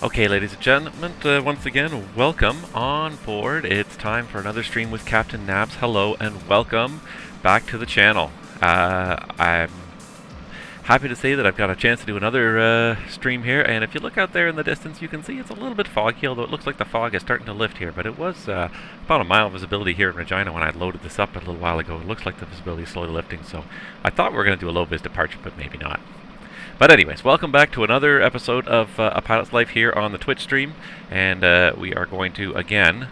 Okay, ladies and gentlemen, once again, welcome on board. It's time for another stream with Captain Nabs. Hello and welcome back to the channel. I'm happy to say that I've got a chance to do another stream here, and if you look out there in the distance, you can see it's a little bit foggy, although it looks like the fog is starting to lift here, but it was about a mile visibility here in Regina when I loaded this up a little while ago. It looks like the visibility is slowly lifting, so I thought we were going to do a low vis departure, but maybe not. But anyways, welcome back to another episode of A Pilot's Life here on the Twitch stream, and we are going to, again,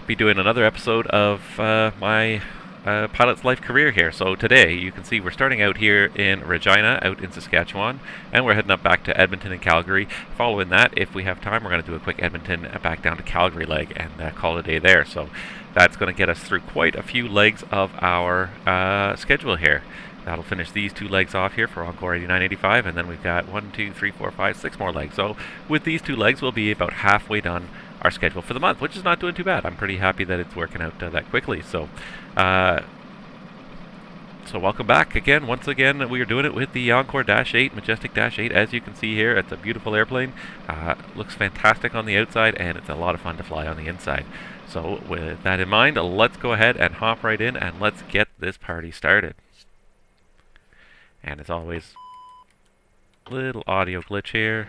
be doing another episode of my Pilot's Life career here. So today, you can see we're starting out here in Regina, out in Saskatchewan, and we're heading up back to Edmonton and Calgary. Following that, if we have time, we're going to do a quick Edmonton back down to Calgary leg and call it a day there. So that's going to get us through quite a few legs of our schedule here. That'll finish these two legs off here for Encore 89.85, and then we've got 1, 2, 3, 4, 5, 6 more legs. So with these two legs, we'll be about halfway done our schedule for the month, which is not doing too bad. I'm pretty happy that it's working out that quickly. So welcome back again. Once again, we are doing it with the Encore -8, Majestic -8. As you can see here, it's a beautiful airplane. Looks fantastic on the outside, and it's a lot of fun to fly on the inside. So with that in mind, let's go ahead and hop right in, and let's get this party started. And as always, little audio glitch here.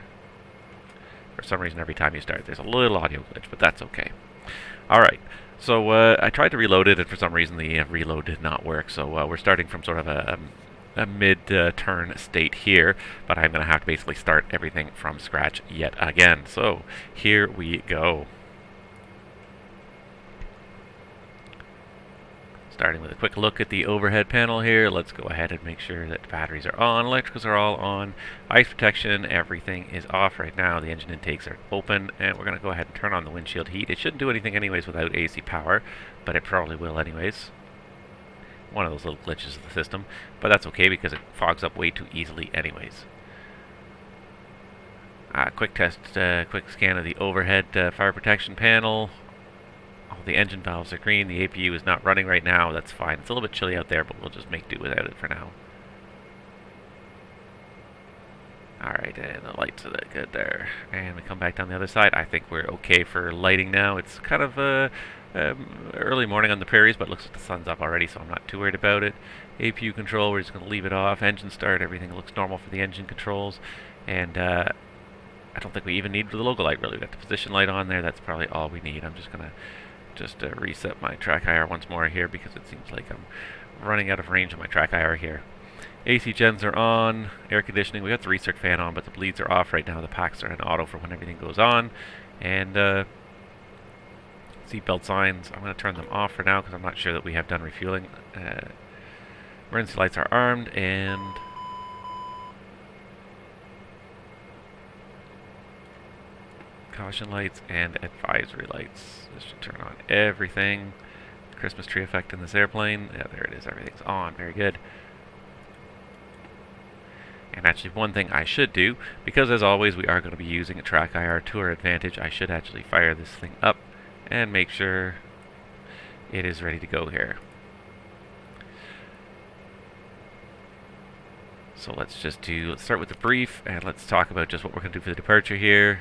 For some reason, every time you start, there's a little audio glitch, but that's okay. Alright, so I tried to reload it, and for some reason the reload did not work. So we're starting from sort of a mid-turn state here, but I'm going to have to basically start everything from scratch yet again. So here we go. Starting with a quick look at the overhead panel here, let's go ahead and make sure that the batteries are on, electricals are all on, ice protection, everything is off right now. The engine intakes are open, and we're going to go ahead and turn on the windshield heat. It shouldn't do anything anyways without AC power, but it probably will anyways. One of those little glitches of the system, but that's okay because it fogs up way too easily anyways. Quick test, quick scan of the overhead fire protection panel. The engine valves are green. The APU is not running right now. That's fine. It's a little bit chilly out there, but we'll just make do without it for now. Alright, and the lights are good there. And we come back down the other side. I think we're okay for lighting now. It's kind of early morning on the prairies, but it looks like the sun's up already, so I'm not too worried about it. APU control, we're just going to leave it off. Engine start, everything looks normal for the engine controls. And I don't think we even need the logo light, really. We've got the position light on there. That's probably all we need. I'm just going to reset my track IR once more here because it seems like I'm running out of range on my track IR here. AC gens are on, air conditioning, we got the recirc fan on, but the bleeds are off right now. The packs are in auto for when everything goes on. And seatbelt signs, I'm going to turn them off for now because I'm not sure that we have done refueling. Emergency lights are armed, and caution lights and advisory lights. This should turn on everything. Christmas tree effect in this airplane. Yeah, there it is. Everything's on. Very good. And actually, one thing I should do, because as always we are going to be using a track IR to our advantage, I should actually fire this thing up and make sure it is ready to go here. So let's start with the brief, and let's talk about just what we're going to do for the departure here.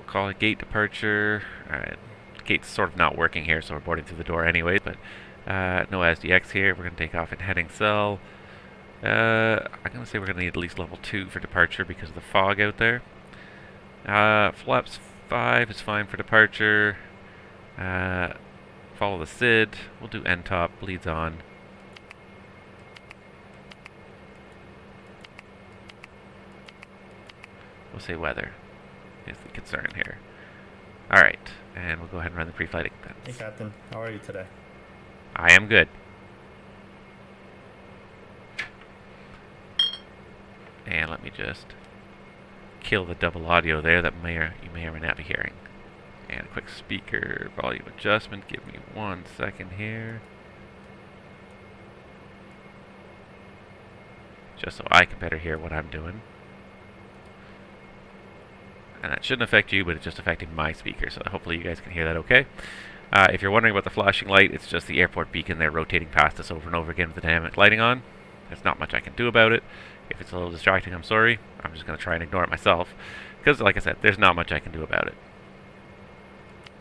Call it gate departure. Alright, gate's sort of not working here, so we're boarding through the door anyway, but no SDX here. We're going to take off in heading cell. I'm going to say we're going to need at least level 2 for departure because of the fog out there. Flaps 5 is fine for departure. Follow the SID. We'll do end top, bleeds on. We'll say weather is the concern here. Alright, and we'll go ahead and run the pre-flight expense. Hey Captain, how are you today? I am good. And let me just kill the double audio there that you may or may not be hearing. And a quick speaker volume adjustment. Give me 1 second here. Just so I can better hear what I'm doing. And that shouldn't affect you, but it's just affecting my speaker, so hopefully you guys can hear that okay. If you're wondering about the flashing light, it's just the airport beacon there rotating past us over and over again with the dynamic lighting on. There's not much I can do about it. If it's a little distracting, I'm sorry. I'm just going to try and ignore it myself, because, like I said, there's not much I can do about it.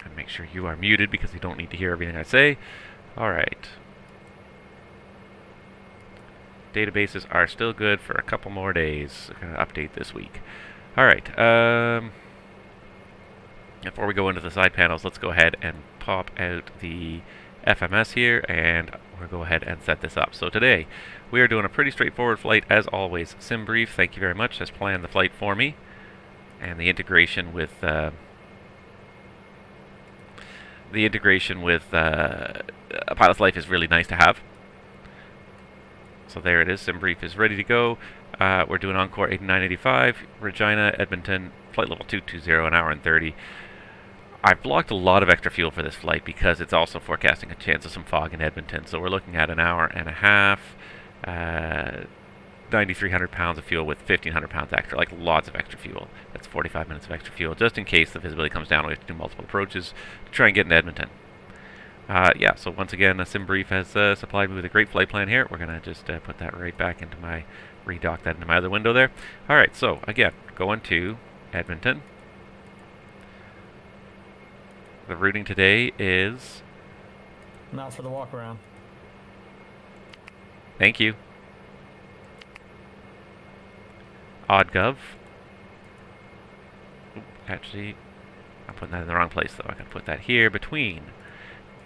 And make sure you are muted, because you don't need to hear everything I say. Alright. Databases are still good for a couple more days. I'm going to update this week. Alright. Before we go into the side panels, let's go ahead and pop out the FMS here, and we'll go ahead and set this up. So today, we are doing a pretty straightforward flight, as always. SimBrief, thank you very much, has planned the flight for me. And the integration with a Pilot's Life is really nice to have. So there it is. SimBrief is ready to go. We're doing Encore 8985, Regina, Edmonton, flight level 220, an hour and 30. I've blocked a lot of extra fuel for this flight because it's also forecasting a chance of some fog in Edmonton. So we're looking at an hour and a half, 9,300 pounds of fuel with 1,500 pounds extra, like lots of extra fuel. That's 45 minutes of extra fuel, just in case the visibility comes down. We have to do multiple approaches to try and get into Edmonton. Yeah, so once again, SimBrief has supplied me with a great flight plan here. We're going to just put that right back into my, redock that into my other window there. Alright, so again, going to Edmonton. The routing today is... Not for the walk around. Thank you. OddGov. Oop, actually, I'm putting that in the wrong place, though. I can put that here between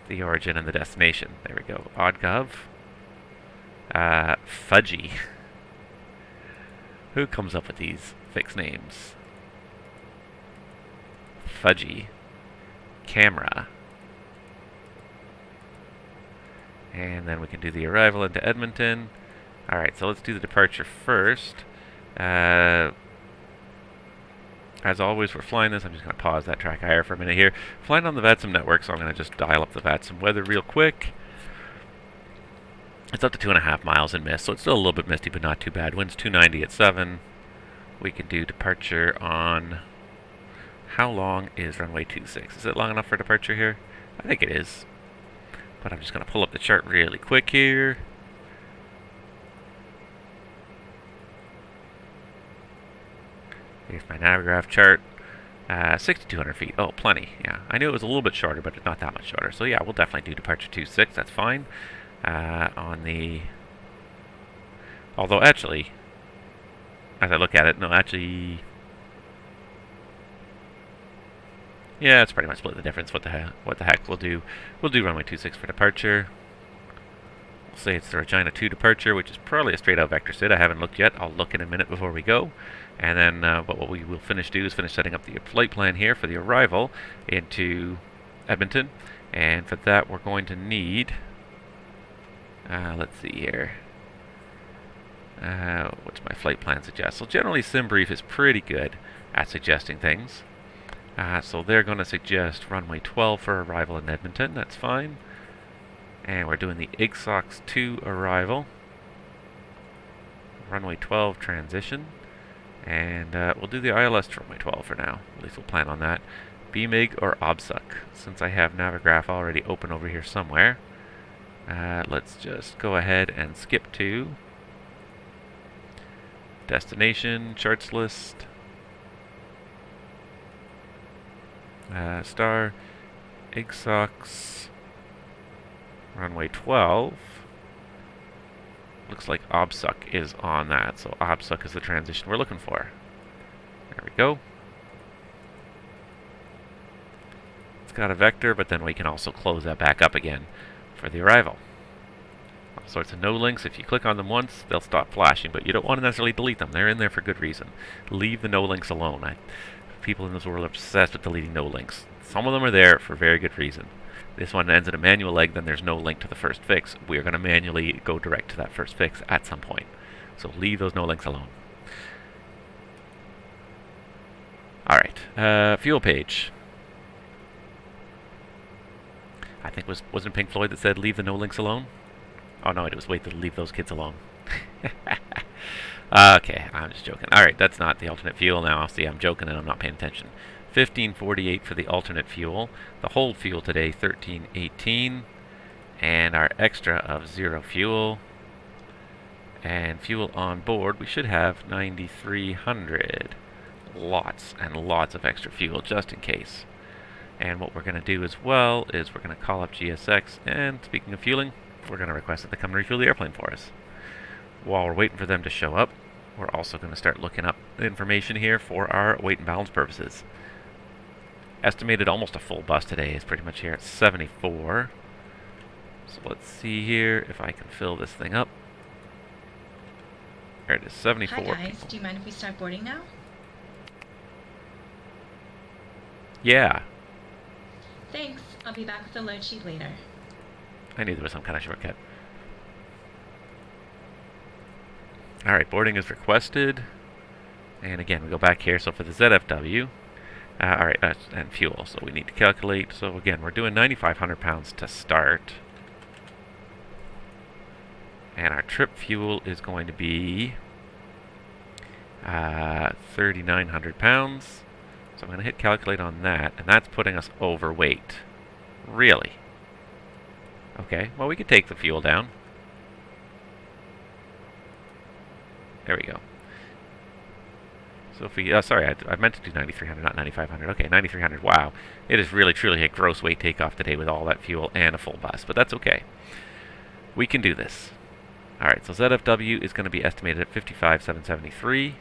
the origin and the destination. There we go. OddGov. Fudgy. Who comes up with these fixed names? Fudgy. Camera. And then we can do the arrival into Edmonton. Alright, so let's do the departure first. As always, we're flying this. I'm just going to pause that track IR for a minute here. Flying on the VATSIM network, so I'm going to just dial up the VATSIM weather real quick. It's up to 2.5 miles in mist, so it's still a little bit misty, but not too bad. Wind's 290 at 7. We can do departure on... How long is runway 26? Is it long enough for departure here? I think it is. But I'm just going to pull up the chart really quick here. Here's my Navigraph chart. 6,200 feet. Oh, plenty. Yeah, I knew it was a little bit shorter, but it's not that much shorter. So yeah, we'll definitely do departure 26. That's fine. On the... Although actually, as I look at it, no, actually... Yeah, it's pretty much split the difference. What the heck we'll do runway 26 for departure. We'll say it's the Regina 2 departure, which is probably a straight out vector SID. I haven't looked yet. I'll look in a minute before we go. And then what we will finish setting up the flight plan here for the arrival into Edmonton. And for that we're going to need, let's see here. What's my flight plan suggest? So generally SimBrief is pretty good at suggesting things. So they're going to suggest runway 12 for arrival in Edmonton. That's fine. And we're doing the IGSOX 2 arrival. Runway 12 transition. And we'll do the ILS to runway 12 for now. At least we'll plan on that. BMIG or OBSUC. Since I have Navigraph already open over here somewhere, let's just go ahead and skip to destination, charts list. Star, IGSOX, runway 12. Looks like OBSUC is on that, so OBSUC is the transition we're looking for. There we go. It's got a vector, but then we can also close that back up again for the arrival. All sorts of no links. If you click on them once, they'll stop flashing, but you don't want to necessarily delete them. They're in there for good reason. Leave the no links alone. People in this world are obsessed with deleting no links. Some of them are there for very good reason. This one ends in a manual leg, then there's no link to the first fix. We are going to manually go direct to that first fix at some point. So leave those no links alone. Alright, fuel page. I think wasn't Pink Floyd that said leave the no links alone? Oh no, it was wait to leave those kids alone. Okay, I'm just joking. Alright, that's not the alternate fuel now. See, I'm joking and I'm not paying attention. 1548 for the alternate fuel. The hold fuel today, 1318. And our extra of 0 fuel. And fuel on board, we should have 9,300. Lots and lots of extra fuel just in case. And what we're going to do as well is we're going to call up GSX, and speaking of fueling, we're going to request that they come and refuel the airplane for us. While we're waiting for them to show up, we're also going to start looking up information here for our weight and balance purposes. Estimated almost a full bus today is pretty much here at 74. So let's see here if I can fill this thing up. There it is, 74 Hi guys, people. do you mind if we start boarding now? Yeah. Thanks, I'll be back with the load sheet later. I knew there was some kind of shortcut. Alright, boarding is requested. And again, we go back here. So for the ZFW, alright, and fuel. So we need to calculate. So again, we're doing 9,500 pounds to start. And our trip fuel is going to be 3,900 pounds. So I'm going to hit calculate on that, and that's putting us overweight. Really? Okay, well we could take the fuel down. There we go. So if we, sorry, I meant to do 9,300, not 9,500. Okay, 9,300, wow. It is really, truly a gross weight takeoff today with all that fuel and a full bus, but that's okay. We can do this. Alright, so ZFW is going to be estimated at 55,773.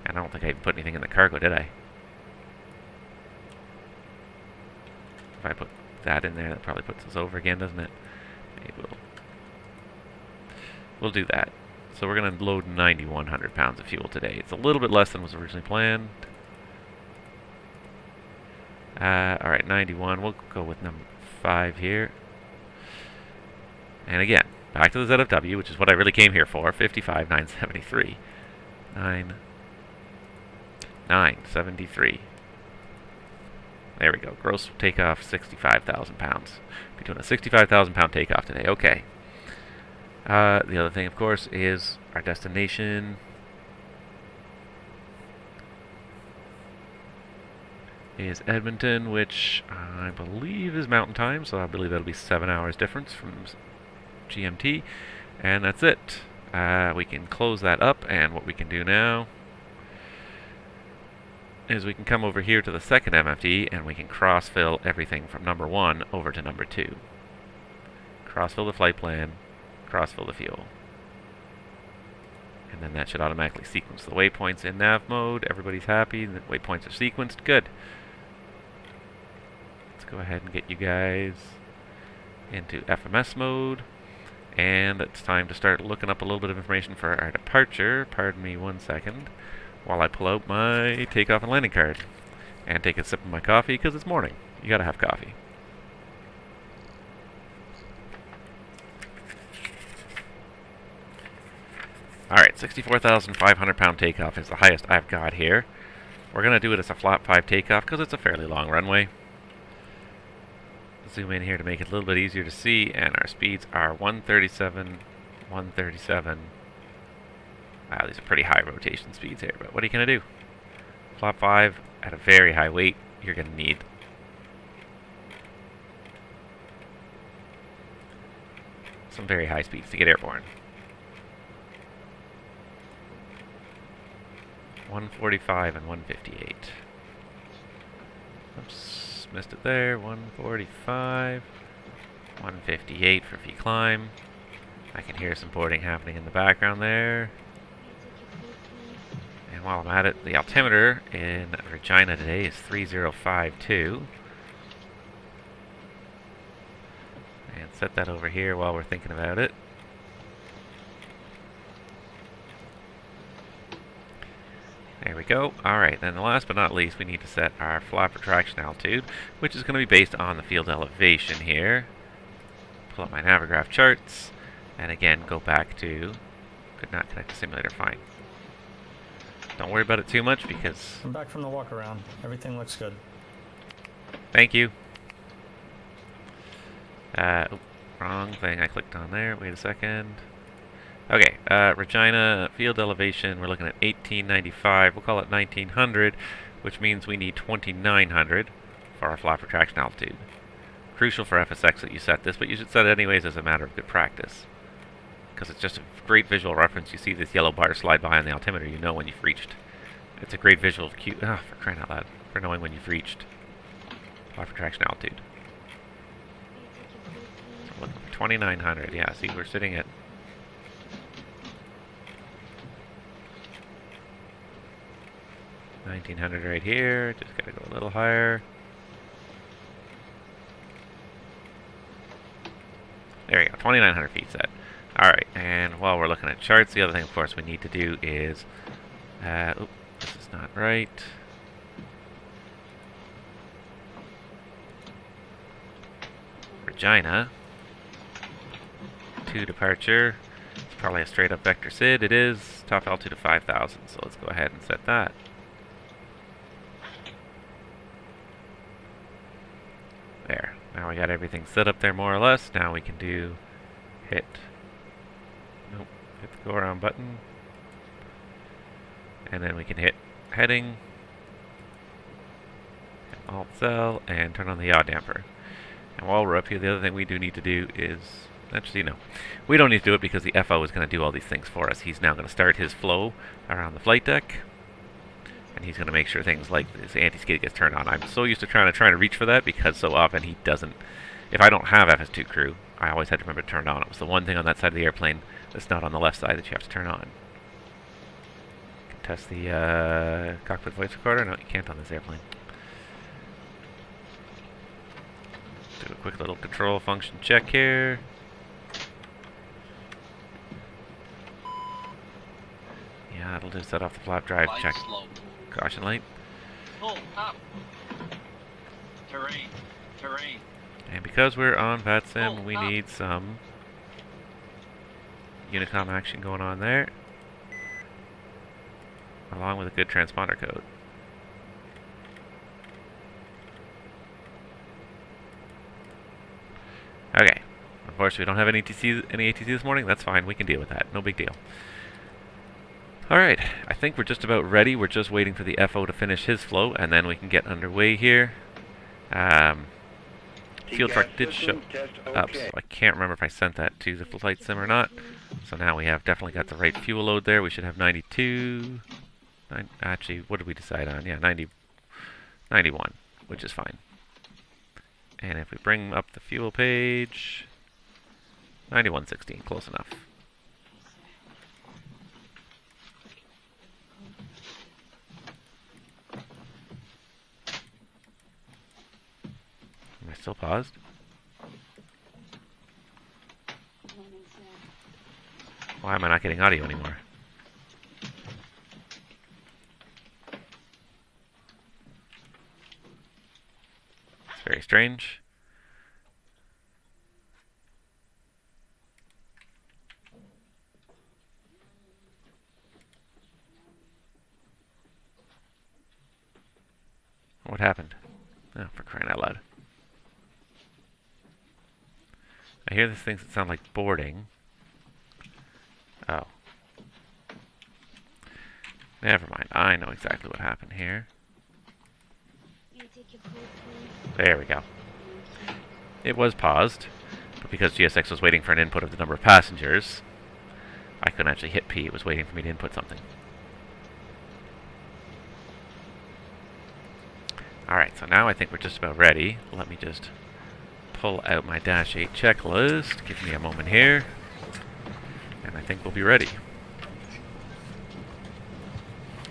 And I don't think I even put anything in the cargo, did I? If I put that in there, that probably puts us over again, doesn't it? Maybe we'll do that. So we're going to load 9,100 pounds of fuel today. It's a little bit less than was originally planned. Alright, 91. We'll go with number 5 here. And again, back to the ZFW, which is what I really came here for. 55,973. 973. There we go. Gross takeoff, 65,000 pounds. Be doing a 65,000 pound takeoff today. Okay. The other thing, of course, is our destination is Edmonton, which I believe is Mountain Time, so I believe that'll be 7 hours difference from GMT, and that's it. We can close that up, and what we can do now is we can come over here to the second MFD, and we can cross-fill everything from number 1 over to number 2. Cross-fill the flight plan, cross-fill the fuel. And then that should automatically sequence the waypoints in nav mode. Everybody's happy, the waypoints are sequenced. Good. Let's go ahead and get you guys into FMS mode. And it's time to start looking up a little bit of information for our departure. Pardon me 1 second while I pull out my takeoff and landing card and take a sip of my coffee, because it's morning. You gotta have coffee. Alright, 64,500 pound takeoff is the highest I've got here. We're gonna do it as a flap 5 takeoff because it's a fairly long runway. Zoom in here to make it a little bit easier to see, and our speeds are 137, 137. Wow, these are pretty high rotation speeds here, but what are you going to do? Flap 5 at a very high weight, you're going to need some very high speeds to get airborne. 145 and 158. Oops, missed it there. 145, 158 for V climb. I can hear some boarding happening in the background there. And while I'm at it, the altimeter in Regina today is 3052. And set that over here while we're thinking about it. There we go. Alright, then last but not least, we need to set our flap retraction altitude, which is going to be based on the field elevation here. Pull up my Navigraph charts, and again, go back to... Could not connect the simulator, fine. Don't worry about it too much, because... I'm back from the walk around. Everything looks good. Thank you. Wrong thing I clicked on there. Wait a second. Okay, Regina field elevation, we're looking at 1895. We'll call it 1900, which means we need 2900 for our flap retraction altitude. Crucial for FSX that you set this, but you should set it anyways as a matter of good practice. because it's just a great visual reference. You see this yellow bar slide by on the altimeter, you know when you've reached. It's a great visual cue, for crying out loud, for knowing when you've reached off traction altitude. So look, 2,900, yeah, see, we're sitting at 1,900 right here, just gotta go a little higher. There we go, 2,900 feet set. Alright, and while we're looking at charts, the other thing, of course, we need to do is... oop, this is not right. Regina. 2 departure. It's probably a straight up vector SID. It is. Top altitude of 5,000, so let's go ahead and set that. There. Now we got everything set up there more or less. Now we can do hit. Nope. Hit the go around button. And then we can hit heading. Alt cell and turn on the yaw damper. And while we're up here, the other thing we do need to do is... Actually, no. We don't need to do it because the FO is going to do all these things for us. He's now going to start his flow around the flight deck. And he's going to make sure things like this anti-skid gets turned on. I'm so used to trying to reach for that because so often he doesn't. If I don't have FS2 crew, I always had to remember to turn it on. It was the one thing on that side of the airplane that's not on the left side that you have to turn on. Test the cockpit voice recorder. No, you can't on this airplane. Do a quick little control function check here. Yeah, it'll just set off the flap drive check. Caution light. Pull up. Terrain. Terrain. And because we're on VATSIM, we need some Unicom action going on there, along with a good transponder code. Okay. Unfortunately, we don't have any ATC this morning. That's fine. We can deal with that. No big deal. Alright. I think we're just about ready. We're just waiting for the FO to finish his flow, and then we can get underway here. Field truck did show up, so I can't remember if I sent that to the flight sim or not. So now we have definitely got the right fuel load there. We should have 92. Actually, what did we decide on? Yeah, 91, which is fine. And if we bring up the fuel page, 9116, close enough. Am I still paused? Why am I not getting audio anymore? It's very strange. What happened? Oh, for crying out loud. I hear these things that sound like boarding. Oh. Never mind. I know exactly what happened here. There we go. It was paused, but because GSX was waiting for an input of the number of passengers, I couldn't actually hit P. It was waiting for me to input something. Alright, so now I think we're just about ready. Let me just pull out my Dash 8 checklist. Give me a moment here. And I think we'll be ready.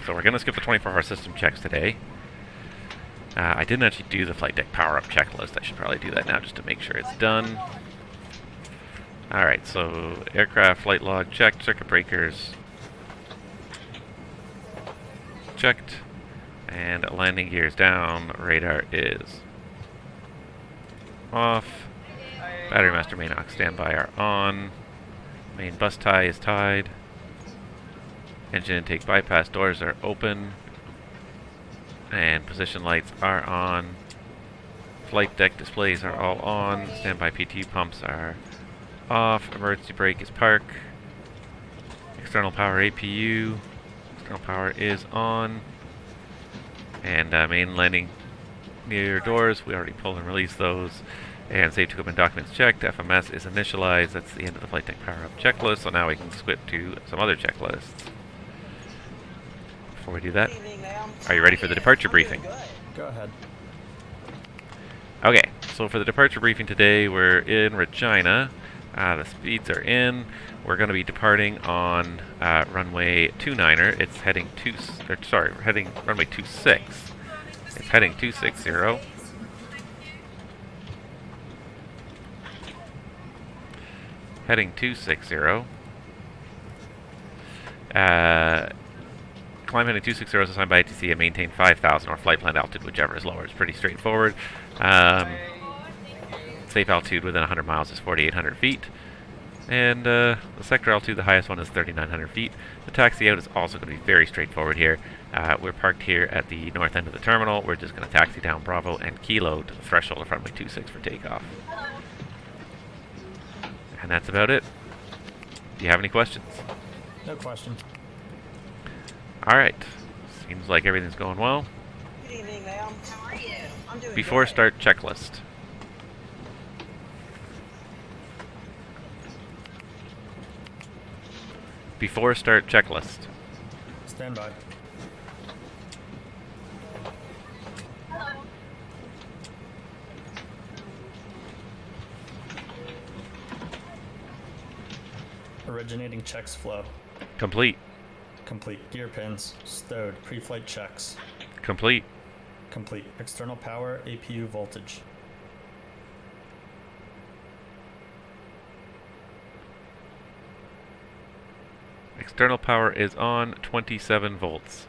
So we're going to skip the 24-hour system checks today. I didn't actually do the flight deck power-up checklist. I should probably do that now just to make sure it's done. Alright, so aircraft flight log checked, circuit breakers checked, and landing gears down, radar is off, battery master main aux standby are on, main bus tie is tied, engine intake bypass doors are open, and position lights are on, flight deck displays are all on, standby PT pumps are off, emergency brake is park, external power APU, external power is on, and main landing near doors, we already pulled and released those, And safety equipment documents checked. FMS is initialized. That's the end of the flight deck power-up checklist. So now we can skip to some other checklists. Before we do that, are you ready for the departure briefing? Go ahead. Okay, so for the departure briefing today, we're in Regina. The speeds are in. We're going to be departing on runway 29er. It's heading heading runway 26. It's heading 260. Heading 260. Climb heading 260 is assigned by ATC and maintain 5,000 or flight plan altitude, whichever is lower. It's pretty straightforward. Safe altitude within 100 miles is 4,800 feet. And the sector altitude, the highest one, is 3,900 feet. The taxi out is also going to be very straightforward here. We're parked here at the north end of the terminal. We're just going to taxi down Bravo and kilo to the threshold of runway 26 for takeoff. And that's about it. Do you have any questions? No questions. Alright. Seems like everything's going well. Good evening, ma'am. How are you? I'm doing Before good. start checklist. Before start checklist. Stand by. Originating checks flow. Complete. Complete. Gear pins. Stowed. Pre-flight checks. Complete. Complete. External power. APU voltage. External power is on 27 volts.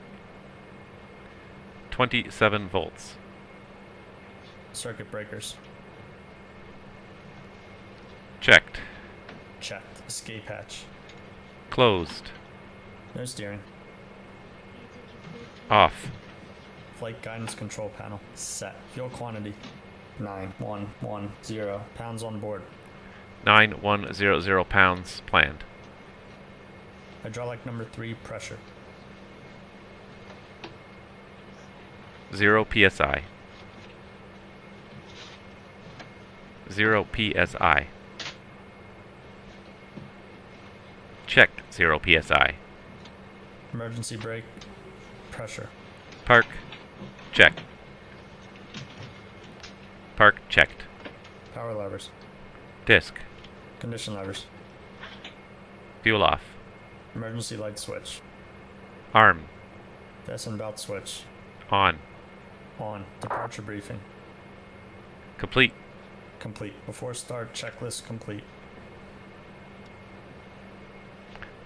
27 volts. Circuit breakers. Checked. Checked. Escape hatch. Closed. No steering. Off. Flight guidance control panel. Set. Fuel quantity. 9110 pounds on board. 9100 pounds planned. Hydraulic number 3 pressure. 0 psi. 0 psi. Checked 0 psi. Emergency brake. Pressure. Park. Check. Park checked. Power levers. Disc. Condition levers. Fuel off. Emergency light switch. Arm. Descent belt switch. On. On. Departure briefing. Complete. Complete. Before start, checklist complete.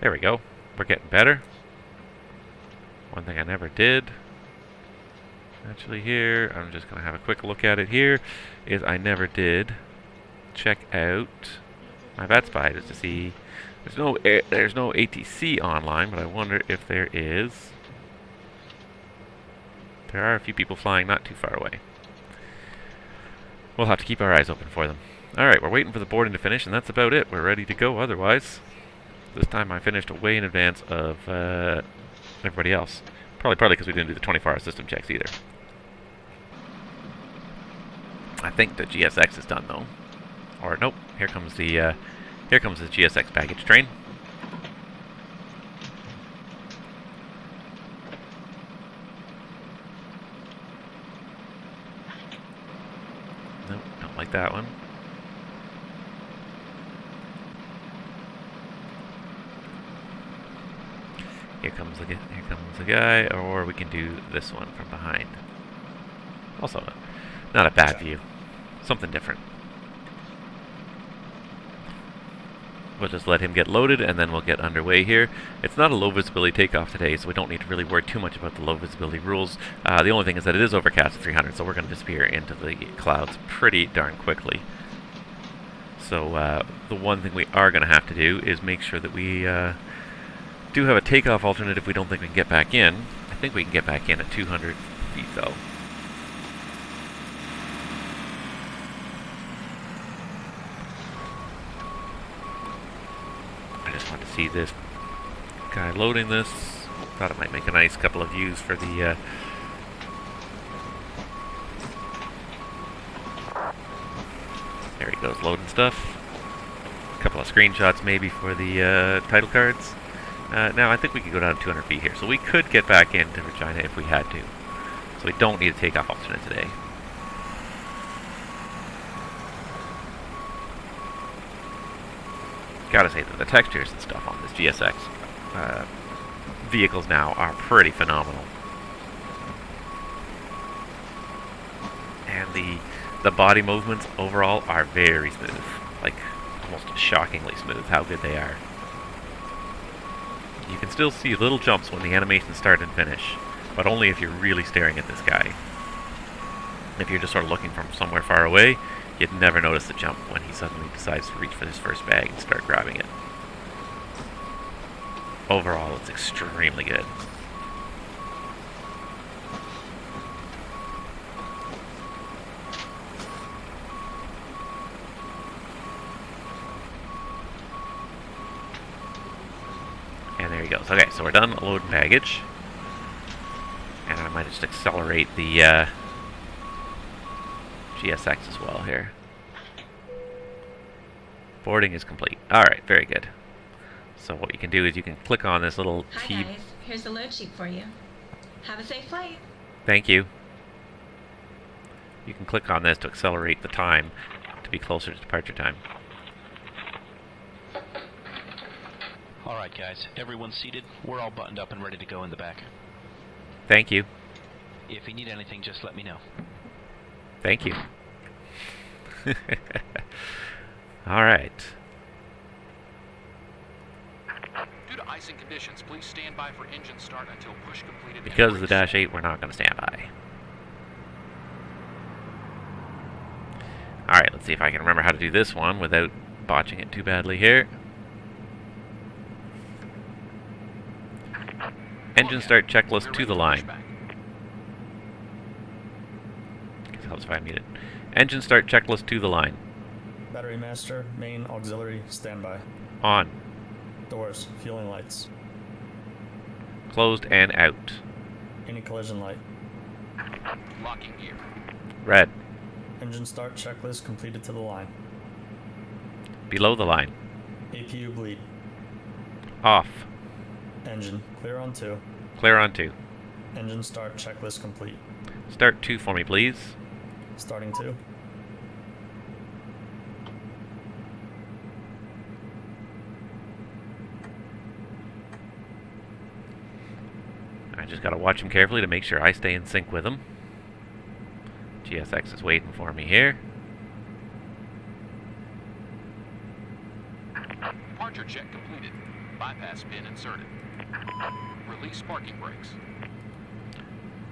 There we go. We're getting better. One thing I never did, actually here, I'm just going to have a quick look at it here, is I never did check out my VATSIM just to see. There's no ATC online, but I wonder if there is. There are a few people flying not too far away. We'll have to keep our eyes open for them. Alright, we're waiting for the boarding to finish, and that's about it. We're ready to go otherwise. This time I finished way in advance of everybody else. Probably because we didn't do the 24-hour system checks either. I think the GSX is done though. Or nope, here comes the GSX baggage train. Nope, don't like that one. Here comes the guy, or we can do this one from behind. Also, not a bad view. Something different. We'll just let him get loaded, and then we'll get underway here. It's not a low visibility takeoff today, so we don't need to really worry too much about the low visibility rules. The only thing is that it is overcast at 300, so we're going to disappear into the clouds pretty darn quickly. So the one thing we are going to have to do is make sure that we do have a takeoff alternate if we don't think we can get back in. I think we can get back in at 200 feet though. I just want to see this guy loading this. Thought it might make a nice couple of views for the he goes, loading stuff. A couple of screenshots maybe for the title cards. Now, I think we could go down 200 feet here, so we could get back into Regina if we had to. So we don't need a takeoff alternate today. Gotta say that the textures and stuff on this GSX vehicles now are pretty phenomenal. And the body movements overall are very smooth. Like, almost shockingly smooth how good they are. You can still see little jumps when the animations start and finish, but only if you're really staring at this guy. If you're just sort of looking from somewhere far away, you'd never notice the jump when he suddenly decides to reach for his first bag and start grabbing it. Overall, it's extremely good. And there he goes. Okay, so we're done loading baggage. And I might just accelerate the GSX as well here. Boarding is complete. Alright, very good. So what you can do is you can click on this little Hi T... guys, here's the load sheet for you. Have a safe flight. Thank you. You can click on this to accelerate the time to be closer to departure time. Alright guys, everyone's seated. We're all buttoned up and ready to go in the back. Thank you. If you need anything, just let me know. Thank you. Alright. Due to icing conditions, please stand by for engine start until push completed. Because of the Dash 8, we're not going to stand by. Alright, let's see if I can remember how to do this one without botching it too badly here. Engine start checklist to the line. Guess it helps if I mute it. Engine start checklist to the line. Battery master, main auxiliary, standby. On. Doors, fueling lights. Closed and out. Any collision light. Locking gear. Red. Engine start checklist completed to the line. Below the line. APU bleed. Off. Engine, clear on 2. Clear on 2. Engine start checklist complete. Start 2 for me, please. Starting 2. I just gotta watch him carefully to make sure I stay in sync with him. GSX is waiting for me here. Departure check completed. Bypass pin inserted. Release parking brakes.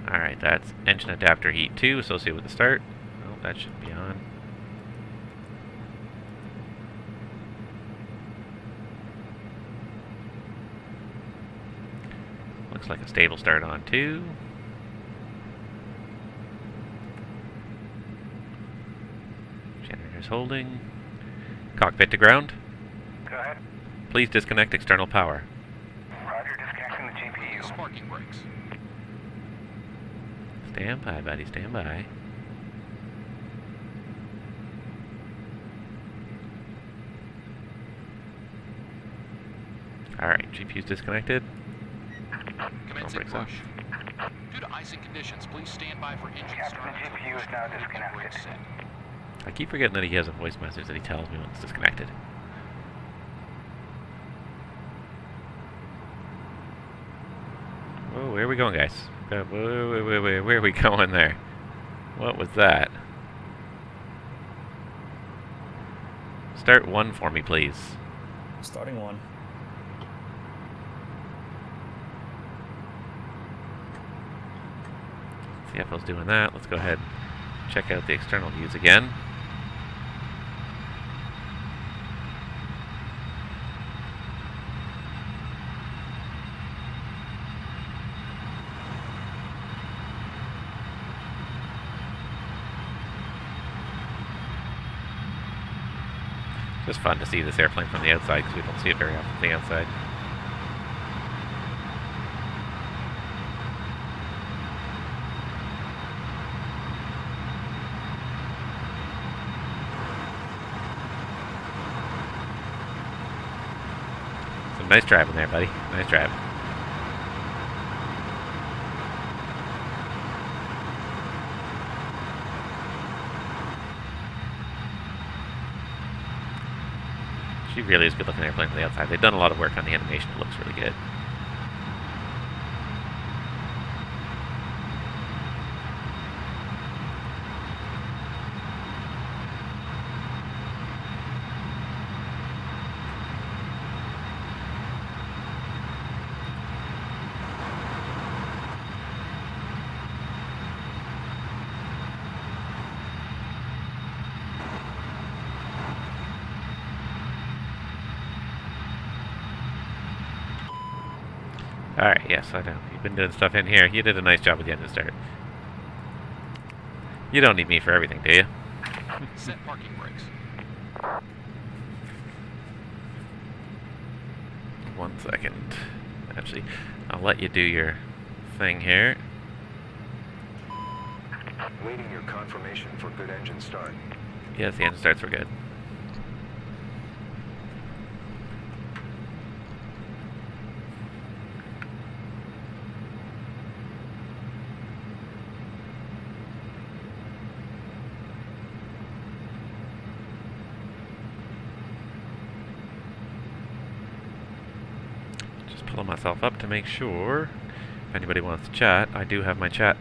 Alright, that's engine adapter heat 2 associated with the start. Oh, that should be on. Looks like a stable start on 2. Generator's holding. Cockpit to ground. Go ahead. Please disconnect external power. Roger, disconnecting the GPU. Release parking brakes. Stand by, buddy, stand by. Alright, GPU's disconnected. Commencing brakes off. push. Due to icing conditions, please stand by for engine Captain, start the until GPU push is now completed and disconnected. brakes set. I keep forgetting that he has a voice message that he tells me when it's disconnected. Whoa, where are we going, guys? Whoa, where are we going there? What was that? Start 1 for me, please. Starting 1. CFO's doing that. Let's go ahead and check out the external views again. Just fun to see this airplane from the outside because we don't see it very often from the outside. Nice driving there, buddy. Nice drive. She really is a good looking airplane from the outside. They've done a lot of work on the animation. It looks really good. Alright, yes, I know. You've been doing stuff in here. You did a nice job with the engine start. You don't need me for everything, do you? Set parking brakes. 1 second. Actually, I'll let you do your thing here. Waiting your confirmation for good engine start. Yes, the engine starts were good. Pulling myself up to make sure if anybody wants to chat. I do have my chat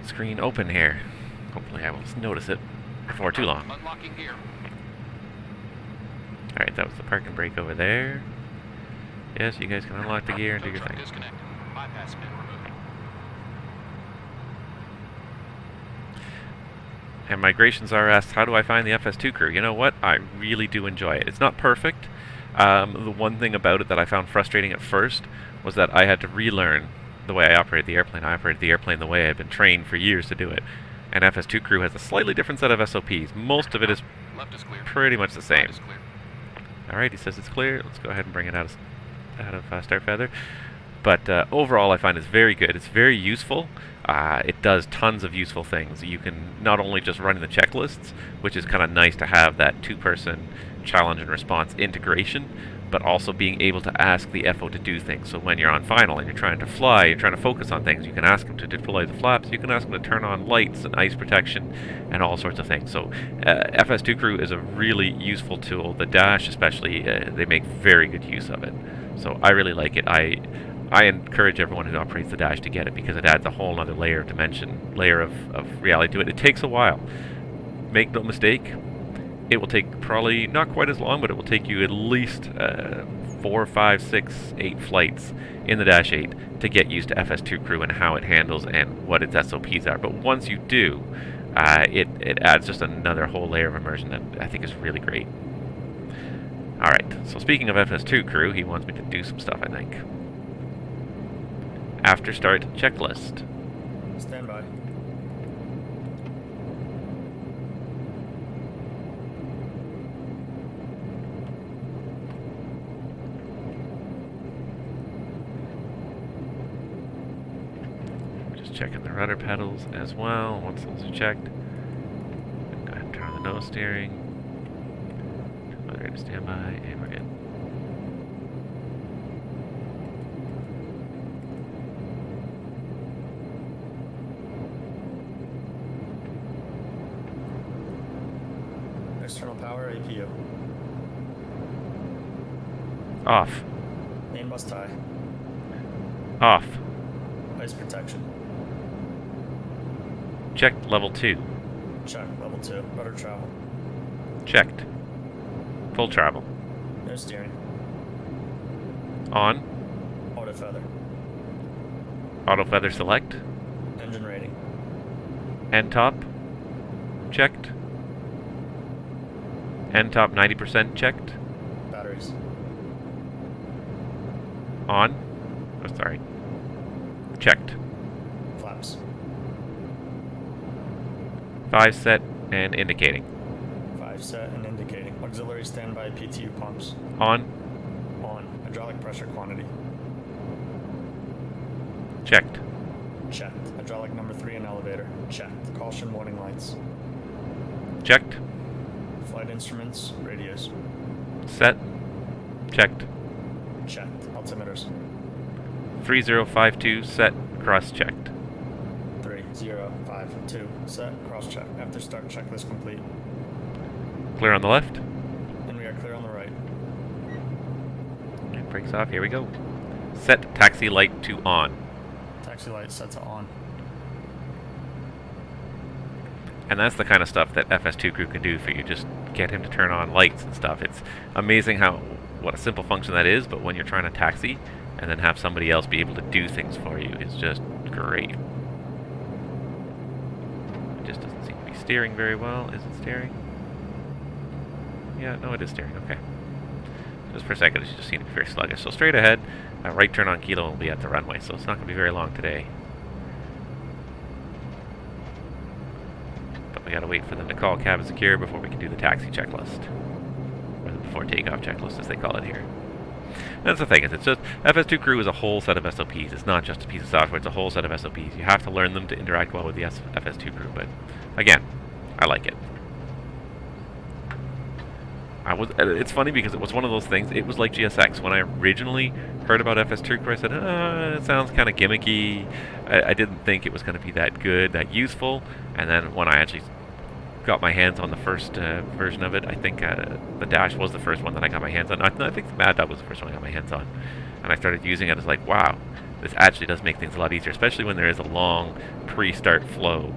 screen open here. Hopefully I will notice it before too long. Unlocking gear. Alright, that was the park and brake over there. Yes, you guys can unlock the gear and do your thing. Disconnected. Bypass pin removed. And Migrations are asked, how do I find the FS2 crew? You know what? I really do enjoy it. It's not perfect. The one thing about it that I found frustrating at first was that I had to relearn the way I operated the airplane. I operated the airplane the way I had been trained for years to do it. And FS2 crew has a slightly different set of SOPs. Most of it is Left is clear. pretty much the same. Right is clear. Alright, he says it's clear. Let's go ahead and bring it out of Start Feather. But overall, I find it's very good. It's very useful. It does tons of useful things. You can not only just run in the checklists, which is kind of nice to have that two-person challenge and response integration, but also being able to ask the FO to do things. So when you're on final and you're trying to fly, you're trying to focus on things, you can ask them to deploy the flaps, you can ask them to turn on lights and ice protection and all sorts of things. So FS2 Crew is a really useful tool. The Dash especially, they make very good use of it. So I really like it. I encourage everyone who operates the Dash to get it because it adds a whole other layer of dimension, layer of reality to it. It takes a while. Make no mistake, it will take probably not quite as long, but it will take you at least 4, 5, 6, 8 flights in the Dash 8 to get used to FS2 Crew and how it handles and what its SOPs are. But once you do, it adds just another whole layer of immersion that I think is really great. Alright, so speaking of FS2 Crew, he wants me to do some stuff, I think. After start checklist. Stand by. Just checking the rudder pedals as well. Once those are checked, go ahead and turn on the nose steering. Ready to stand by, and we're good. External power APU. Off. Main bus tie. Off. Ice protection. Checked level 2. Check. Level 2. Rudder travel. Checked. Full travel. No steering. On. Auto feather. Auto feather select. Engine rating. End top. Checked. End top 90% checked. Batteries. On. Oh, sorry. Checked. Flaps. 5 set and indicating. 5 set and indicating. Auxiliary standby PTU pumps. On. On. Hydraulic pressure quantity. Checked. Checked. Hydraulic number 3 in elevator. Checked. Caution warning lights. Checked. Flight instruments. Radios. Set. Checked. Checked. Altimeters. 3052 set, cross-checked. 3052. Set. Cross-check. After start, checklist complete. Clear on the left. And we are clear on the right. It breaks off, here we go. Set taxi light to on. Taxi light set to on. And that's the kind of stuff that FS2 crew can do for you. Just get him to turn on lights and stuff. It's amazing what a simple function that is, but when you're trying to taxi and then have somebody else be able to do things for you, it's just great. It just doesn't seem to be steering very well. Is it steering? Yeah, no, it is steering. Okay. Just for a second, it just seemed to be very sluggish. So straight ahead, right turn on Kilo will be at the runway, so it's not going to be very long today. But we got to wait for them to call cabin secure before we can do the taxi checklist. Or the before takeoff checklist, as they call it here. That's the thing, it's just, FS2 crew is a whole set of SOPs. It's not just a piece of software, it's a whole set of SOPs. You have to learn them to interact well with the FS2 crew, but again, I like it. It's funny because it was one of those things, it was like GSX. When I originally heard about FS2 crew, I said, it sounds kind of gimmicky. I didn't think it was going to be that good, that useful. And then when I actually got my hands on the first version of it, I think the Dash was the first one that I got my hands on. I think the Mad Dog was the first one I got my hands on. And I started using it, I was like, wow, this actually does make things a lot easier, especially when there is a long pre-start flow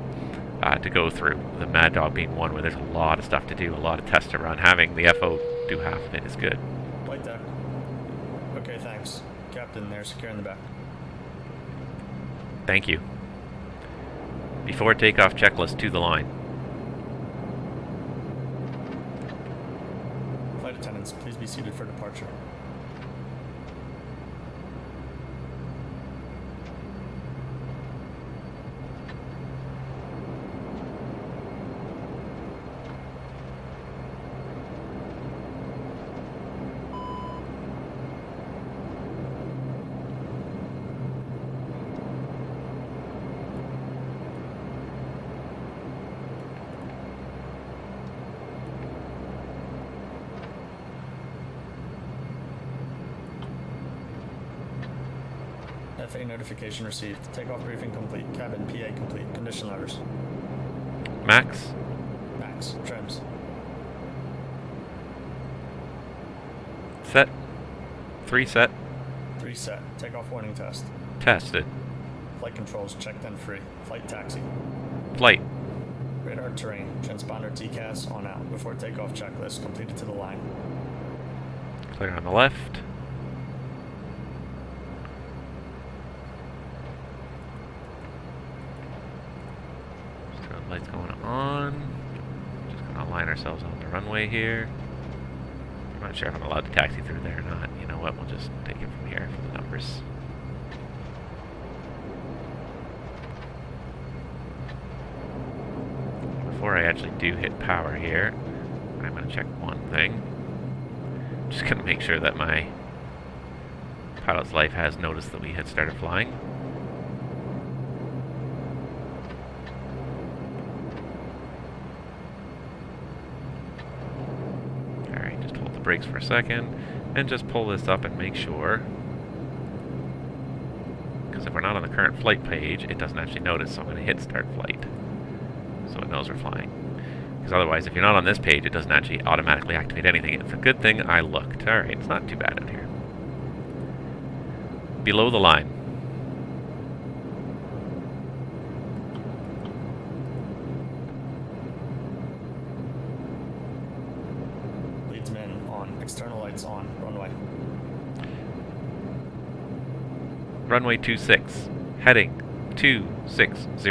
to go through. The Mad Dog being one where there's a lot of stuff to do, a lot of tests to run. Having the FO do half of it is good. Flight deck. Okay, thanks. Captain, they're securing the back. Thank you. Before takeoff checklist to the line. Flight attendants, please be seated for departure. FA notification received. Takeoff briefing complete. Cabin PA complete. Condition letters. Max. Max. Trims. Set. 3 set. 3 set. Takeoff warning test. Tested. Flight controls checked and free. Flight taxi. Flight. Radar terrain. Transponder TCAS on out. Before takeoff checklist completed to the line. Clear on the left. Lights going on. Just gonna line ourselves on the runway here. I'm not sure if I'm allowed to taxi through there or not. You know what? We'll just take it from here for the numbers. Before I actually do hit power here, I'm gonna check one thing. Just gonna make sure that my pilot's life has noticed that we had started flying. Brakes for a second and just pull this up and make sure, because if we're not on the current flight page it doesn't actually notice, so I'm going to hit start flight so it knows we're flying, because otherwise if you're not on this page it doesn't actually automatically activate anything. It's a good thing I looked. Alright, it's not too bad out here. Below the line. External lights on. Runway. Runway 26. Heading 260.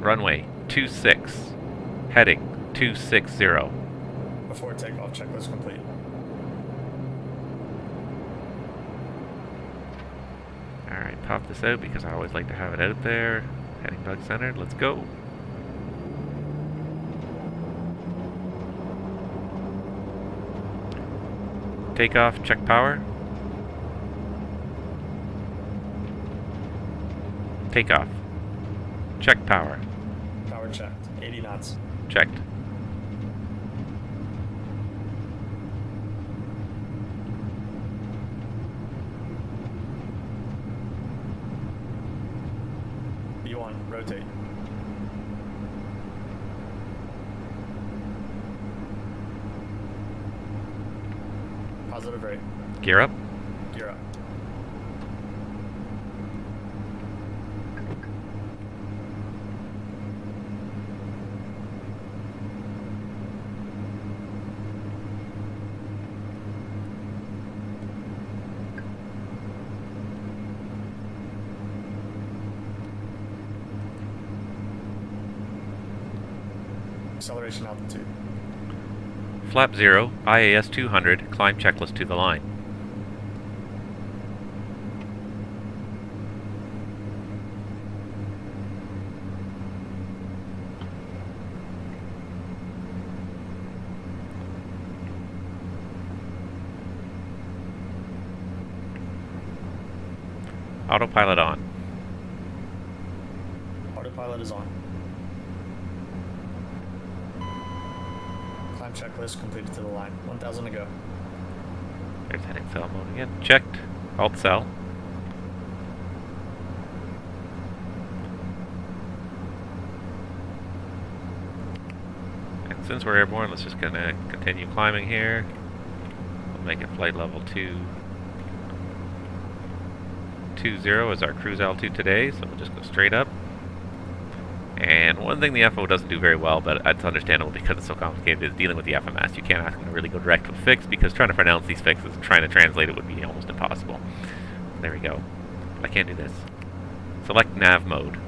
Runway 26. Heading 260. Before takeoff checklist complete. Alright, pop this out because I always like to have it out there. Heading bug centered. Let's go. Takeoff, check power. Takeoff. Check power. Power checked. 80 knots. Checked. 1, rotate. Positive rate. Gear up. Gear up. Acceleration altitude. Flap 0, IAS 200, climb checklist to the line. Autopilot on. Autopilot is on. Climb checklist completed to the line. 1,000 to go. There's heading cell mode again. Checked. Alt cell. And since we're airborne, let's just gonna continue climbing here. We'll make it flight level 220 as our cruise altitude today, so we'll just go straight up. And one thing the FO doesn't do very well, but it's understandable because it's so complicated, is dealing with the FMS. You can't ask them to really go direct with fix, because trying to pronounce these fixes, trying to translate it would be almost impossible. There we go. I can't do this. Select nav mode.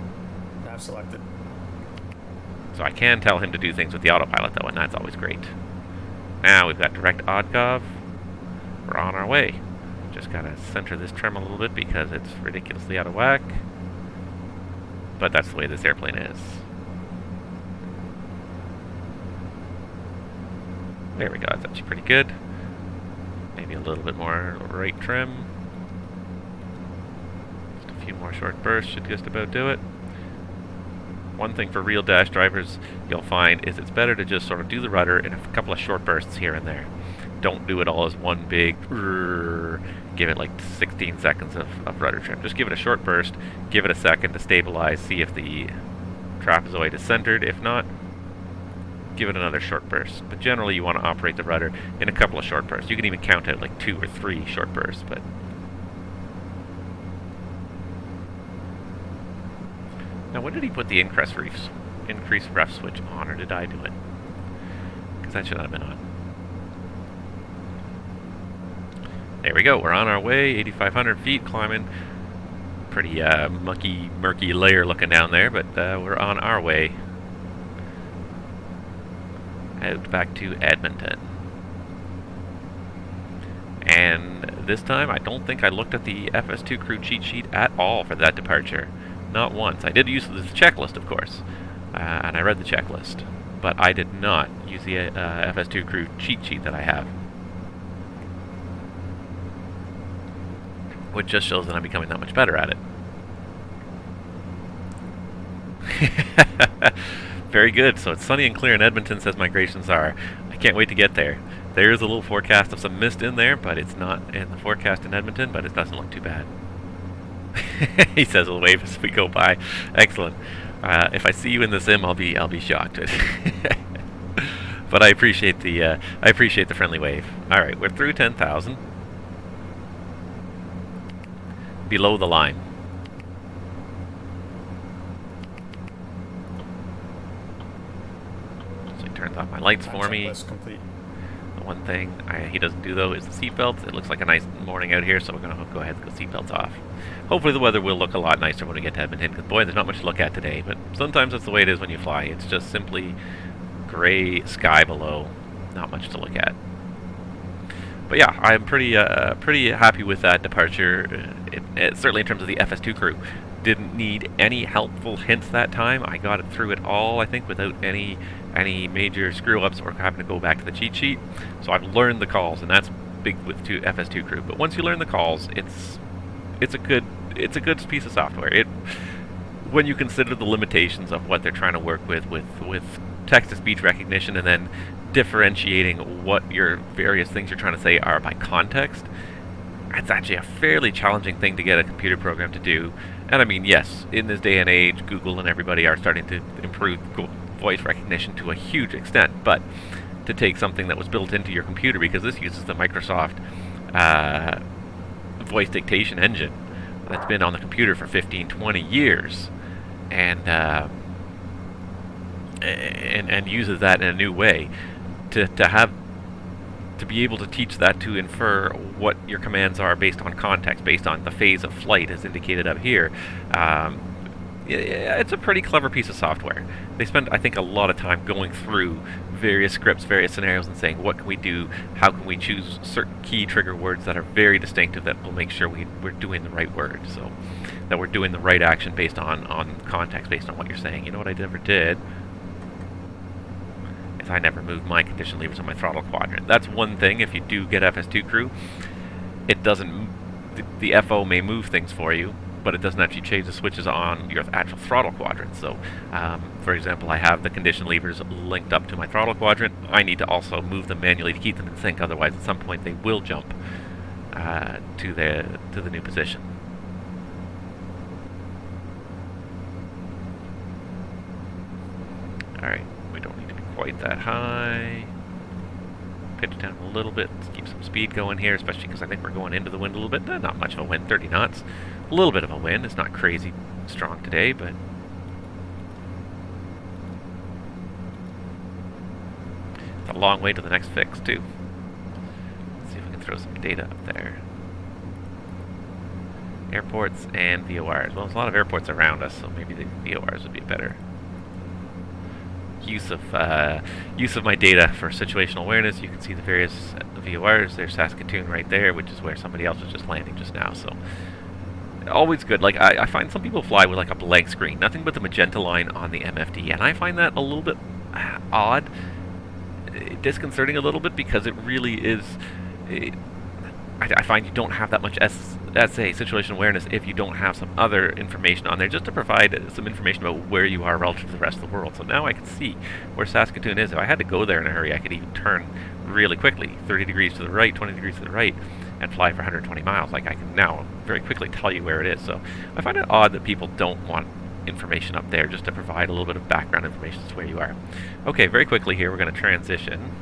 Nav selected. So I can tell him to do things with the autopilot though, and that's always great. Now we've got direct oddgov. We're on our way. Just gotta center this trim a little bit because it's ridiculously out of whack. But that's the way this airplane is. There we go, that's actually pretty good. Maybe a little bit more right trim. Just a few more short bursts should just about do it. One thing for real dash drivers you'll find is it's better to just sort of do the rudder in a couple of short bursts here and there. Don't do it all as one big give it like 16 seconds of rudder trim. Just give it a short burst, give it a second to stabilize, see if the trapezoid is centered. If not, give it another short burst. But generally you want to operate the rudder in a couple of short bursts. You can even count out like 2 or 3 short bursts, but now when did he put the increase ref switch on, or did I do it? Because that should not have been on. There we go, we're on our way, 8,500 feet, climbing. Pretty mucky, murky layer looking down there, but we're on our way out back to Edmonton. And this time, I don't think I looked at the FS2 crew cheat sheet at all for that departure. Not once. I did use the checklist, of course, and I read the checklist, but I did not use the FS2 crew cheat sheet that I have. Which just shows that I'm becoming that much better at it. Very good. So it's sunny and clear in Edmonton, says migrations are. I can't wait to get there. There is a little forecast of some mist in there, but it's not in the forecast in Edmonton, but it doesn't look too bad. He says we'll wave as we go by. Excellent. If I see you in the sim, I'll be shocked. But I appreciate the friendly wave. All right, we're through 10,000. Below the line. So he turns off my lights for me. Complete. The one thing he doesn't do though is the seatbelts. It looks like a nice morning out here, so we're going to go ahead and go seatbelts off. Hopefully the weather will look a lot nicer when we get to Edmonton, because boy, there's not much to look at today, but sometimes that's the way it is when you fly. It's just simply gray sky below, not much to look at. But yeah, I'm pretty happy with that departure. Certainly in terms of the FS2 crew. Didn't need any helpful hints that time. I got it through it all, I think, without any major screw-ups or having to go back to the cheat sheet. So I've learned the calls, and that's big with FS2 crew. But once you learn the calls, it's a good piece of software. When you consider the limitations of what they're trying to work with text-to-speech recognition, and then differentiating what your various things you're trying to say are by context, it's actually a fairly challenging thing to get a computer program to do. And I mean, yes, in this day and age, Google and everybody are starting to improve voice recognition to a huge extent, but to take something that was built into your computer, because this uses the Microsoft voice dictation engine that's been on the computer for 15, 20 years, and uses that in a new way, to be able to teach that to infer what your commands are based on context, based on the phase of flight as indicated up here. It's a pretty clever piece of software. They spend, I think, a lot of time going through various scripts, various scenarios, and saying, what can we do, how can we choose certain key trigger words that are very distinctive that will make sure we're doing the right word, so that we're doing the right action based on context, based on what you're saying. You know what I never did? I never moved my condition levers on my throttle quadrant. That's one thing. If you do get FS2 crew, it doesn't. The FO may move things for you, but it doesn't actually change the switches on your actual throttle quadrant. So, for example, I have the condition levers linked up to my throttle quadrant. I need to also move them manually to keep them in sync. Otherwise, at some point, they will jump to the new position. All right. We don't need to be quite that high. Pitch down a little bit. Let's keep some speed going here, especially because I think we're going into the wind a little bit. Not much of a wind, 30 knots. A little bit of a wind. It's not crazy strong today, but it's a long way to the next fix, too. Let's see if we can throw some data up there. Airports and VORs. Well, there's a lot of airports around us, so maybe the VORs would be better use of my data for situational awareness. You can see the various VORs. There's Saskatoon right there, which is where somebody else was just landing just now. So always good. Like I find some people fly with like a blank screen, nothing but the magenta line on the MFD, and I find that a little bit odd, disconcerting a little bit, because it really is. I find you don't have that much situational awareness if you don't have some other information on there, just to provide some information about where you are relative to the rest of the world. So now I can see where Saskatoon is. If I had to go there in a hurry, I could even turn really quickly, 30 degrees to the right, 20 degrees to the right, and fly for 120 miles. Like, I can now very quickly tell you where it is. So I find it odd that people don't want information up there just to provide a little bit of background information as to where you are. Okay, very quickly here, we're going to transition.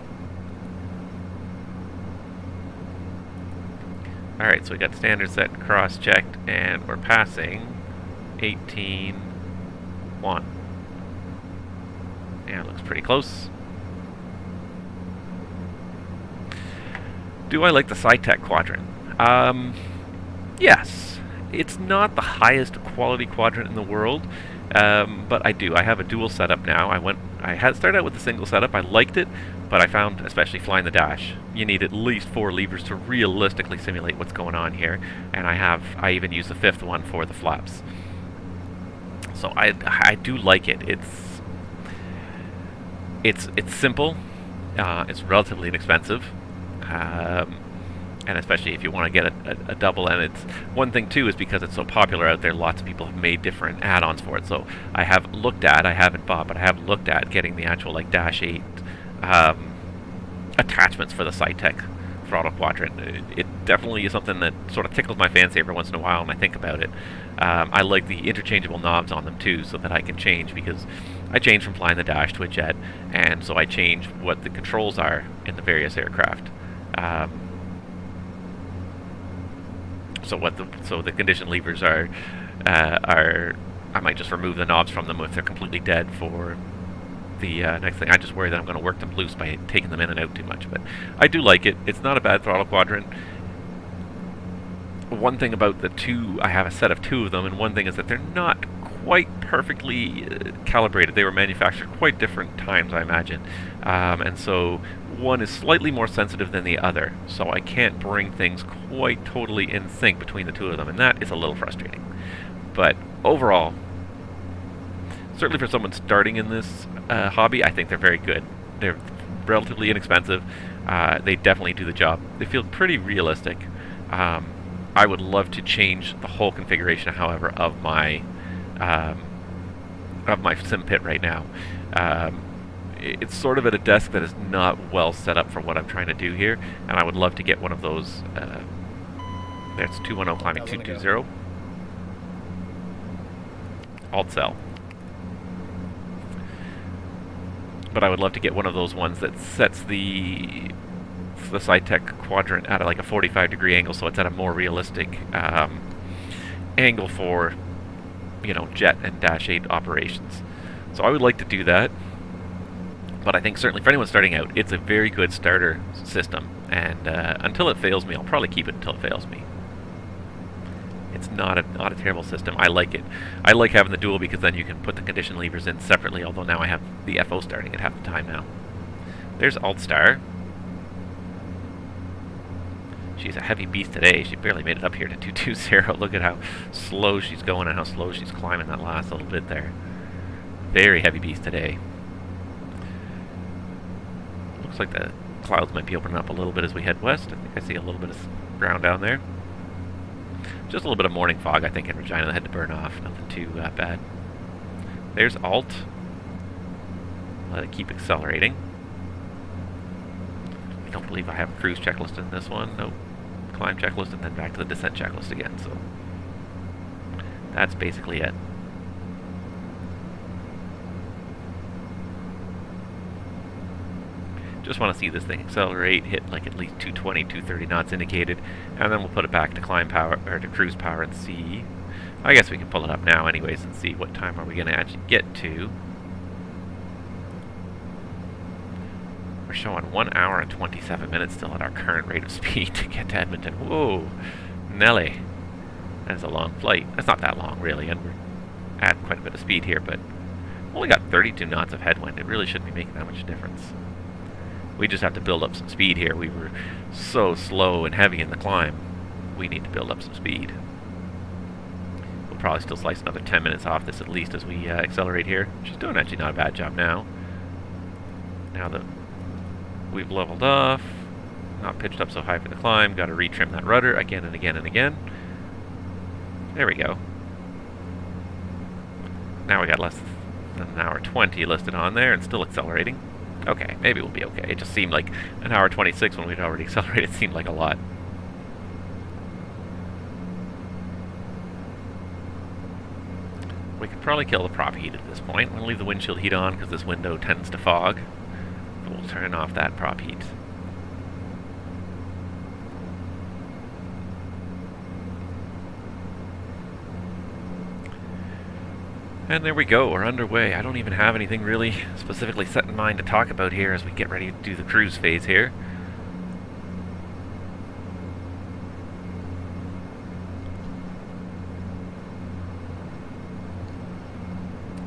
Alright, so we got standard set cross-checked, and we're passing 18.1. Yeah, it looks pretty close. Do I like the Saitek quadrant? Yes. It's not the highest quality quadrant in the world, but I do. I have a dual setup now. I had started out with a single setup. I liked it, but I found, especially flying the dash, you need at least 4 levers to realistically simulate what's going on here. And I even use the 5th one for the flaps. So I do like it. It's simple. It's relatively inexpensive. And especially if you want to get a double. And it's one thing too is because it's so popular out there, lots of people have made different add-ons for it. So I have looked at, I haven't bought, but I have looked at getting the actual like Dash 8 attachments for the Saitek Throttle Quadrant. It definitely is something that sort of tickles my fancy every once in a while when I think about it. I like the interchangeable knobs on them too, so that I can change, because I change from flying the dash to a jet, and so I change what the controls are in the various aircraft. So the condition levers are I might just remove the knobs from them if they're completely dead for the next thing. I just worry that I'm going to work them loose by taking them in and out too much. But I do like it. It's not a bad throttle quadrant. One thing about the two, I have a set of 2 of them, and one thing is that they're not quite perfectly calibrated. They were manufactured quite different times, I imagine. And so one is slightly more sensitive than the other, so I can't bring things quite totally in sync between the 2 of them, and that is a little frustrating. But overall, certainly for someone starting in this hobby, I think they're very good. They're relatively inexpensive. They definitely do the job. They feel pretty realistic. I would love to change the whole configuration, however, of my sim pit right now. It's sort of at a desk that is not well set up for what I'm trying to do here, and I would love to get one of those. That's 210 climbing 220. Alt cell. But I would love to get one of those ones that sets the Saitek quadrant at like a 45-degree angle, so it's at a more realistic angle for, you know, jet and Dash 8 operations. So I would like to do that. But I think certainly for anyone starting out, it's a very good starter system. And until it fails me, I'll probably keep it until it fails me. It's not a terrible system. I like it. I like having the dual because then you can put the condition levers in separately, although now I have the FO starting at half the time now. There's Alt Star. She's a heavy beast today. She barely made it up here to 220. Look at how slow she's going and how slow she's climbing that last little bit there. Very heavy beast today. Looks like the clouds might be opening up a little bit as we head west. I think I see a little bit of ground down there. Just a little bit of morning fog, I think, in Regina that had to burn off. Nothing too bad. There's Alt. Let it keep accelerating. I don't believe I have a cruise checklist in this one. Nope. Climb checklist and then back to the descent checklist again. So that's basically it. Just want to see this thing accelerate, hit like at least 220, 230 knots indicated, and then we'll put it back to climb power, or to cruise power and see. I guess we can pull it up now anyways and see what time are we going to actually get to. We're showing 1 hour and 27 minutes still at our current rate of speed to get to Edmonton. Whoa, Nelly. That is a long flight. That's not that long really, and we're at quite a bit of speed here, but only got 32 knots of headwind. It really shouldn't be making that much difference. We just have to build up some speed here. We were so slow and heavy in the climb. We need to build up some speed. We'll probably still slice another 10 minutes off this at least as we accelerate here. She's doing actually not a bad job now. Now that we've leveled off, not pitched up so high for the climb, got to retrim that rudder again and again and again. There we go. Now we got less than an hour 20 listed on there and still accelerating. Okay, maybe we'll be okay. It just seemed like an hour 26 when we'd already accelerated. It seemed like a lot. We could probably kill the prop heat at this point. We'll leave the windshield heat on because this window tends to fog. But we'll turn off that prop heat. And there we go, we're underway. I don't even have anything really specifically set in mind to talk about here as we get ready to do the cruise phase here.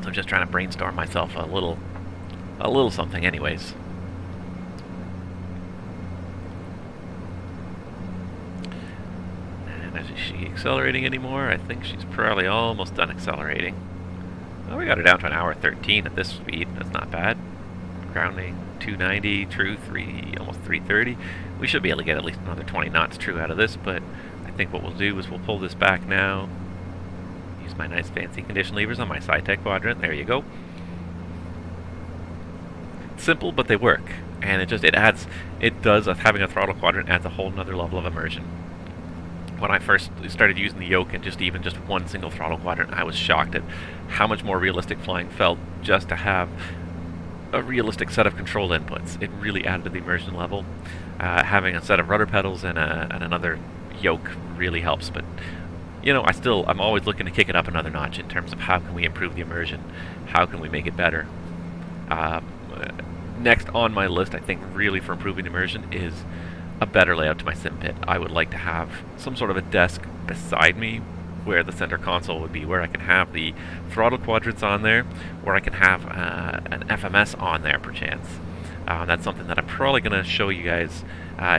So I'm just trying to brainstorm myself a little something anyways. And is she accelerating anymore? I think she's probably almost done accelerating. Well, we got her down to an hour 13 at this speed. That's not bad. Grounding 290, true almost 330. We should be able to get at least another 20 knots true out of this, but I think what we'll do is we'll pull this back now. Use my nice fancy condition levers on my Saitek quadrant. There you go. Simple, but they work. And having a throttle quadrant adds a whole nother level of immersion. When I first started using the yoke and just one single throttle quadrant, I was shocked at how much more realistic flying felt just to have a realistic set of control inputs. It really added to the immersion level. Having a set of rudder pedals and another yoke really helps, but you know, I'm always looking to kick it up another notch in terms of how can we improve the immersion, how can we make it better. Next on my list, I think really for improving immersion is a better layout to my sim pit. I would like to have some sort of a desk beside me where the center console would be, where I can have the throttle quadrants on there, where I can have an FMS on there perchance. That's something that I'm probably going to show you guys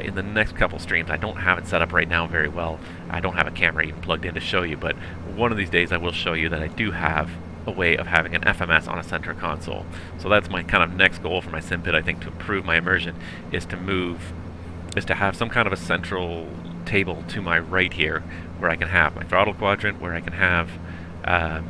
in the next couple streams. I don't have it set up right now very well. I don't have a camera even plugged in to show you, but one of these days I will show you that I do have a way of having an FMS on a center console. So that's my kind of next goal for my sim pit, I think, to improve my immersion, is to have some kind of a central table to my right here where I can have my throttle quadrant, where I can have my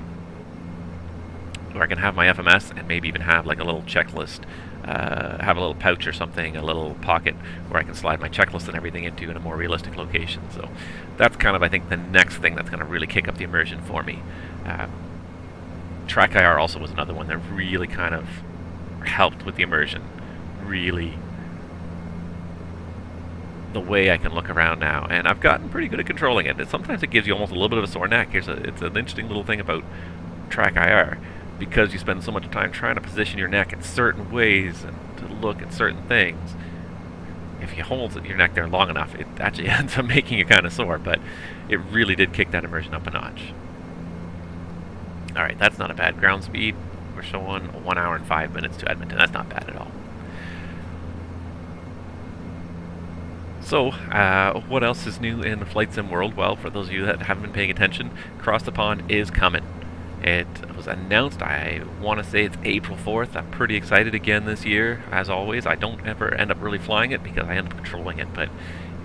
FMS, and maybe even have like a little checklist, have a little pouch or something, a little pocket where I can slide my checklist and everything into in a more realistic location. So that's kind of, I think, the next thing that's going to really kick up the immersion for me. TrackIR also was another one that really kind of helped with the immersion. Really, the way I can look around now, and I've gotten pretty good at controlling it. Sometimes it gives you almost a little bit of a sore neck. It's an interesting little thing about TrackIR, because you spend so much time trying to position your neck in certain ways and to look at certain things. If you hold your neck there long enough, it actually ends up making you kind of sore, but it really did kick that immersion up a notch. Alright, that's not a bad ground speed. We're showing 1 hour and 5 minutes to Edmonton. That's not bad at all. So, what else is new in the flight sim world? Well, for those of you that haven't been paying attention, Across the Pond is coming. It was announced, I want to say it's April 4th. I'm pretty excited again this year, as always. I don't ever end up really flying it because I end up controlling it, but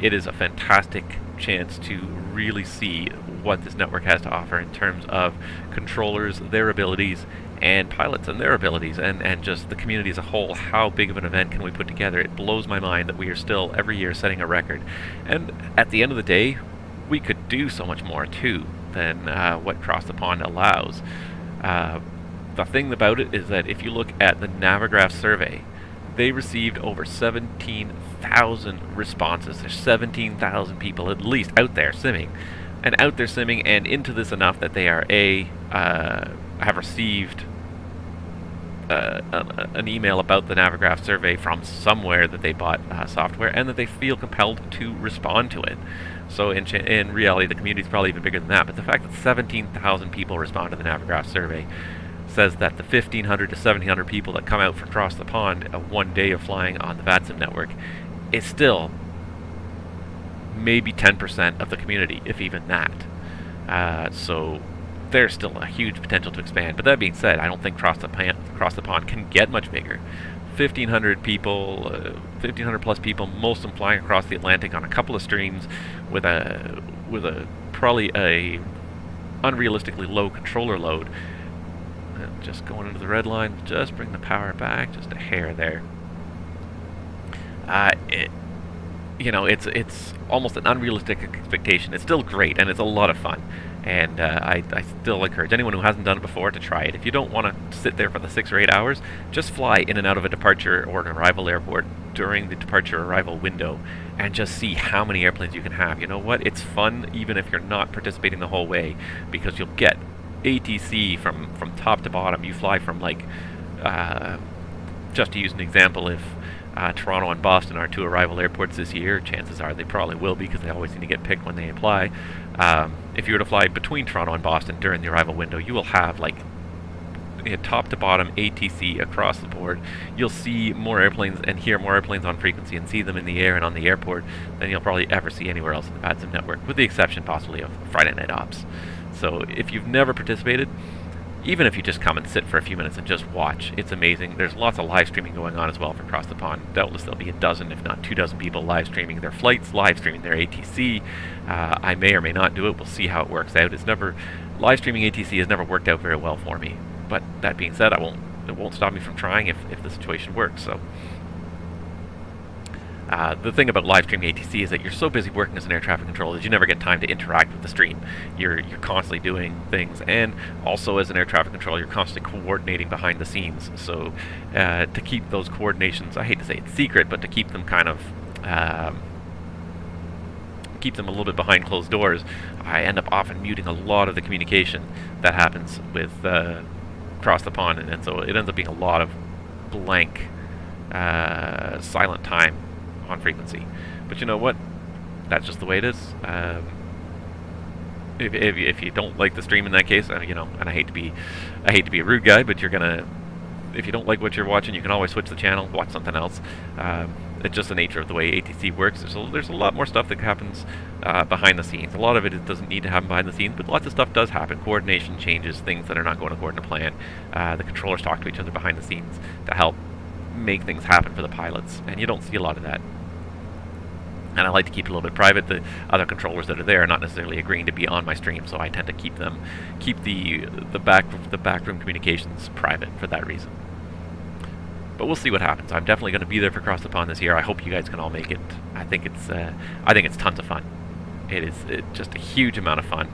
it is a fantastic chance to really see what this network has to offer in terms of controllers, their abilities, and pilots and their abilities, and just the community as a whole. How big of an event can we put together? It blows my mind that we are still every year setting a record, and at the end of the day we could do so much more too than what Across the Pond allows. The thing about it is that if you look at the Navigraph survey, they received over 17,000 responses. There's 17,000 people at least out there simming, and into this enough that they are have received an email about the Navigraph survey from somewhere that they bought software, and that they feel compelled to respond to it. So in reality, the community is probably even bigger than that, but the fact that 17,000 people respond to the Navigraph survey says that the 1,500 to 1,700 people that come out from across the pond one day of flying on the VATSIM network is still maybe 10% of the community, if even that. So there's still a huge potential to expand. But that being said, I don't think across the pond can get much bigger. 1,500 people, 1,500 plus people, most of them flying across the Atlantic on a couple of streams with a probably a unrealistically low controller load. And just going into the red line, just bring the power back just a hair there. It's almost an unrealistic expectation. It's still great, and it's a lot of fun. And I still encourage anyone who hasn't done it before to try it. If you don't want to sit there for the 6 or 8 hours, just fly in and out of a departure or an arrival airport during the departure-arrival window and just see how many airplanes you can have. You know what? It's fun even if you're not participating the whole way, because you'll get ATC from top to bottom. You fly from, like, just to use an example, if Toronto and Boston are 2 arrival airports this year, chances are they probably will be, because they always seem to get picked when they apply. If you were to fly between Toronto and Boston during the arrival window, you will have, like, top to bottom ATC across the board. You'll see more airplanes and hear more airplanes on frequency and see them in the air and on the airport than you'll probably ever see anywhere else in the VATSIM network, with the exception possibly of Friday Night Ops. So if you've never participated, even if you just come and sit for a few minutes and just watch, it's amazing. There's lots of live streaming going on as well for Across the Pond. Doubtless there'll be a dozen, if not 24 people live streaming their flights, live streaming their ATC. I may or may not do it. We'll see how it works out. Live streaming ATC has never worked out very well for me. But that being said, it won't stop me from trying if the situation works. So the thing about live streaming ATC is that you're so busy working as an air traffic controller that you never get time to interact with the stream. You're constantly doing things, and also as an air traffic controller, you're constantly coordinating behind the scenes. So to keep those coordinations, I hate to say it's secret, but to keep them kind of keep them a little bit behind closed doors, I end up often muting a lot of the communication that happens with Across the Pond, and so it ends up being a lot of blank silent time on frequency. But you know what? That's just the way it is. If you don't like the stream in that case, and I hate to be a rude guy, but if you don't like what you're watching, you can always switch the channel, watch something else. It's just the nature of the way ATC works. There's a lot more stuff that happens behind the scenes. A lot of it doesn't need to happen behind the scenes, but lots of stuff does happen. Coordination changes, things that are not going according to plan. The controllers talk to each other behind the scenes to help make things happen for the pilots, and you don't see a lot of that. And I like to keep it a little bit private. The other controllers that are there are not necessarily agreeing to be on my stream, so I tend to keep the backroom communications private for that reason. But we'll see what happens. I'm definitely going to be there for Across the Pond this year. I hope you guys can all make it. I think it's tons of fun. It's just a huge amount of fun.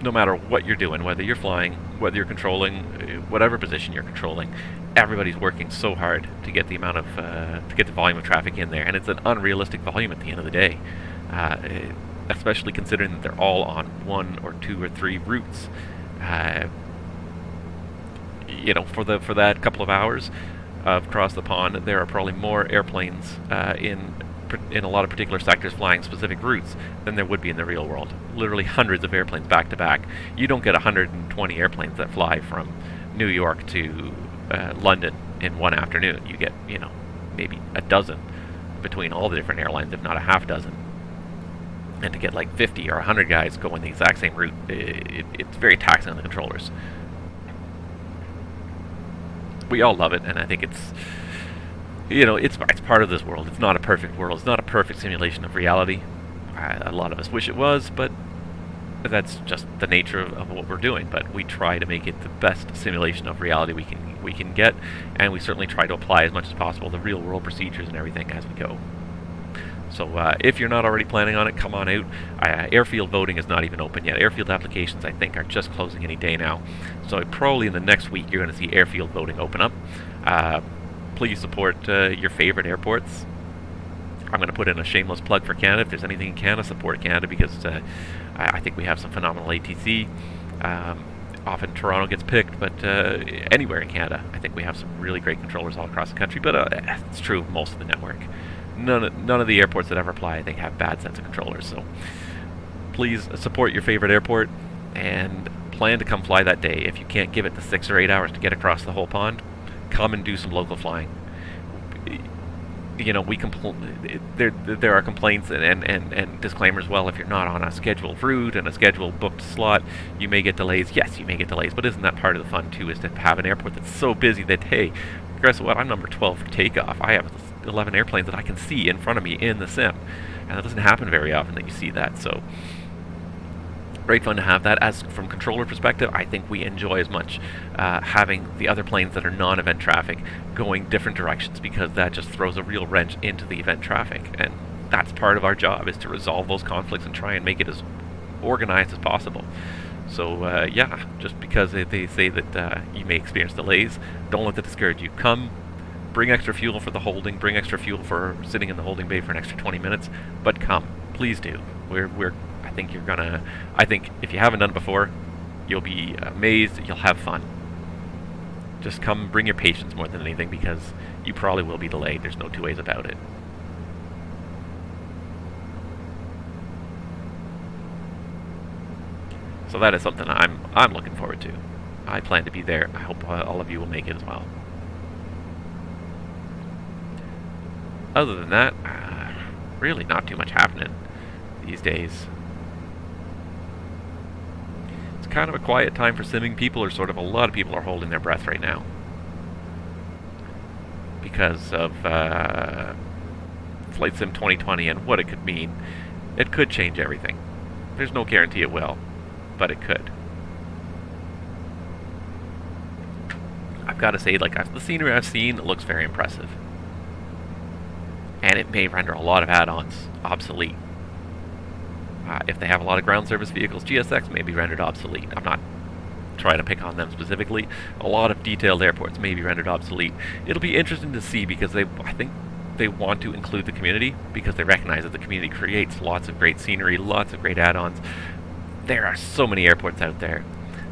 no matter what you're doing, whether you're flying, whether you're controlling, whatever position you're controlling, everybody's working so hard to get the amount of to get the volume of traffic in there, and it's an unrealistic volume at the end of the day, especially considering that they're all on 1 or 2 or 3 routes. You know, for that couple of hours across the pond, there are probably more airplanes in a lot of particular sectors flying specific routes than there would be in the real world. Literally hundreds of airplanes back to back. You don't get 120 airplanes that fly from New York to London in one afternoon. You get, you know, maybe a dozen between all the different airlines, if not a half dozen. And to get like 50 or 100 guys going the exact same route, it's very taxing on the controllers. We all love it, and I think it's, you know, it's part of this world. It's not a perfect world. It's not a perfect simulation of reality. A lot of us wish it was, but that's just the nature of what we're doing. But we try to make it the best simulation of reality we can get, and we certainly try to apply as much as possible the real world procedures and everything as we go. So if you're not already planning on it, come on out. Airfield voting is not even open yet. Airfield applications, I think, are just closing any day now. So probably in the next week you're going to see airfield voting open up. Please support your favorite airports. I'm going to put in a shameless plug for Canada. If there's anything in Canada, support Canada, because I think we have some phenomenal ATC. Often Toronto gets picked, but anywhere in Canada, I think we have some really great controllers all across the country. But it's true of most of the network. None of the airports that ever apply, I think, have bad sets of controllers. So please support your favorite airport and plan to come fly that day. If you can't give it the 6 or 8 hours to get across the whole pond, come and do some local flying. You know, there are complaints and disclaimers. Well, if you're not on a scheduled route and a scheduled booked slot, you may get delays. Yes, you may get delays, but isn't that part of the fun too, is to have an airport that's so busy that, hey, guess what, I'm number 12 for takeoff. I have 11 airplanes that I can see in front of me in the sim, and that doesn't happen very often that you see that. So great fun to have that. As from controller perspective, I think we enjoy as much having the other planes that are non-event traffic going different directions, because that just throws a real wrench into the event traffic, and that's part of our job, is to resolve those conflicts and try and make it as organized as possible. So yeah, just because they say that you may experience delays, don't let that discourage you. Come, bring extra fuel for the holding, bring extra fuel for sitting in the holding bay for an extra 20 minutes, but come, please do. I think if you haven't done it before, you'll be amazed, you'll have fun. Just come, bring your patience more than anything, because you probably will be delayed. There's no two ways about it. So that is something I'm looking forward to. I plan to be there. I hope all of you will make it as well. Other than that, really not too much happening these days. It's kind of a quiet time for simming. People are a lot of people are holding their breath right now because of Flight Sim 2020 and what it could mean. It could change everything. There's no guarantee it will, but it could. I've got to say, like, the scenery I've seen looks very impressive. And it may render a lot of add-ons obsolete. If they have a lot of ground service vehicles, GSX may be rendered obsolete. I'm not trying to pick on them specifically. A lot of detailed airports may be rendered obsolete. It'll be interesting to see, because I think they want to include the community, because they recognize that the community creates lots of great scenery, lots of great add-ons. There are so many airports out there.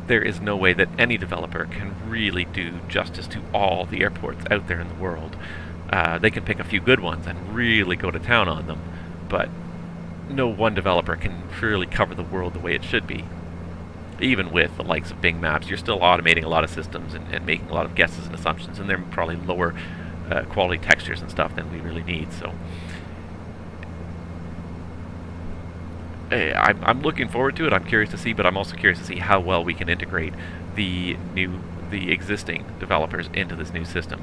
There is no way that any developer can really do justice to all the airports out there in the world. They can pick a few good ones and really go to town on them, but no one developer can really cover the world the way it should be. Even with the likes of Bing Maps, you're still automating a lot of systems and making a lot of guesses and assumptions, and they're probably lower quality textures and stuff than we really need. So I'm looking forward to it. I'm curious to see, but I'm also curious to see how well we can integrate the existing developers into this new system.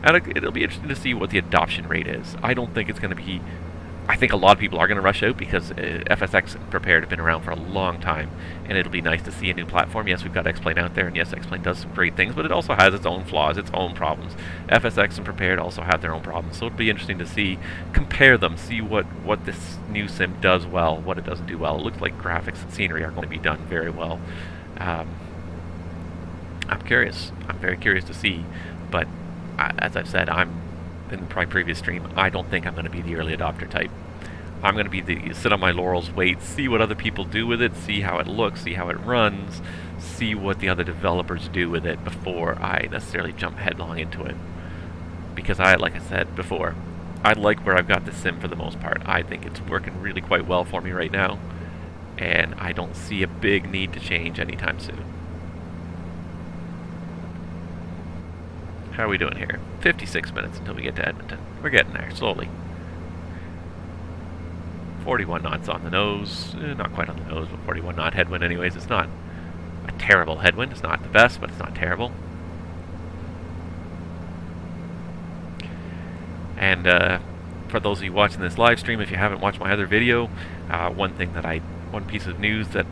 And it'll be interesting to see what the adoption rate is. I don't think it's going to be I think a lot of people are going to rush out because FSX and Prepared have been around for a long time, and it'll be nice to see a new platform. Yes, we've got X-Plane out there, and yes, X-Plane does some great things, but it also has its own flaws, its own problems. FSX and Prepared also have their own problems, so it'll be interesting to see, compare them, see what this new sim does well, what it doesn't do well. It looks like graphics and scenery are going to be done very well. I'm curious. I'm very curious to see, but as I've said, in the previous stream, I don't think I'm going to be the early adopter type. I'm going to be sit on my laurels, wait, see what other people do with it, see how it looks, see how it runs, see what the other developers do with it before I necessarily jump headlong into it. Because like I said before, I like where I've got this sim for the most part. I think it's working really quite well for me right now, and I don't see a big need to change anytime soon. How are we doing here? 56 minutes until we get to Edmonton. We're getting there, slowly. 41 knots on the nose. Not quite on the nose, but 41 knot headwind anyways. It's not a terrible headwind. It's not the best, but it's not terrible. And for those of you watching this live stream, if you haven't watched my other video, one piece of news that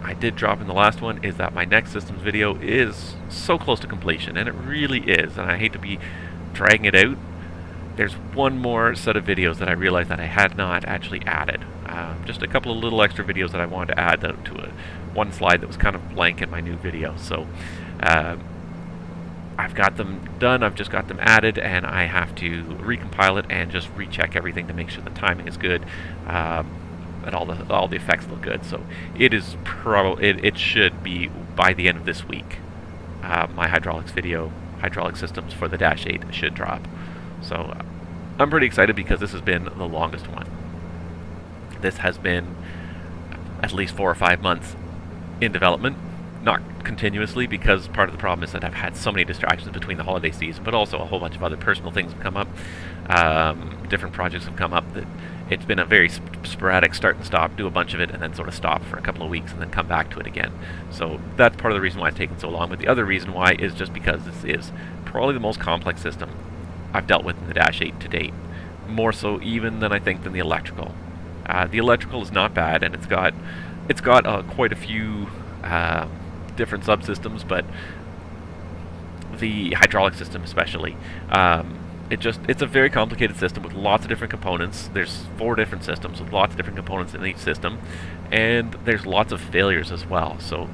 I did drop in the last one is that my next systems video is so close to completion, and it really is, and I hate to be dragging it out. There's one more set of videos that I realized that I had not actually added. Just a couple of little extra videos that I wanted to add to one slide that was kind of blank in my new video. So I've got them done, I've just got them added, and I have to recompile it and just recheck everything to make sure the timing is good. And all the effects look good, so it is it should be by the end of this week. My hydraulic systems for the Dash 8 should drop. So I'm pretty excited because this has been the longest one. This has been at least 4 or 5 months in development, not continuously, because part of the problem is that I've had so many distractions between the holiday season, but also a whole bunch of other personal things have come up. Different projects have come up that it's been a very sporadic start and stop, do a bunch of it, and then sort of stop for a couple of weeks and then come back to it again. So that's part of the reason why it's taken so long. But the other reason why is just because this is probably the most complex system I've dealt with in the Dash 8 to date. More so even than I think than the electrical. The electrical is not bad, and it's got quite a few different subsystems, but the hydraulic system especially, it's a very complicated system with lots of different components. There's 4 different systems with lots of different components in each system, and there's lots of failures as well. So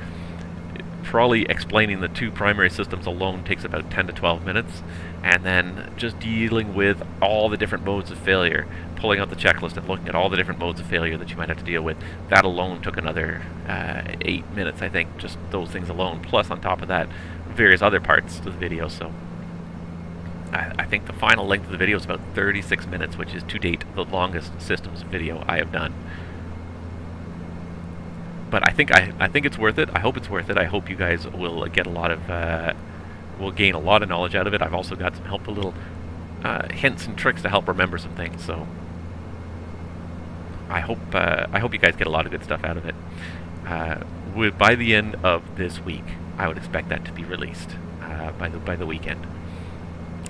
probably explaining the 2 primary systems alone takes about 10 to 12 minutes, and then just dealing with all the different modes of failure, pulling out the checklist and looking at all the different modes of failure that you might have to deal with, that alone took another 8 minutes, I think, just those things alone, plus on top of that various other parts of the video. So I think the final length of the video is about 36 minutes, which is to date the longest systems video I have done. But I think it's worth it. I hope it's worth it. I hope you guys will get a lot of will gain a lot of knowledge out of it. I've also got some helpful little hints and tricks to help remember some things. So I hope you guys get a lot of good stuff out of it. By the end of this week, I would expect that to be released by the weekend.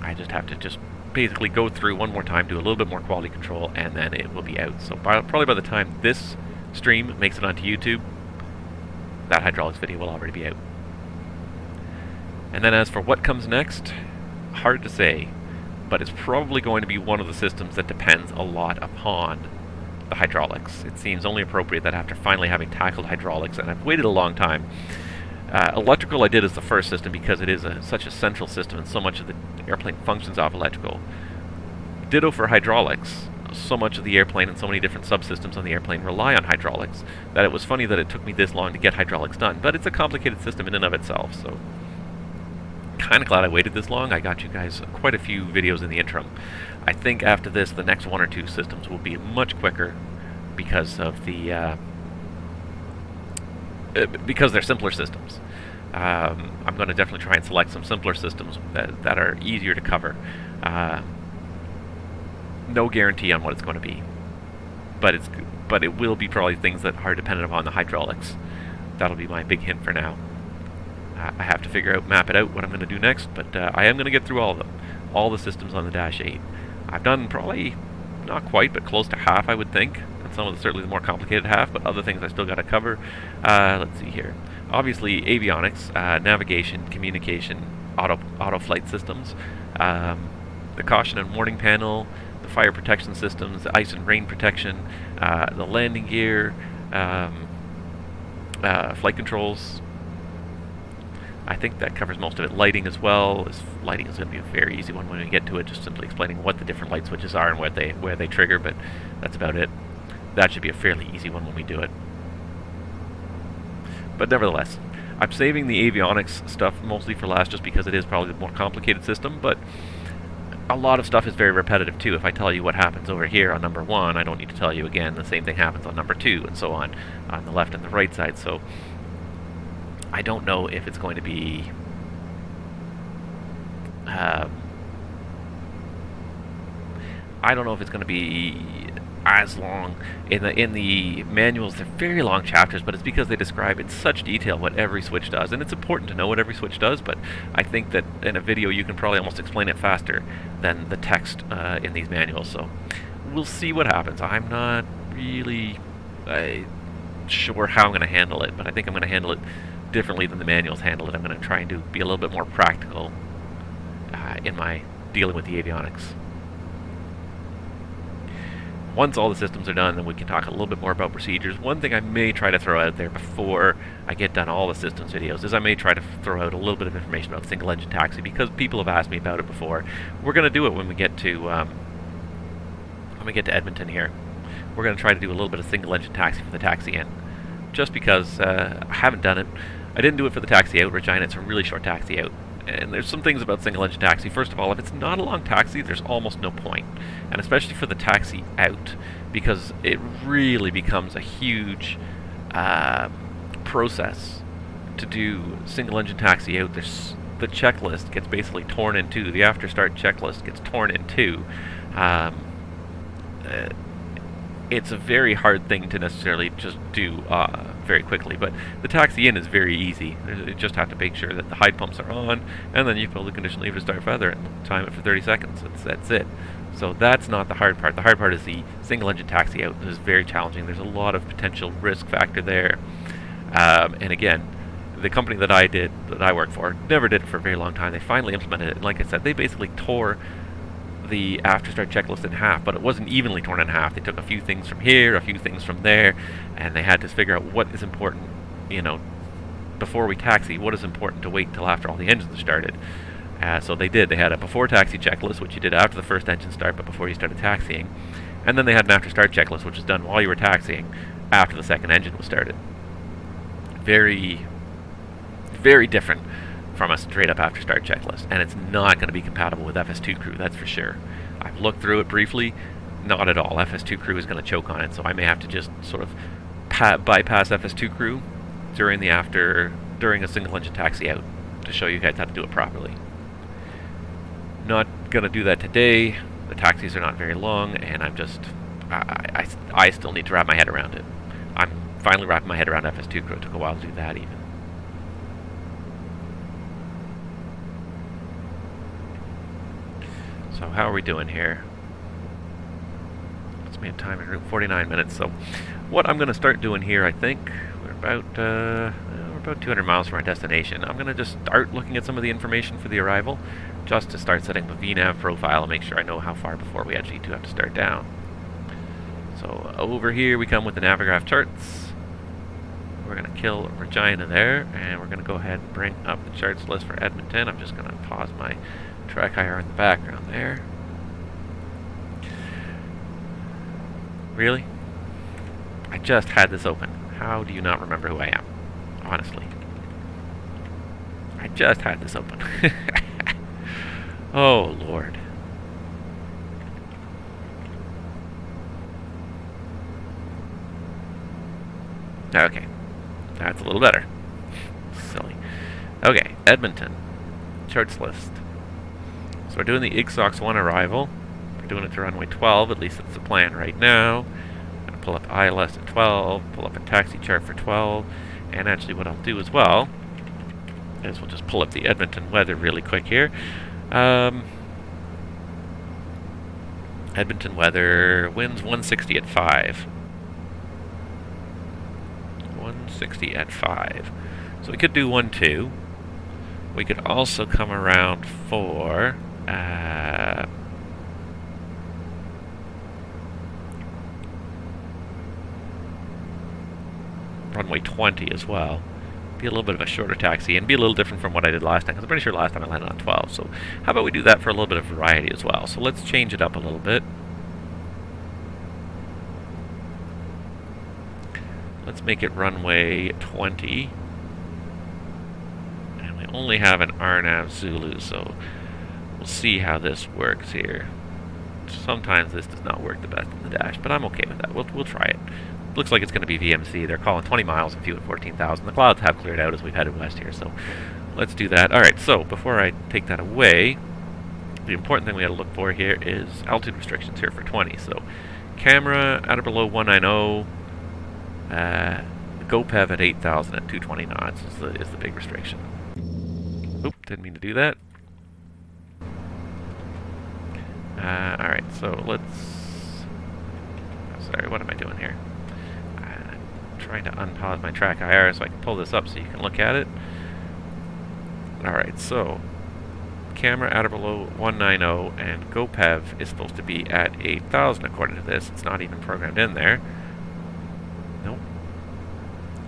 I just have to basically go through one more time, do a little bit more quality control, and then it will be out. So probably by the time this stream makes it onto YouTube, that hydraulics video will already be out. And then as for what comes next, hard to say, but it's probably going to be one of the systems that depends a lot upon the hydraulics. It seems only appropriate that after finally having tackled hydraulics, and I've waited a long time. Electrical I did as the first system because it is such a central system and so much of the airplane functions off electrical. Ditto for hydraulics. So much of the airplane and so many different subsystems on the airplane rely on hydraulics that it was funny that it took me this long to get hydraulics done, but it's a complicated system in and of itself, so kind of glad I waited this long. I got you guys quite a few videos in the interim. I think after this the next 1 or 2 systems will be much quicker because of the because they're simpler systems. I'm going to definitely try and select some simpler systems that are easier to cover. No guarantee on what it's going to be, but it will be probably things that are dependent upon the hydraulics. That'll be my big hint for now. I have to map it out what I'm going to do next, but I am going to get through all of them, all the systems on the Dash 8. I've done probably not quite, but close to half, I would think. And some of the certainly the more complicated half, but other things I still got to cover. Let's see here. Obviously, avionics, navigation, communication, auto flight systems, the caution and warning panel, the fire protection systems, the ice and rain protection, the landing gear, flight controls. I think that covers most of it. Lighting as well. Lighting is going to be a very easy one when we get to it, just simply explaining what the different light switches are and where they trigger, but that's about it. That should be a fairly easy one when we do it. But nevertheless, I'm saving the avionics stuff mostly for last just because it is probably the more complicated system, but a lot of stuff is very repetitive too. If I tell you what happens over here on number 1, I don't need to tell you again the same thing happens on number 2 and so on the left and the right side. So I don't know if it's going to be I don't know if it's going to be as long. In the manuals, they're very long chapters, but it's because they describe in such detail what every switch does, and it's important to know what every switch does, but I think that in a video you can probably almost explain it faster than the text in these manuals, so we'll see what happens. I'm not really sure how I'm going to handle it, but I think I'm going to handle it differently than the manuals handle it. I'm going to try and be a little bit more practical in my dealing with the avionics. Once all the systems are done, then we can talk a little bit more about procedures. One thing I may try to throw out there before I get done all the systems videos is I may try to throw out a little bit of information about single engine taxi, because people have asked me about it before. We're going to do it when we get to Edmonton here. We're going to try to do a little bit of single engine taxi for the taxi in, just because I haven't done it. I didn't do it for the taxi out. Regina, it's a really short taxi out. And there's some things about single engine taxi. First of all, if it's not a long taxi, there's almost no point. And especially for the taxi out, because it really becomes a huge process to do single engine taxi out. The checklist gets basically torn in two. The after start checklist gets torn in two. It's a very hard thing to necessarily just do very quickly, but the taxi in is very easy. You just have to make sure that the hide pumps are on, and then you pull the condition lever to start feather and time it for 30 seconds. That's it. So that's not the hard part. The hard part is the single engine taxi out. This is very challenging. There's a lot of potential risk factor there. And again, the company that I work for, never did it for a very long time. They finally implemented it, and like I said, they basically tore the after start checklist in half, but it wasn't evenly torn in half. They took a few things from here, a few things from there, and they had to figure out what is important, before we taxi, what is important to wait until after all the engines are started. So they did. They had a before taxi checklist, which you did after the first engine start, but before you started taxiing. And then they had an after start checklist, which was done while you were taxiing, after the second engine was started. Very, very different from a straight up after start checklist, and it's not going to be compatible with FS2 crew, that's for sure. I've looked through it briefly, not at all. FS2 crew is going to choke on it, so I may have to just sort of bypass FS2 crew during a single engine taxi out to show you guys how to do it properly. Not going to do that today. The taxis are not very long, and I'm just I still need to wrap my head around it. I'm finally wrapping my head around FS2 crew. It took a while to do that even. So how are we doing here? Let's make time in room 49 minutes. So what I'm going to start doing here, I think we're about 200 miles from our destination. I'm going to just start looking at some of the information for the arrival, just to start setting up a VNAV profile and make sure I know how far before we actually do have to start down. So over here we come with the Navigraph charts. We're going to kill Regina there, and we're going to go ahead and bring up the charts list for Edmonton. I'm just going to pause my track higher in the background there. Really? I just had this open. How do you not remember who I am? Honestly. I just had this open. Oh, Lord. Okay. That's a little better. Silly. Okay, Edmonton. Charts list. So we're doing the IGSOX 1 arrival. We're doing it to runway 12, at least that's the plan right now. I'm going to pull up ILS at 12, pull up a taxi chart for 12, and actually what I'll do as well is we'll just pull up the Edmonton weather really quick here. Edmonton weather, winds 160 at 5. 160 at 5. So we could do 1-2. We could also come around for runway 20 as well. Be a little bit of a shorter taxi and be a little different from what I did last time, because I'm pretty sure last time I landed on 12. So how about we do that for a little bit of variety as well. So let's change it up a little bit. Let's make it runway 20. And we only have an RNAV Zulu, so we'll see how this works here. Sometimes this does not work the best in the dash, but I'm okay with that. We'll try it. Looks like it's going to be VMC. They're calling 20 miles and few at 14,000. The clouds have cleared out as we've headed west here, so let's do that. Alright, so before I take that away, the important thing we got to look for here is altitude restrictions here for 20. So camera at or below 190, GoPev at 8,000 at 220 knots is the big restriction. Oop, didn't mean to do that. Alright, so let's... Oh, sorry, what am I doing here? Trying to unpause my track IR so I can pull this up so you can look at it. Alright, so camera at or below 190 and GoPev is supposed to be at 8,000 according to this. It's not even programmed in there. Nope.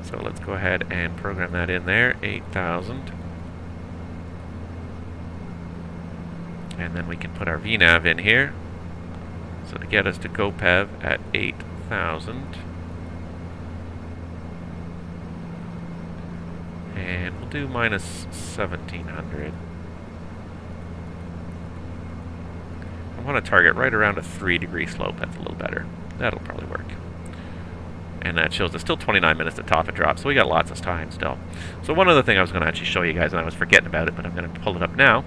So let's go ahead and program that in there, 8,000. And then we can put our VNAV in here. So to get us to GoPev at 8,000. And we'll do minus 1,700. I want to target right around a 3-degree slope. That's a little better. That'll probably work. And that shows us still 29 minutes to top and drop, so we got lots of time still. So one other thing I was going to actually show you guys, and I was forgetting about it, but I'm going to pull it up now,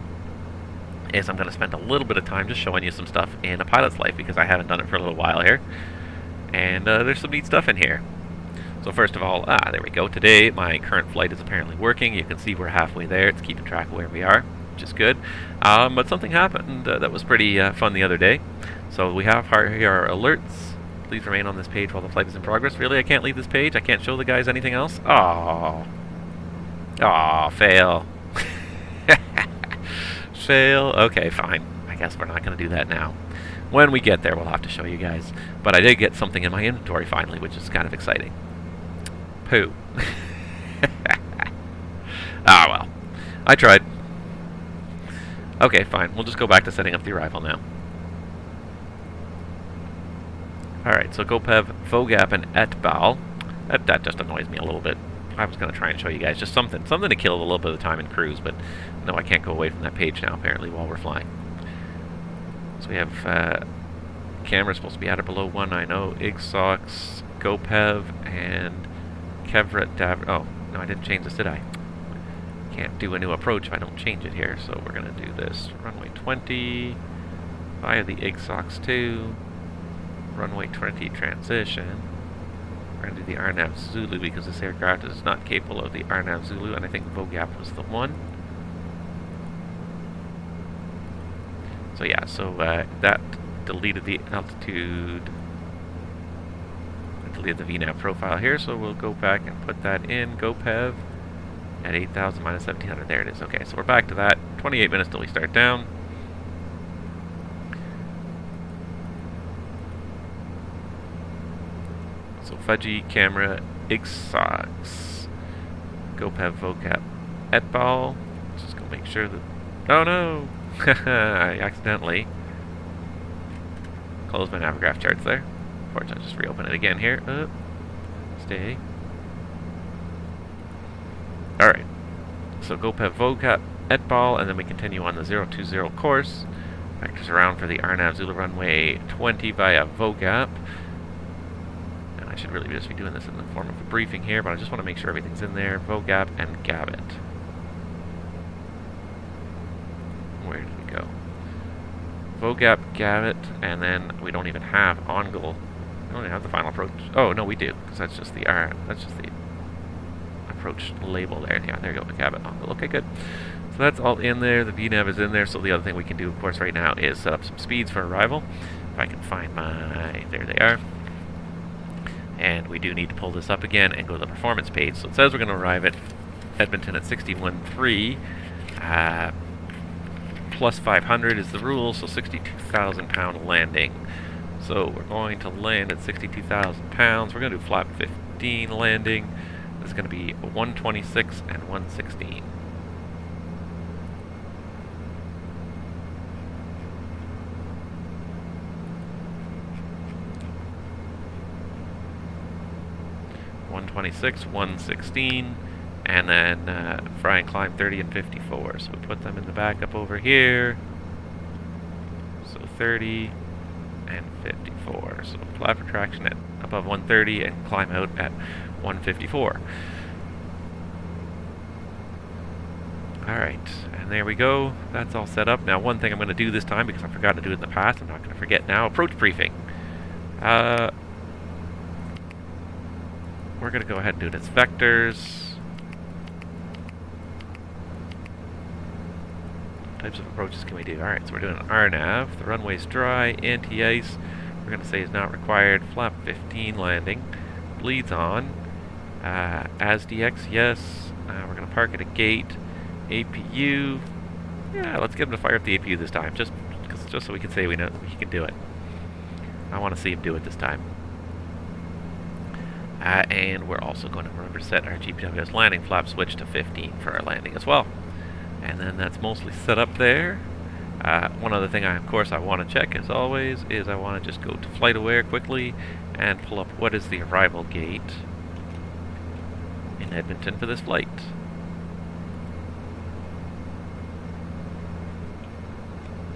is I'm going to spend a little bit of time just showing you some stuff in a pilot's life, because I haven't done it for a little while here. And there's some neat stuff in here. So first of all, there we go. Today, my current flight is apparently working. You can see we're halfway there. It's keeping track of where we are, which is good. But something happened that was pretty fun the other day. So we have here our alerts. Please remain on this page while the flight is in progress. Really, I can't leave this page? I can't show the guys anything else? Oh. Oh, fail. Fail. Okay, fine. I guess we're not going to do that now. When we get there, we'll have to show you guys. But I did get something in my inventory finally, which is kind of exciting. Poo. Ah, well. I tried. Okay, fine. We'll just go back to setting up the arrival now. Alright, so GoPev, VOGAP, and ETBAL. That just annoys me a little bit. I was going to try and show you guys just something to kill a little bit of time in cruise, but no, I can't go away from that page now, apparently, while we're flying. So we have camera supposed to be at or below 190, IGSOX, GoPev, and Kevret Dav... Oh, no, I didn't change this, did I? Can't do a new approach if I don't change it here, so we're going to do this. Runway 20, via the IGSOX 2, runway 20 transition. We're going to do the RNAV Zulu because this aircraft is not capable of the RNAV Zulu, and I think VOGAP was the one. So yeah, so that deleted the altitude, deleted the VNAV profile here, so we'll go back and put that in GoPev at 8,000 minus 1,700. There it is. Okay, so we're back to that. 28 minutes till we start down. So Fudgy, camera, IGSOX, GoPev, VOGAP, ETBAL. Just go make sure that... Oh no! I accidentally closed my Navigraph charts there. Unfortunately, I'll just reopen it again here. Stay. Alright. So GoPev, VOGAP, ETBAL, and then we continue on the 020 course. Vectors around for the RNAV Zulu runway 20 via VOGAP. And I should really just be doing this in the form of a briefing here, but I just want to make sure everything's in there. VOGAP and Gabit. Where did we go? VOGAP, Gabit, and then we don't even have ONGL. We don't even have the final approach. Oh no, we do, because that's just the approach label there. Yeah, there you go, Gabit, ONGL. Okay, good. So that's all in there. The VNAV is in there. So the other thing we can do, of course, right now is set up some speeds for arrival. If I can find my... There they are. And we do need to pull this up again and go to the performance page. So it says we're going to arrive at Edmonton at 61.3. Plus 500 is the rule, so 62,000 pound landing. So we're going to land at 62,000 pounds. We're going to do flap 15 landing. This is going to be 126 and 116. .126, 116, and then fry and climb 30 and 54. So we put them in the backup over here. So 30 and 54. So flap retraction at above 130 and climb out at 154. Alright, and there we go. That's all set up. Now one thing I'm going to do this time, because I forgot to do it in the past, I'm not going to forget now, approach briefing. We're going to go ahead and do it as vectors. What types of approaches can we do? Alright, so we're doing an RNAV. The runway's dry, anti-ice. We're going to say is not required. Flap 15 landing. Bleeds on. As DX, yes. We're going to park at a gate. APU. Yeah, let's get him to fire up the APU this time. Just so we can say we know he can do it. I want to see him do it this time. And we're also going to remember to set our GPWS landing flap switch to 15 for our landing as well. And then that's mostly set up there. One other thing of course I want to check as always is I want to just go to flight aware quickly and pull up what is the arrival gate in Edmonton for this flight.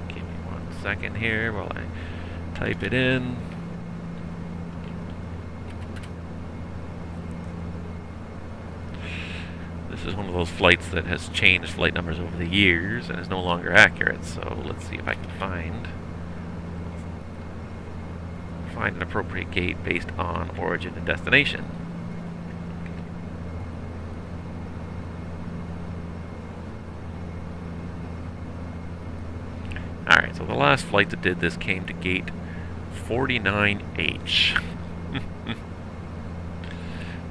Give me 1 second here while I type it in. This is one of those flights that has changed flight numbers over the years and is no longer accurate, so let's see if I can find an appropriate gate based on origin and destination. Alright, so the last flight that did this came to gate 49H.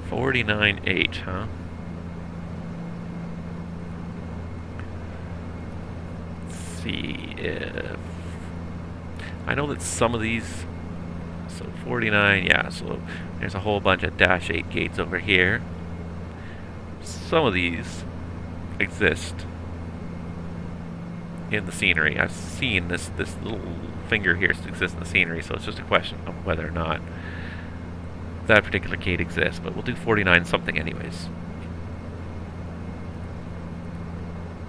49H, huh? See if I know that some of these, so 49, yeah, so there's a whole bunch of dash 8 gates over here. Some of these exist in the scenery. I've seen this little finger here exist in the scenery, so it's just a question of whether or not that particular gate exists, but we'll do 49 something anyways.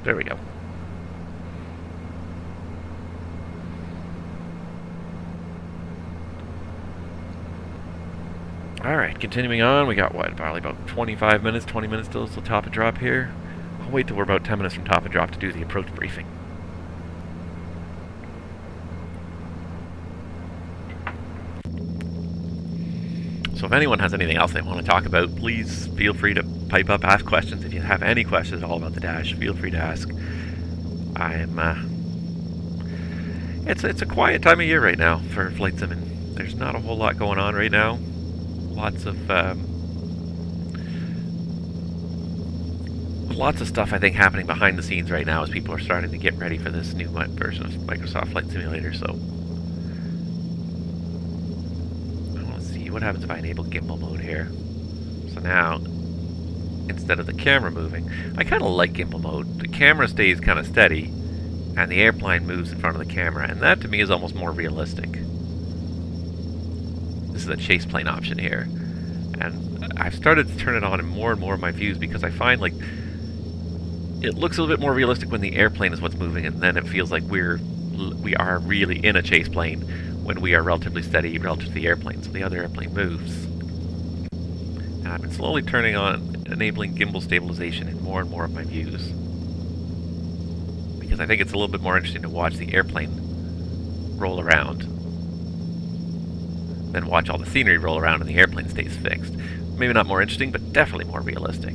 There we go. Alright, continuing on, we got what, probably about 25 minutes, 20 minutes till top of drop here. I'll wait till we're about 10 minutes from top of drop to do the approach briefing. So if anyone has anything else they want to talk about, please feel free to pipe up, ask questions. If you have any questions at all about the dash, feel free to ask. It's a quiet time of year right now for flight simming. There's not a whole lot going on right now. Lots of stuff I think happening behind the scenes right now as people are starting to get ready for this new version of Microsoft Flight Simulator. So I want to see what happens if I enable gimbal mode here. So now instead of the camera moving, I kind of like gimbal mode. The camera stays kind of steady and the airplane moves in front of the camera, and that to me is almost more realistic. This is a Chaseplane option here, and I've started to turn it on in more and more of my views because I find like it looks a little bit more realistic when the airplane is what's moving, and then it feels like we are really in a Chaseplane when we are relatively steady relative to the airplane, so the other airplane moves. And I've been slowly turning on enabling gimbal stabilization in more and more of my views because I think it's a little bit more interesting to watch the airplane roll around then watch all the scenery roll around and the airplane stays fixed. Maybe not more interesting, but definitely more realistic.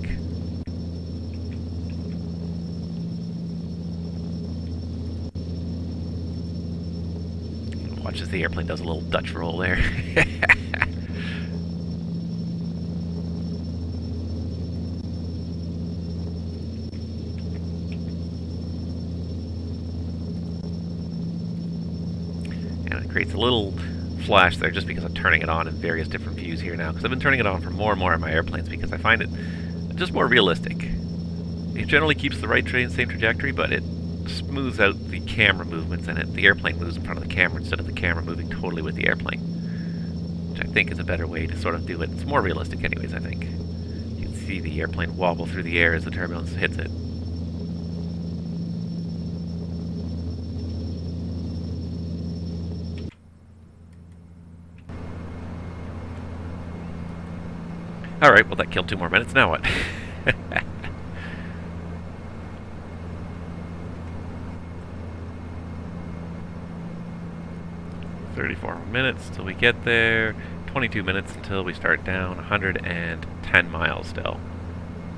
Watch as the airplane does a little Dutch roll there. And it creates a little flash there just because I'm turning it on in various different views here now. Because I've been turning it on for more and more of my airplanes because I find it just more realistic. It generally keeps the right same trajectory, but it smooths out the camera movements, and the airplane moves in front of the camera instead of the camera moving totally with the airplane, which I think is a better way to sort of do it. It's more realistic anyways, I think. You can see the airplane wobble through the air as the turbulence hits it. Alright, well that killed 2 more minutes, now what? 34 minutes till we get there, 22 minutes until we start down, 110 miles still.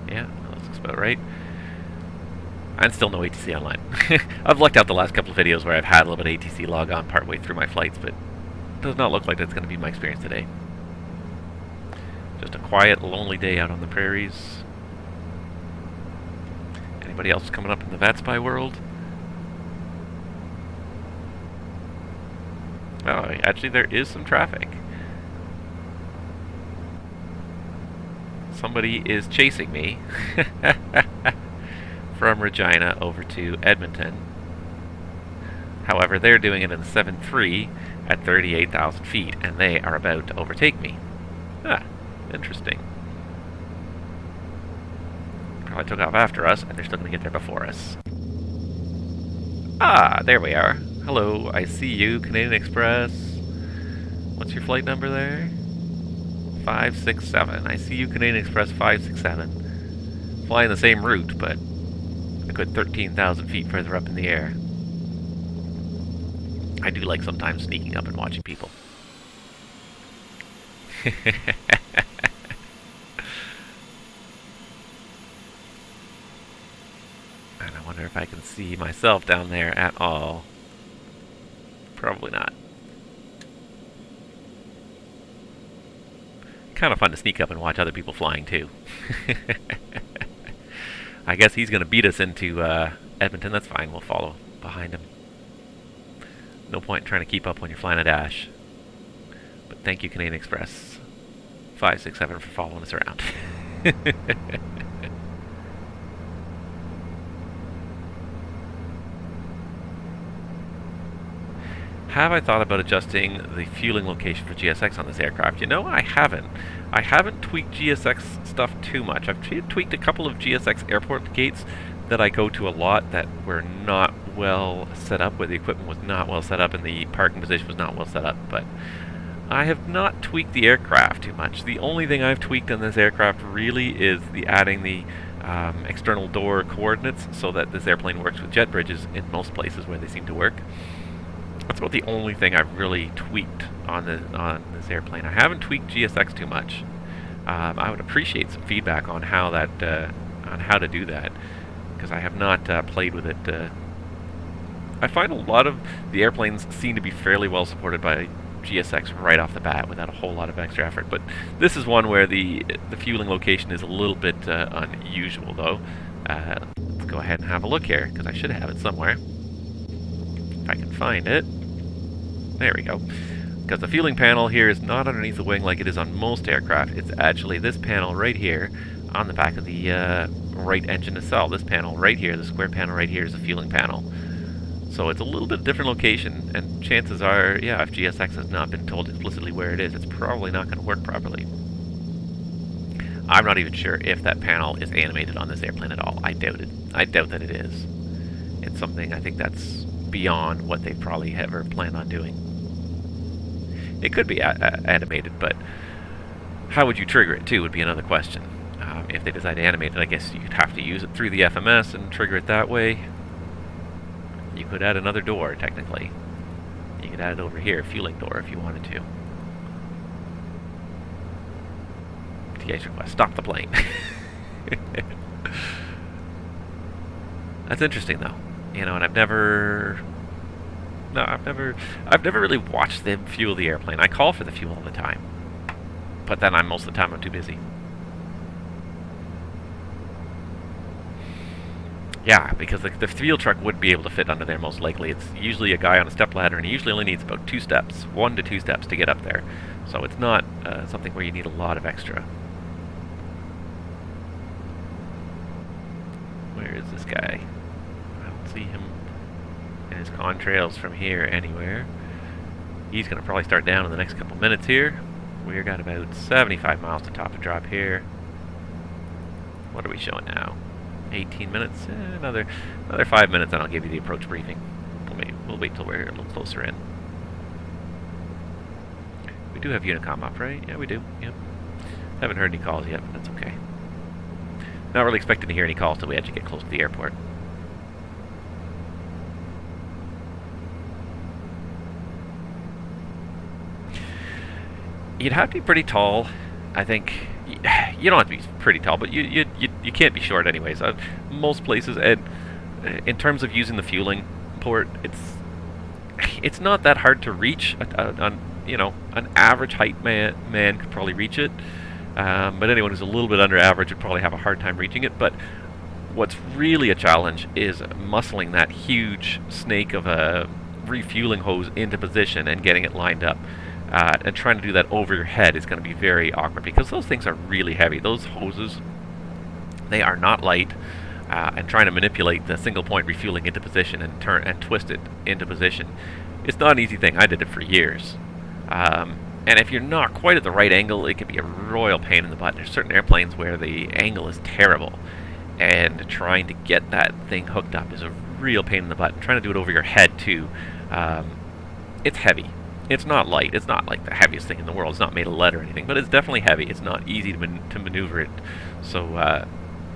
Yeah, that looks about right. And still no ATC online. I've lucked out the last couple of videos where I've had a little bit of ATC log on partway through my flights, but it does not look like that's going to be my experience today. Just a quiet, lonely day out on the prairies. Anybody else coming up in the VATSIM world? Oh, actually there is some traffic. Somebody is chasing me from Regina over to Edmonton. However, they're doing it in the 7.3 at 38,000 feet, and they are about to overtake me. Ah, interesting. Probably took off after us, and they're still going to get there before us. Ah, there we are. Hello, I see you, Canadian Express. What's your flight number there? 567. I see you, Canadian Express 567. Flying the same route, but a good 13,000 feet further up in the air. I do like sometimes sneaking up and watching people. And I wonder if I can see myself down there at all. Probably not. Kind of fun to sneak up and watch other people flying too. I guess he's going to beat us into Edmonton. That's fine. We'll follow behind him. No point in trying to keep up when you're flying a dash. But thank you, Canadian Express 567, for following us around. Have I thought about adjusting the fueling location for GSX on this aircraft? You know, I haven't. I haven't tweaked GSX stuff too much. I've tweaked a couple of GSX airport gates that I go to a lot that were not well set up, where the equipment was not well set up and the parking position was not well set up, but I have not tweaked the aircraft too much. The only thing I've tweaked on this aircraft really is adding the external door coordinates so that this airplane works with jet bridges in most places where they seem to work. That's about the only thing I've really tweaked on this airplane. I haven't tweaked GSX too much. I would appreciate some feedback on how to do that, because I have not played with it. I find a lot of the airplanes seem to be fairly well supported by GSX right off the bat without a whole lot of extra effort. But this is one where the fueling location is a little bit unusual, though. Let's go ahead and have a look here, because I should have it somewhere. If I can find it. There we go. Because the fueling panel here is not underneath the wing like it is on most aircraft. It's actually this panel right here on the back of the right engine nacelle. This panel right here, the square panel right here, is the fueling panel. So it's a little bit different location, and chances are, yeah, if GSX has not been told explicitly where it is, it's probably not going to work properly. I'm not even sure if that panel is animated on this airplane at all. I doubt it. I doubt that it is. It's something I think that's beyond what they probably ever planned on doing. It could be animated, but how would you trigger it too would be another question. If they decide to animate it, I guess you'd have to use it through the FMS and trigger it that way. You could add another door, technically. You could add it over here, fueling door, if you wanted to. TA's request, stop the plane. That's interesting, though. You know, and I've never No, I've never really watched them fuel the airplane. I call for the fuel all the time, but then most of the time I'm too busy. Yeah, because the fuel truck would be able to fit under there most likely. It's usually a guy on a step ladder, and he usually only needs about 2 steps, 1 to 2 steps to get up there. So it's not something where you need a lot of extra. Where is this guy? I don't see him in his contrails from here anywhere. He's going to probably start down in the next couple minutes here. We've got about 75 miles to top and drop here. What are we showing now? 18 minutes? Another 5 minutes and I'll give you the approach briefing. We'll wait till we're a little closer in. We do have Unicom up, right? Yeah, we do. Yep. Haven't heard any calls yet, but that's okay. Not really expecting to hear any calls till we actually get close to the airport. You'd have to be pretty tall, I think. You don't have to be pretty tall, but you can't be short anyways. Most places, and in terms of using the fueling port, it's not that hard to reach. An average height man could probably reach it, but anyone who's a little bit under average would probably have a hard time reaching it. But what's really a challenge is muscling that huge snake of a refueling hose into position and getting it lined up. And trying to do that over your head is going to be very awkward because those things are really heavy. Those hoses, they are not light. And trying to manipulate the single point refueling into position and turn and twist it into position, it's not an easy thing. I did it for years. And if you're not quite at the right angle, it can be a royal pain in the butt. There's certain airplanes where the angle is terrible, and trying to get that thing hooked up is a real pain in the butt. Trying to do it over your head too, it's heavy. It's not light. It's not like the heaviest thing in the world. It's not made of lead or anything, but it's definitely heavy. It's not easy to maneuver it. So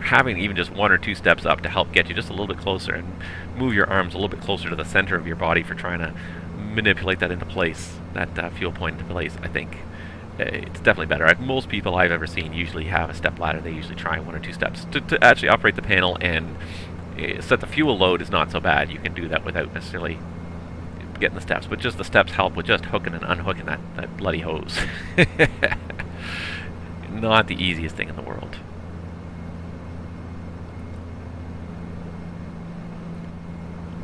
having even just 1 or 2 steps up to help get you just a little bit closer and move your arms a little bit closer to the center of your body for trying to manipulate that into place, that fuel point into place, I think it's definitely better. Most people I've ever seen usually have a step ladder. They usually try 1 or 2 steps. To actually operate the panel and set the fuel load is not so bad. You can do that without necessarily getting the steps, but just the steps help with just hooking and unhooking that bloody hose. Not the easiest thing in the world.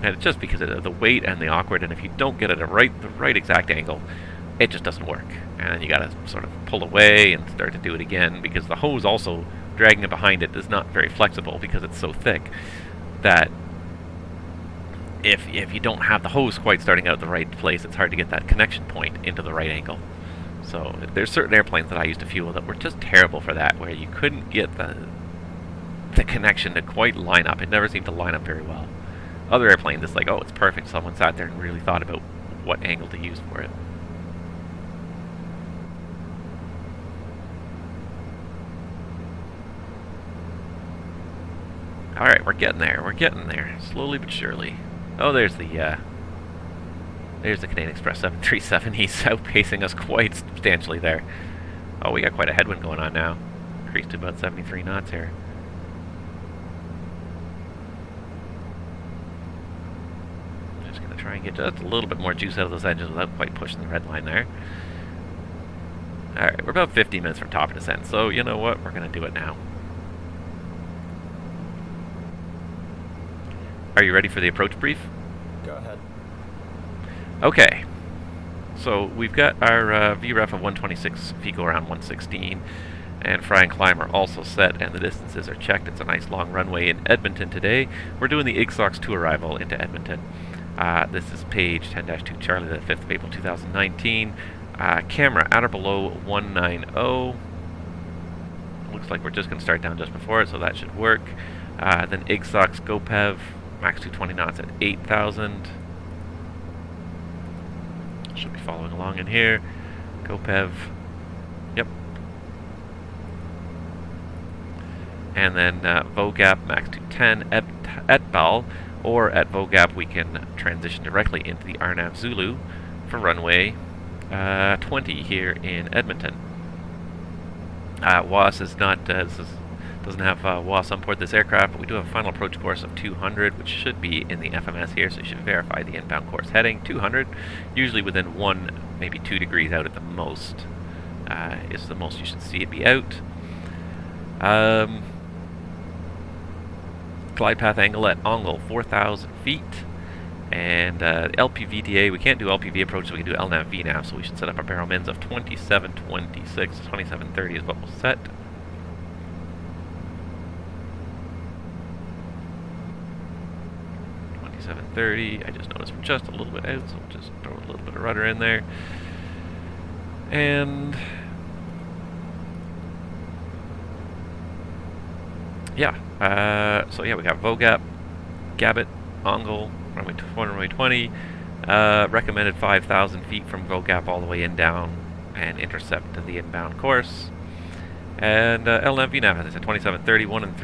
And it's just because of the weight and the awkward, and if you don't get it at the right exact angle, it just doesn't work. And then you gotta sort of pull away and start to do it again, because the hose also, dragging it behind it, is not very flexible because it's so thick that if you don't have the hose quite starting out at the right place, it's hard to get that connection point into the right angle. So there's certain airplanes that I used to fuel that were just terrible for that, where you couldn't get the connection to quite line up. It never seemed to line up very well. Other airplanes, it's like, oh, it's perfect. Someone sat there and really thought about what angle to use for it. Alright, we're getting there. We're getting there. Slowly but surely. Oh, there's the Canadian Express 737. He's outpacing us quite substantially there. Oh, we got quite a headwind going on now. Increased to about 73 knots here. Just going to try and get just a little bit more juice out of those engines without quite pushing the red line there. Alright, we're about 15 minutes from top of descent, so you know what? We're going to do it now. Are you ready for the approach brief? Go ahead. Okay. So we've got our VREF of 126, FICO around 116, and Fry and Climb are also set, and the distances are checked. It's a nice long runway in Edmonton today. We're doing the IGSOX 2 arrival into Edmonton. This is page 10-2 Charlie, the 5th of April 2019. Camera at or below 190. Looks like we're just going to start down just before it, so that should work. Then IGSOX GoPev. Max 220 knots at 8,000. Should be following along in here. GoPev. Yep. And then VOGAP max 210 at BAL, or at VOGAP we can transition directly into the Arnav Zulu for runway 20 here in Edmonton. WAS is not, this is Doesn't have WAS on board this aircraft, but we do have a final approach course of 200, which should be in the FMS here, so you should verify the inbound course heading. 200, usually within 1, maybe 2 degrees out at the most, is the most you should see it be out. Glide path angle at 4,000 feet. And LPVTA, we can't do LPV approach, so we can do LNAV VNAV, so we should set up our barrel mins of 2726. 2730 is what we'll set. I just noticed we're just a little bit out, so we'll just throw a little bit of rudder in there. And yeah, so yeah, we got VOGAP, Gabit, Ongle, runway 20, recommended 5,000 feet from VOGAP all the way in down and intercept to the inbound course. And LNAV VNAV, as I said, 2730, 1 and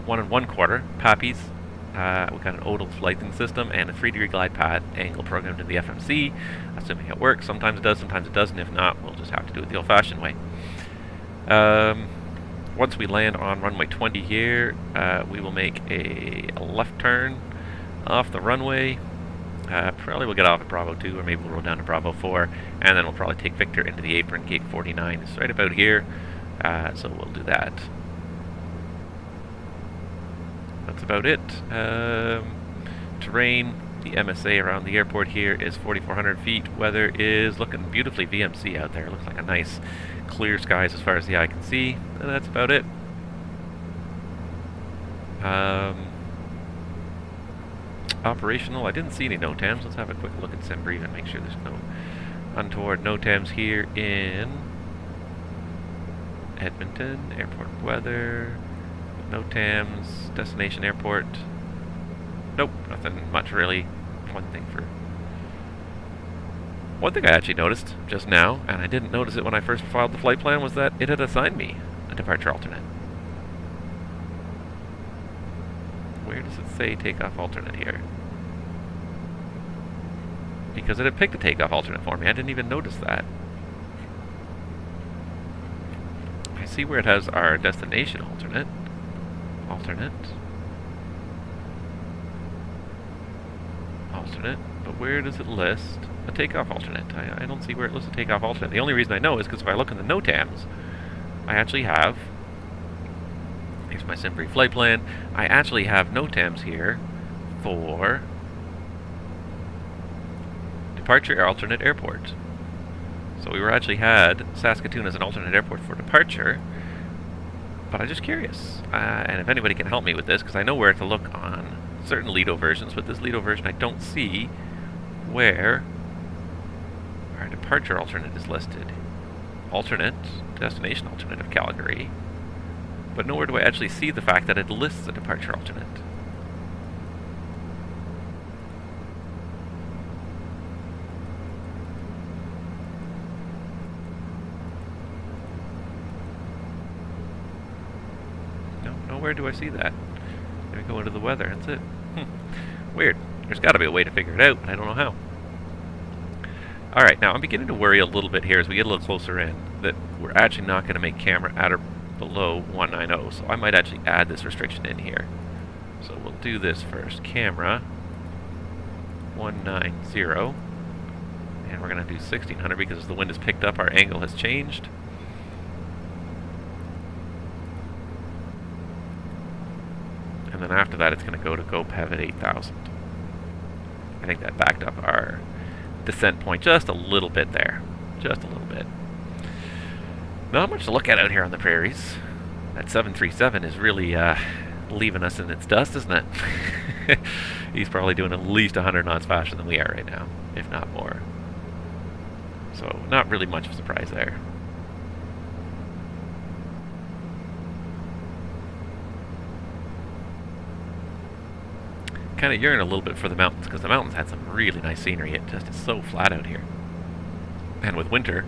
1/4 PAPIs. We've got an odal lighting system and a 3-degree glide path angle programmed in the FMC, assuming it works. Sometimes it does, sometimes it doesn't. If not, we'll just have to do it the old-fashioned way. Once we land on runway 20 here, we will make a left turn off the runway. Probably we'll get off at Bravo 2, or maybe we'll roll down to Bravo 4, and then we'll probably take Victor into the apron. Gate 49 is right about here, so we'll do that. That's about it. Terrain, the MSA around the airport here is 4,400 feet. Weather is looking beautifully VMC out there. Looks like a nice clear skies as far as the eye can see. And that's about it. Operational, I didn't see any NOTAMs. Let's have a quick look at SimBrief and make sure there's no untoward NOTAMs here in Edmonton. Airport weather. NOTAMs, destination airport. Nope, nothing much really. One thing I actually noticed just now, and I didn't notice it when I first filed the flight plan, was that it had assigned me a departure alternate. Where does it say takeoff alternate here? Because it had picked a takeoff alternate for me. I didn't even notice that. I see where it has our destination alternate. Alternate, but where does it list a takeoff alternate? I don't see where it lists a takeoff alternate. The only reason I know is because if I look in the NOTAMs, I actually have, here's my SimBrief flight plan, I actually have NOTAMs here for departure alternate airport. So we actually had Saskatoon as an alternate airport for departure. But I'm just curious, and if anybody can help me with this, because I know where to look on certain Lido versions, but this Lido version I don't see where our departure alternate is listed. Alternate, destination alternate of Calgary, but nowhere do I actually see the fact that it lists a departure alternate. Where do I see that? Let me go into the weather, that's it. Weird. There's got to be a way to figure it out, but I don't know how. Alright, now I'm beginning to worry a little bit here as we get a little closer in that we're actually not going to make camera at or below 190, so I might actually add this restriction in here. So we'll do this first. Camera 190, and we're going to do 1600 because as the wind is picked up, our angle has changed. And then after that, it's going to go to GoPev at 8,000. I think that backed up our descent point just a little bit there. Just a little bit. Not much to look at out here on the prairies. That 737 is really leaving us in its dust, isn't it? He's probably doing at least 100 knots faster than we are right now, if not more. So, not really much of a surprise there. Kind of yearn a little bit for the mountains because the mountains had some really nice scenery. It just is so flat out here, and with winter,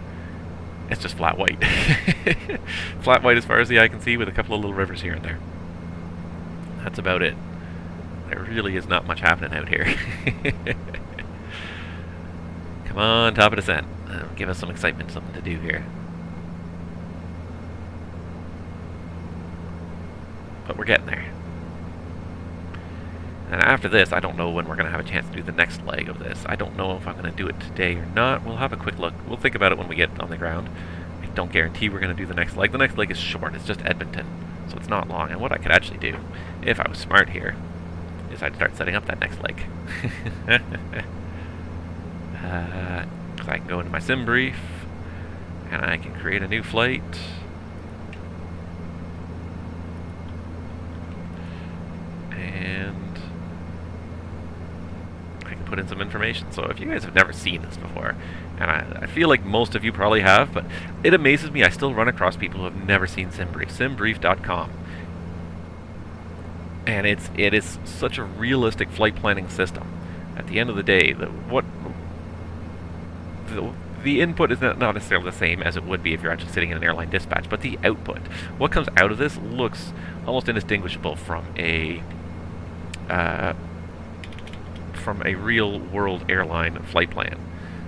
it's just flat white. Flat white as far as the eye can see, with a couple of little rivers here and there. That's about it. There really is not much happening out here. Come on, top of descent. Give us some excitement, something to do here. but we're getting there. And after this, I don't know when we're going to have a chance to do the next leg of this. I don't know if I'm going to do it today or not. We'll have a quick look. We'll think about it when we get on the ground. I don't guarantee we're going to do the next leg. The next leg is short. It's just Edmonton, so it's not long. And what I could actually do, if I was smart here, is I'd start setting up that next leg. Because I can go into my SimBrief, and I can create a new flight. And I can put in some information. So if you guys have never seen this before, and I feel like most of you probably have, but it amazes me, I still run across people who have never seen SimBrief. SimBrief.com. And it is such a realistic flight planning system. At the end of the day, the input is not necessarily the same as it would be if you're actually sitting in an airline dispatch, but the output, what comes out of this, looks almost indistinguishable from a real-world airline flight plan.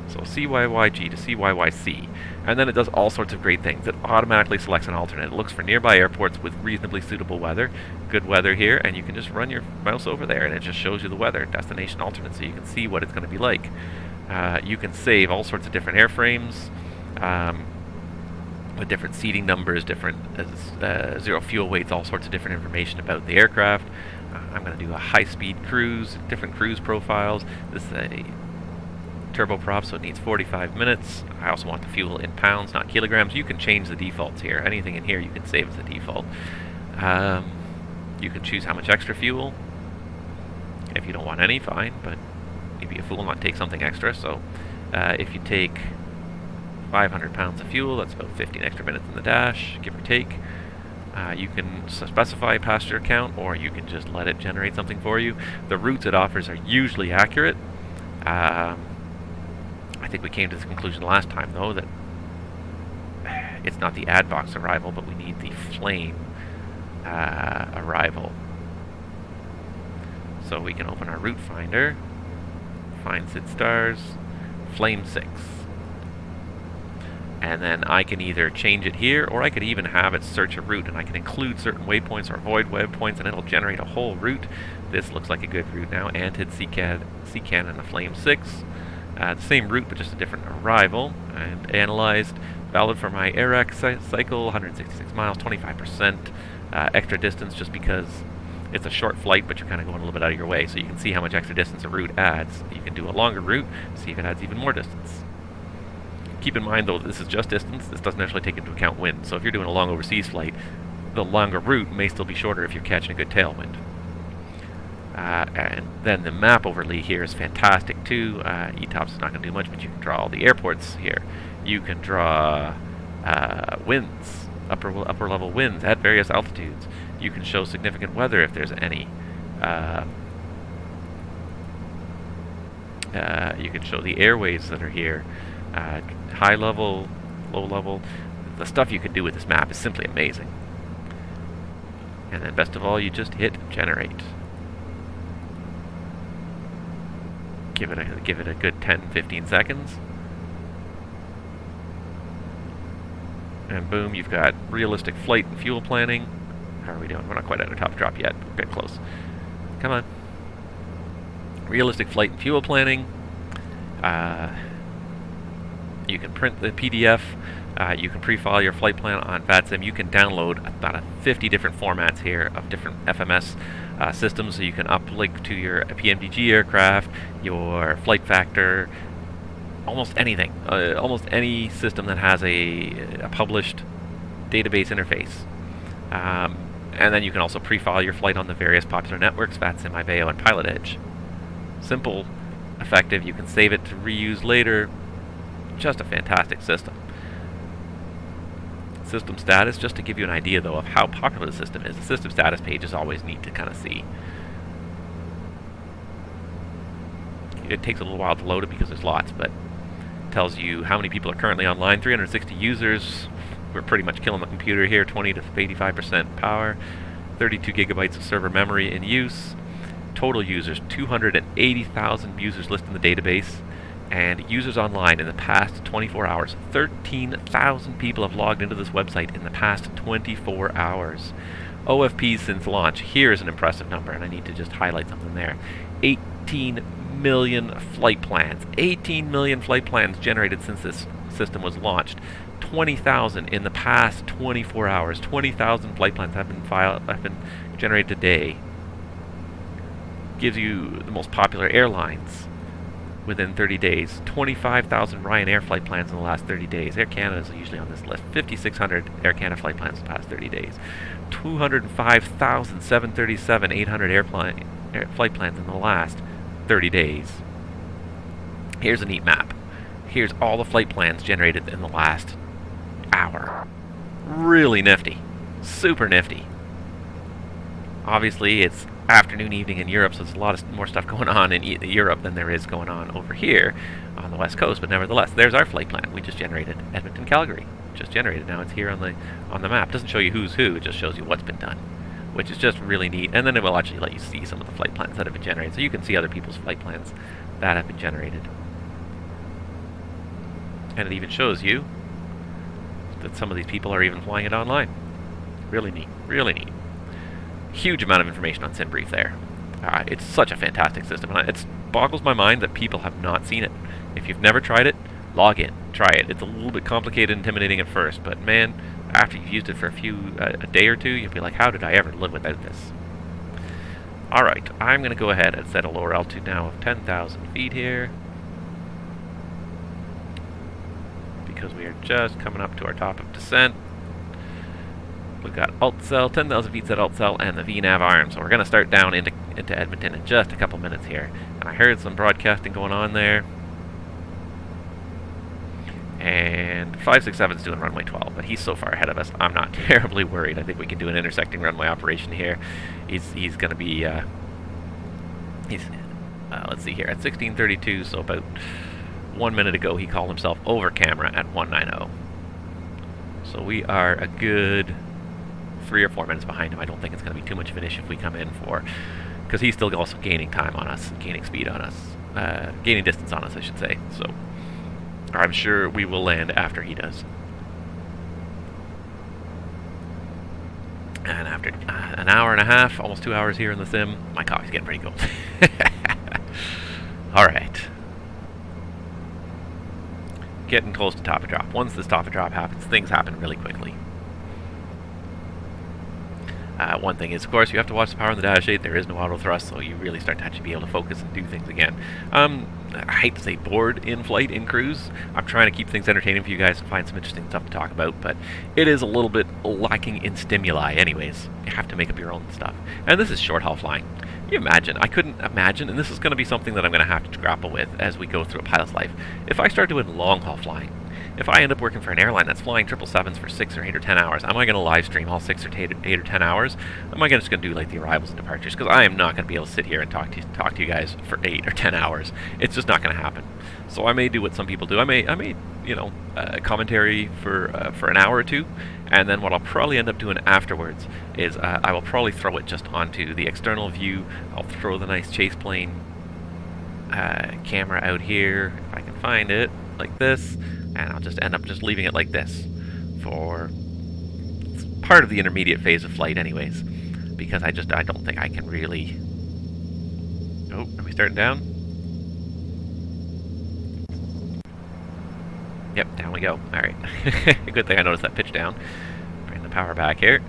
So CYYG to CYYC, and then it does all sorts of great things. It automatically selects an alternate. It looks for nearby airports with reasonably suitable weather, good weather here, and you can just run your mouse over there, and it just shows you the weather, destination alternate, so you can see what it's going to be like. You can save all sorts of different airframes with different seating numbers, different zero fuel weights, all sorts of different information about the aircraft. I'm going to do a high-speed cruise, different cruise profiles. This is a turboprop, so it needs 45 minutes. I also want the fuel in pounds, not kilograms. You can change the defaults here. Anything in here you can save as a default. You can choose how much extra fuel. If you don't want any, fine, but you'd be a fool not to take something extra. So if you take 500 pounds of fuel, that's about 15 extra minutes in the dash, give or take. You can specify a passenger count, or you can just let it generate something for you. The routes it offers are usually accurate. I think we came to this conclusion last time, though, that it's not the ad box arrival, but we need the flame arrival. So we can open our route finder, find SID stars, flame 6. And then I can either change it here, or I could even have it search a route, and I can include certain waypoints or avoid waypoints, and it'll generate a whole route. This looks like a good route now. Antid, CCAN, and a flame 6. The same route, but just a different arrival. And analyzed, valid for my AirX cycle, 166 miles, 25%. Extra distance just because it's a short flight, but you're kind of going a little bit out of your way. So you can see how much extra distance a route adds. You can do a longer route, see if it adds even more distance. Keep in mind, though, this is just distance. This doesn't actually take into account wind. So if you're doing a long overseas flight, the longer route may still be shorter if you're catching a good tailwind. And then the map overlay here is fantastic too. ETOPS is not going to do much, but you can draw all the airports here. You can draw winds, upper level winds at various altitudes. You can show significant weather if there's any. You can show the airways that are here. High level, low level. The stuff you can do with this map is simply amazing. And then best of all, you just hit generate. Give it a good 10-15 seconds. And boom, you've got realistic flight and fuel planning. How are we doing? We're not quite at our top drop yet. We're getting close. Come on. Realistic flight and fuel planning. You can print the PDF. You can pre-file your flight plan on VATSIM. You can download about 50 different formats here of different FMS systems, so you can uplink to your PMDG aircraft, your flight factor, almost anything. Almost any system that has a published database interface. And then you can also pre-file your flight on the various popular networks, VATSIM, IBEO, and Pilot Edge. Simple, effective. You can save it to reuse later. Just a fantastic system. System status, just to give you an idea though of how popular the system is. The system status page is always neat to kind of see. It takes a little while to load it because there's lots, but it tells you how many people are currently online. 360 users. We're pretty much killing the computer here. 20 to 85% power. 32 gigabytes of server memory in use. Total users, 280,000 users listed in the database. And users online in the past 24 hours. 13,000 people have logged into this website in the past 24 hours. OFPs since launch. Here's an impressive number, and I need to just highlight something there. 18 million flight plans. 18 million flight plans generated since this system was launched. 20,000 in the past 24 hours. 20,000 flight plans have been generated today. Gives you the most popular airlines within 30 days. 25,000 Ryanair flight plans in the last 30 days. Air Canada is usually on this list. 5,600 Air Canada flight plans in the past 30 days. 205,000 737-800 flight plans in the last 30 days. Here's a neat map. Here's all the flight plans generated in the last hour. Really nifty. Super nifty. Obviously, it's afternoon, evening in Europe, so there's a lot more stuff going on in Europe than there is going on over here on the West Coast. But nevertheless, there's our flight plan. We just generated Edmonton, Calgary. Just generated. Now it's here on the map. It doesn't show you who's who. It just shows you what's been done, which is just really neat. And then it will actually let you see some of the flight plans that have been generated, so you can see other people's flight plans that have been generated. And it even shows you that some of these people are even flying it online. Really neat. Really neat. Huge amount of information on SimBrief there. It's such a fantastic system, and it boggles my mind that people have not seen it. If you've never tried it, log in, try it. It's a little bit complicated and intimidating at first, but man, after you've used it for a day or two, you'll be like, how did I ever live without this? Alright, I'm going to go ahead and set a lower altitude now of 10,000 feet here, because we are just coming up to our top of descent. We've got alt cell, 10,000 feet set alt cell, and the VNAV arm. So we're going to start down into Edmonton in just a couple minutes here. And I heard some broadcasting going on there. And 567 is doing runway 12, but he's so far ahead of us, I'm not terribly worried. I think we can do an intersecting runway operation here. He's going to be, let's see here, at 1632, so about 1 minute ago he called himself over camera at 190. So we are a good 3 or 4 minutes behind him. I don't think it's going to be too much of an issue if we come in because he's still also gaining time on us, gaining speed on us, gaining distance on us, I should say. So I'm sure we will land after he does. And after an hour and a half, almost 2 hours here in the sim, my coffee's getting pretty cold. Alright. Getting close to top of drop. Once this top of drop happens, things happen really quickly. One thing is, of course, you have to watch the power on the dash 8. There is no auto thrust, so you really start to actually be able to focus and do things again. I hate to say bored in flight, in cruise. I'm trying to keep things entertaining for you guys and find some interesting stuff to talk about, but it is a little bit lacking in stimuli anyways. You have to make up your own stuff. And this is short haul flying. You imagine, I couldn't imagine, and this is going to be something that I'm going to have to grapple with as we go through a pilot's life. If I start doing long haul flying, if I end up working for an airline that's flying 777s for 6 or 8 or 10 hours, am I going to live stream all 6 or 8 or 10 hours? Am I just going to do like the arrivals and departures? Because I am not going to be able to sit here and talk to you guys for 8 or 10 hours. It's just not going to happen. So I may do what some people do. I may commentary for an hour or two, and then what I'll probably end up doing afterwards is I will probably throw it just onto the external view. I'll throw the nice Chaseplane camera out here, if I can find it, like this. And I'll just end up just leaving it like this for part of the intermediate phase of flight anyways, because I don't think I can really... Oh, are we starting down? Yep, down we go. Alright. Good thing I noticed that pitch down. Bring the power back here,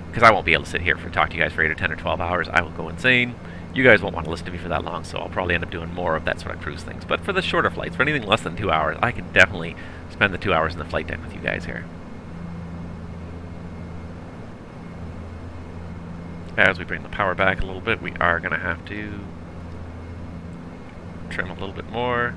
because I won't be able to sit here for talk to you guys for 8 or 10 or 12 hours. I will go insane. You guys won't want to listen to me for that long, so I'll probably end up doing more of that sort of cruise things. But for the shorter flights, for anything less than 2 hours, I can definitely spend the 2 hours in the flight deck with you guys here. As we bring the power back a little bit, we are going to have to trim a little bit more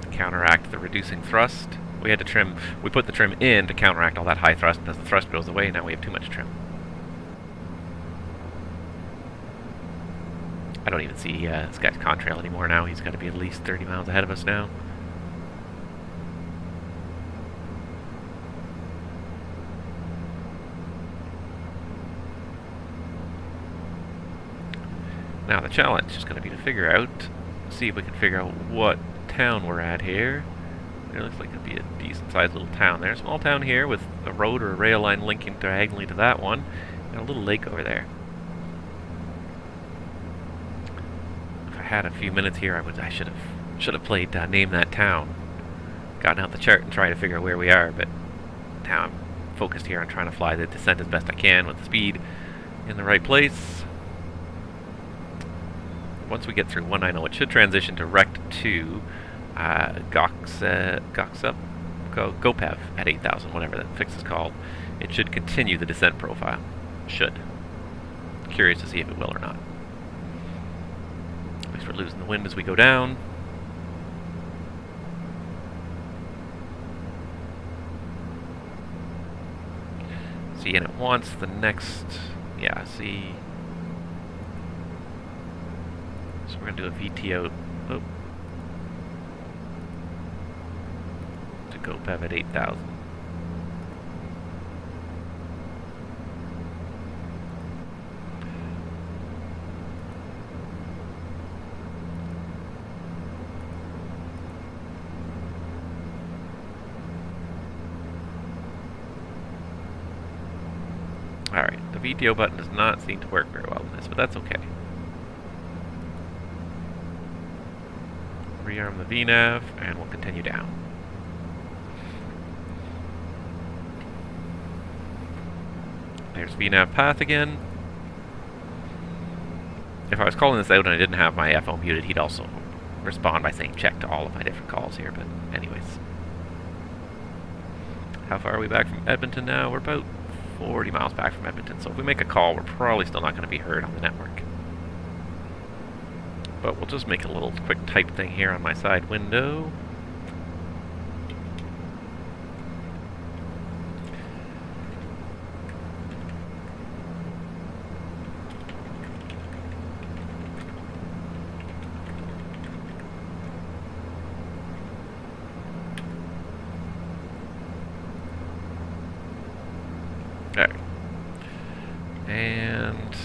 to counteract the reducing thrust. We put the trim in to counteract all that high thrust, and as the thrust goes away, now we have too much trim. I don't even see this guy's contrail anymore now. He's got to be at least 30 miles ahead of us now. Now the challenge is going to be to see if we can figure out what town we're at here. It looks like it'd be a decent sized little town there. Small town here with a road or a rail line linking diagonally to that one. And a little lake over there. If I had a few minutes here, I should have played Name That Town. Gotten out the chart and tried to figure out where we are, but now I'm focused here on trying to fly the descent as best I can with the speed in the right place. Once we get through 190, it should transition to Rect 2, GoPev at 8,000, whatever that fix is called. It should continue the descent profile. Should. Curious to see if it will or not. At least we're losing the wind as we go down. See, and it wants the next, yeah, see. So we're going to do a VTO, to GoPev at 8,000. Alright, the VTO button does not seem to work very well in this, but that's okay. Rearm the VNav, and we'll continue down. There's VNav path again. If I was calling this out and I didn't have my FO muted, he'd also respond by saying check to all of my different calls here, but anyways. How far are we back from Edmonton now? We're about 40 miles back from Edmonton, so if we make a call, we're probably still not going to be heard on the network. But we'll just make a little quick type thing here on my side window. Alright. And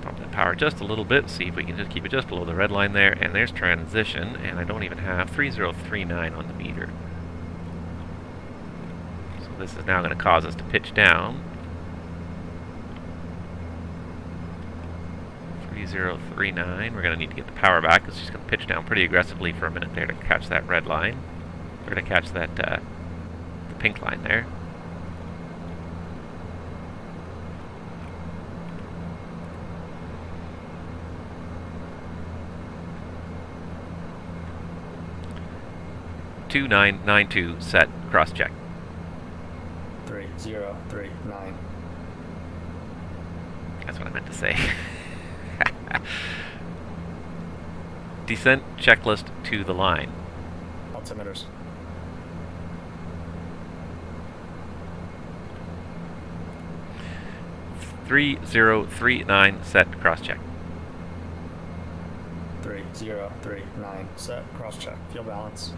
pump that power just a little bit, see if we can just keep it just below the red line there. And there's transition, and I don't even have 3039 on the meter. So this is now going to cause us to pitch down. 3039, we're going to need to get the power back. It's just going to pitch down pretty aggressively for a minute there to catch that red line. Or to catch that, the pink line there. (2992) set, cross check. 3039. That's what I meant to say. Descent checklist to the line. Altimeters. (3039) set, cross check. 3039 set, cross check. Fuel balance.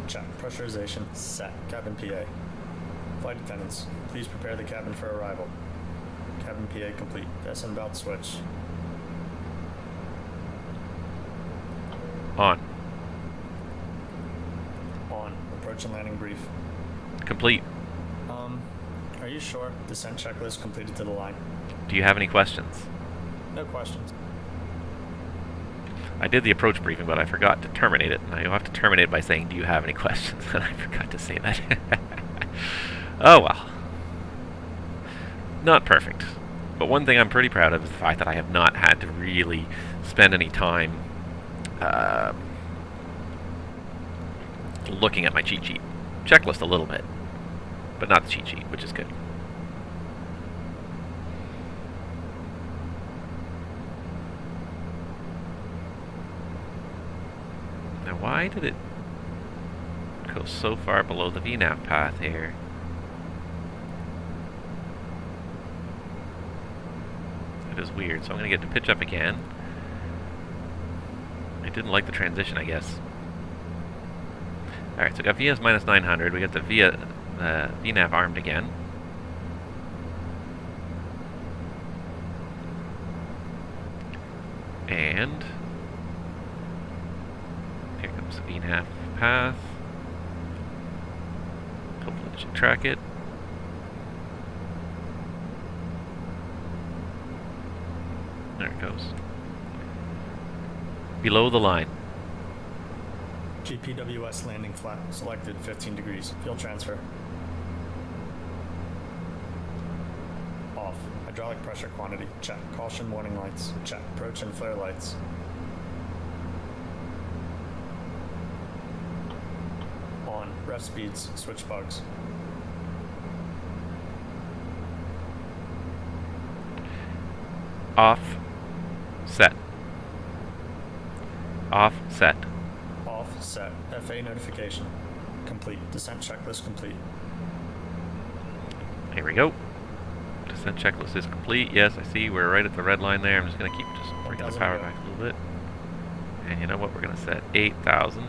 Check. Pressurization set. Cabin PA. Flight attendants, please prepare the cabin for arrival. Cabin PA complete. SN belt switch. On. On. Approach and landing brief. Complete. Are you sure? Descent checklist completed to the line. Do you have any questions? No questions. I did the approach briefing, but I forgot to terminate it. And I have to terminate it by saying, do you have any questions? And I forgot to say that. Oh well. Not perfect. But one thing I'm pretty proud of is the fact that I have not had to really spend any time looking at my cheat sheet. Checklist a little bit, but not the cheat sheet, which is good. Now why did it go so far below the VNav path here? It is weird, so I'm going to get to pitch up again. I didn't like the transition, I guess. Alright, so we got VS minus 900. We got the VNav armed again. And here comes the V-nav path. Hopefully it should track it. There it goes. Below the line. GPWS landing flat, selected 15 degrees. Fuel transfer. Off. Hydraulic pressure quantity, check. Caution warning lights, check. Approach and flare lights. On. Ref speeds, switch bugs. Off. Set. Off. Set. Off, set. FA notification. Complete. Descent checklist complete. Here we go. Descent checklist is complete. Yes, I see. We're right at the red line there. I'm just going to keep just bringing the power back a little bit. And you know what? We're going to set 8,000.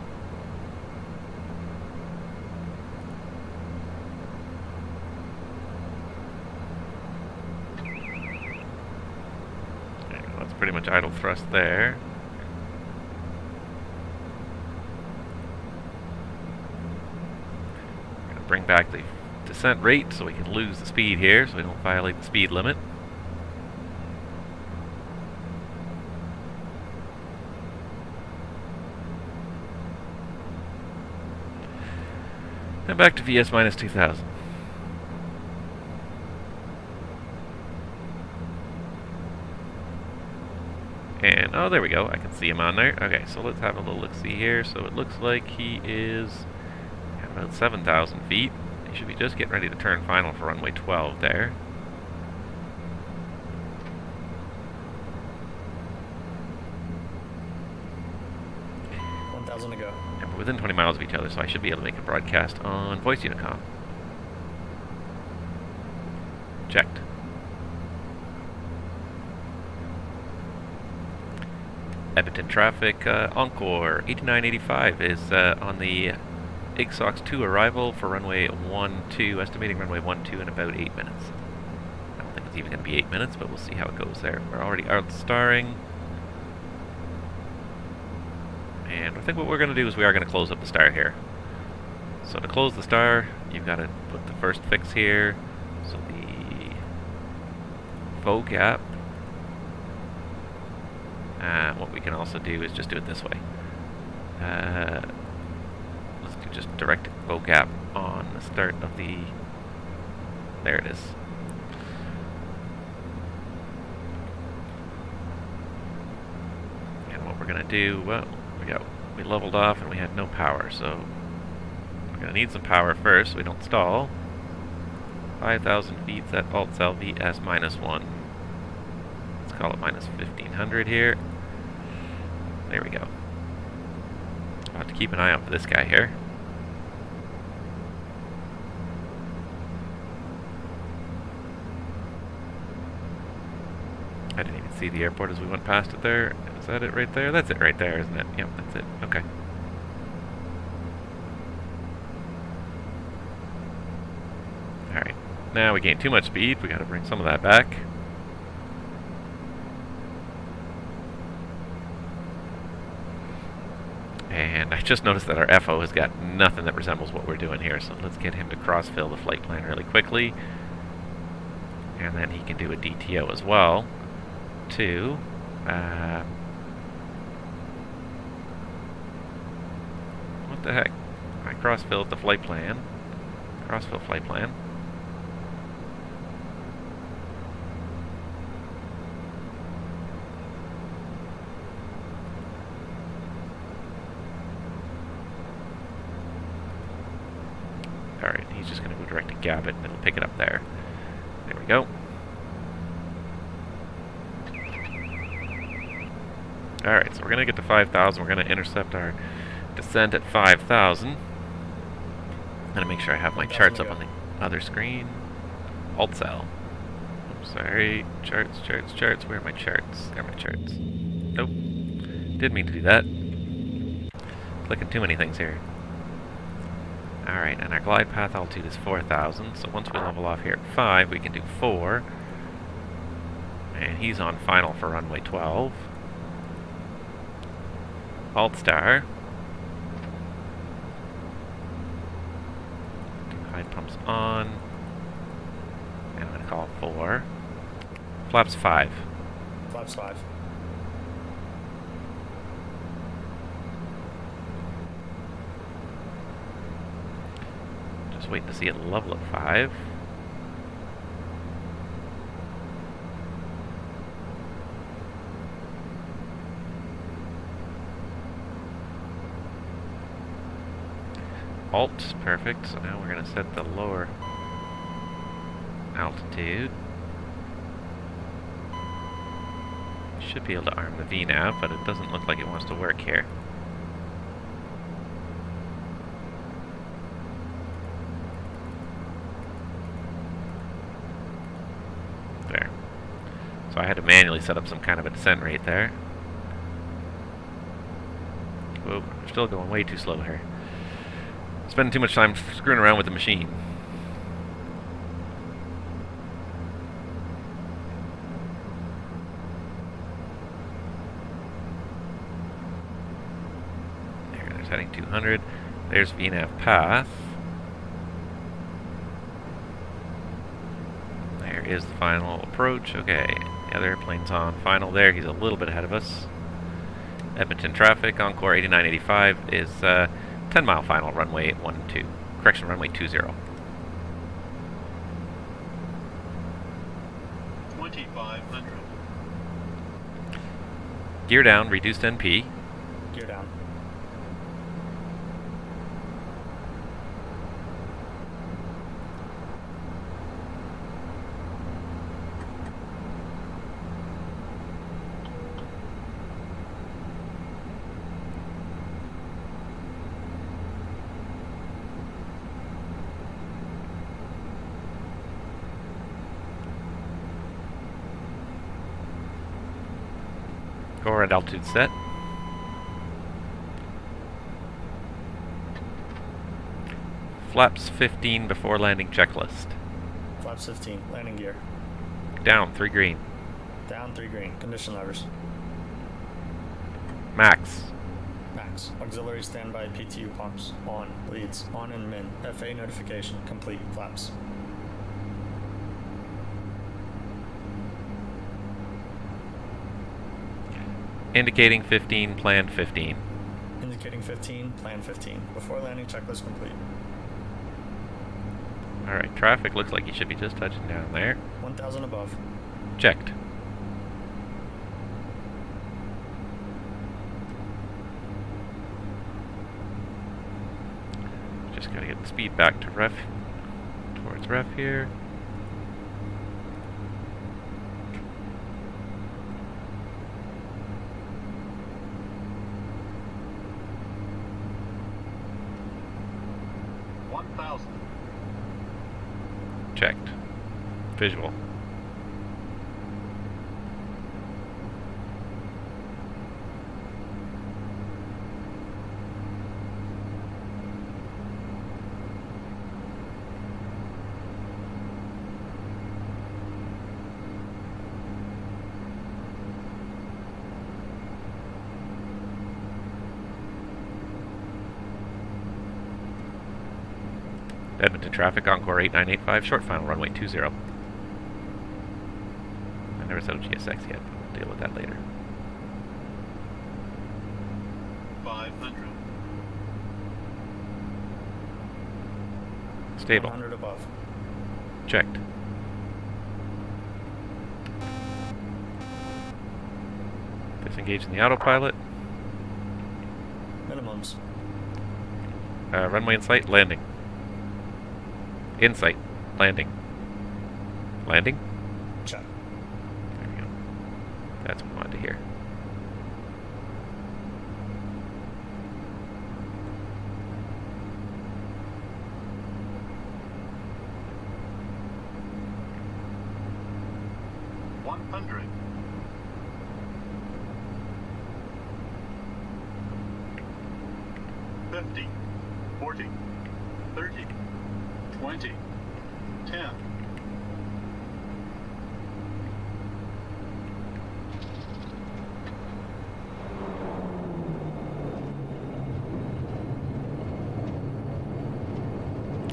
That's pretty much idle thrust there. We're going to bring back the descent rate so we can lose the speed here, so we don't violate the speed limit. And back to VS minus 2000. And, oh, there we go. I can see him on there. Okay, so let's have a little look-see here. So it looks like he is at about 7,000 feet. He should be just getting ready to turn final for runway 12 there. To go. And we're within 20 miles of each other, so I should be able to make a broadcast on voice unicom. Checked. Edmonton traffic, Encore 8985 is on the IGSOX 2 arrival for runway 12, estimating runway 12 in about 8 minutes. I don't think it's even going to be 8 minutes, but we'll see how it goes there. We're already out-starring. And I think what we're going to do is we are going to close up the star here. So to close the star, you've got to put the first fix here. So the faux gap. What we can also do is just do it this way. Let's do just direct faux gap on the start of the... There it is. And what we're going to do, well, we leveled off and we had no power, so we're going to need some power first so we don't stall. 5,000 feet at alt cell VS minus 1. Let's call it minus 1,500 here. There we go. I'll have to keep an eye out for this guy here. I didn't even see the airport as we went past it there. Is that it right there? That's it right there, isn't it? Yep, that's it. Okay. Alright. Now we gained too much speed. We gotta bring some of that back. And I just noticed that our FO has got nothing that resembles what we're doing here, so let's get him to cross-fill the flight plan really quickly. And then he can do a DTO as well, to... what the heck? I cross-filled the flight plan. Cross-fill flight plan. Alright, he's just going to go direct to Gabbitt and it'll pick it up there. There we go. Alright, so we're going to get to 5,000. We're going to intercept our descent at 5,000. I'm going to make sure I have my charts up on the other screen. Alt cell. Oops, sorry. Charts, charts, charts. Where are my charts? There are my charts. Nope. Didn't mean to do that. Clicking too many things here. Alright, and our glide path altitude is 4,000, so once we level off here at 5, we can do 4. And he's on final for runway 12. Alt star. Hide pumps on. And I'm going to call 4. Flaps 5. Flaps 5. Just wait to see it level at 5. Alt, perfect. So now we're going to set the lower altitude. Should be able to arm the VNav, but it doesn't look like it wants to work here. There. So I had to manually set up some kind of a descent rate there. Whoa, we're still going way too slow here. Spending too much time screwing around with the machine. There's heading 200. There's VNav path. There is the final approach. Okay, the other airplane's on final there. He's a little bit ahead of us. Edmonton traffic, Encore 8985 is 10-mile final, runway 12. Correction, runway 20. 2500. Gear down, reduced NP. Gear down. Go around altitude set. Flaps 15 before landing checklist. Flaps 15. Landing gear. Down, 3 green. Down 3 green. Condition levers. Max. Max. Auxiliary standby PTU pumps. On. Leads. On and min. FA notification. Complete. Flaps. Indicating 15, planned 15. Indicating 15. Plan 15. Before landing checklist complete. Alright, traffic looks like you should be just touching down there. 1000 above. Checked. Just gotta get the speed back to ref, towards ref here. Checked. Visual. Edmonton traffic, Encore 8985, short final, runway 20. I never said GSX yet, but we'll deal with that later. 500. Stable. 100 above. Checked. Disengaging the autopilot. Minimums. Runway in sight, landing. In sight, landing. Landing? Check. There we go. That's what we wanted to hear. $100. 50, 40, 30, 20, 10.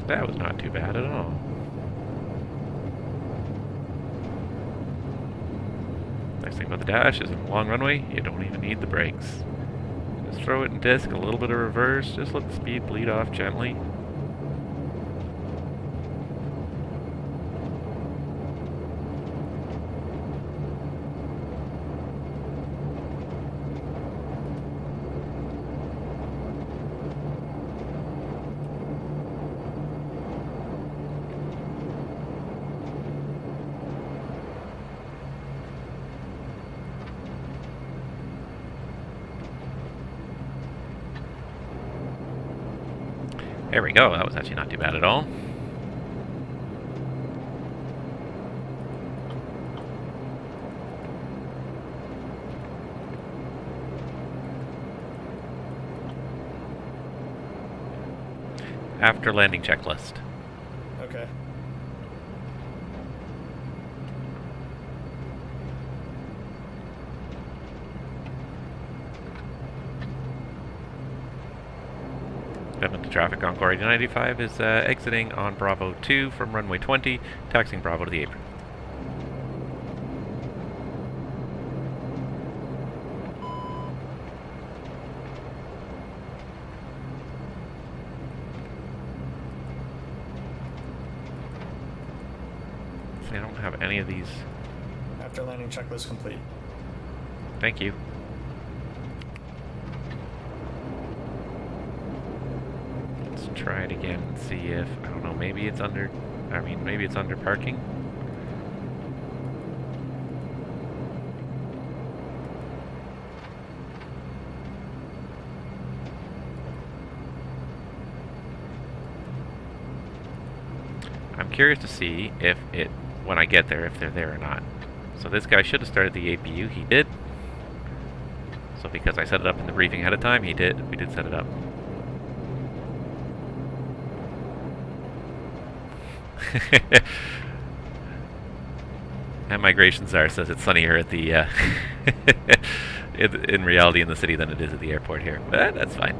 That was not too bad at all. Nice thing about the dash is in a long runway, you don't even need the brakes. Just throw it in disc, a little bit of reverse, just let the speed bleed off gently. There we go, that was actually not too bad at all. After landing checklist. Okay. Element to traffic on Corridor 95 is exiting on Bravo 2 from runway 20, taxiing Bravo to the apron. See, I don't have any of these. After landing checklist complete. Thank you. Try it again and see if, I don't know, maybe it's under, maybe it's under parking. I'm curious to see if it, when I get there, if they're there or not. So this guy should have started the APU, he did. So because I set it up in the briefing ahead of time, we did set it up. And Migration Czar says it's sunnier at the in reality in the city than it is at the airport here. But that's fine.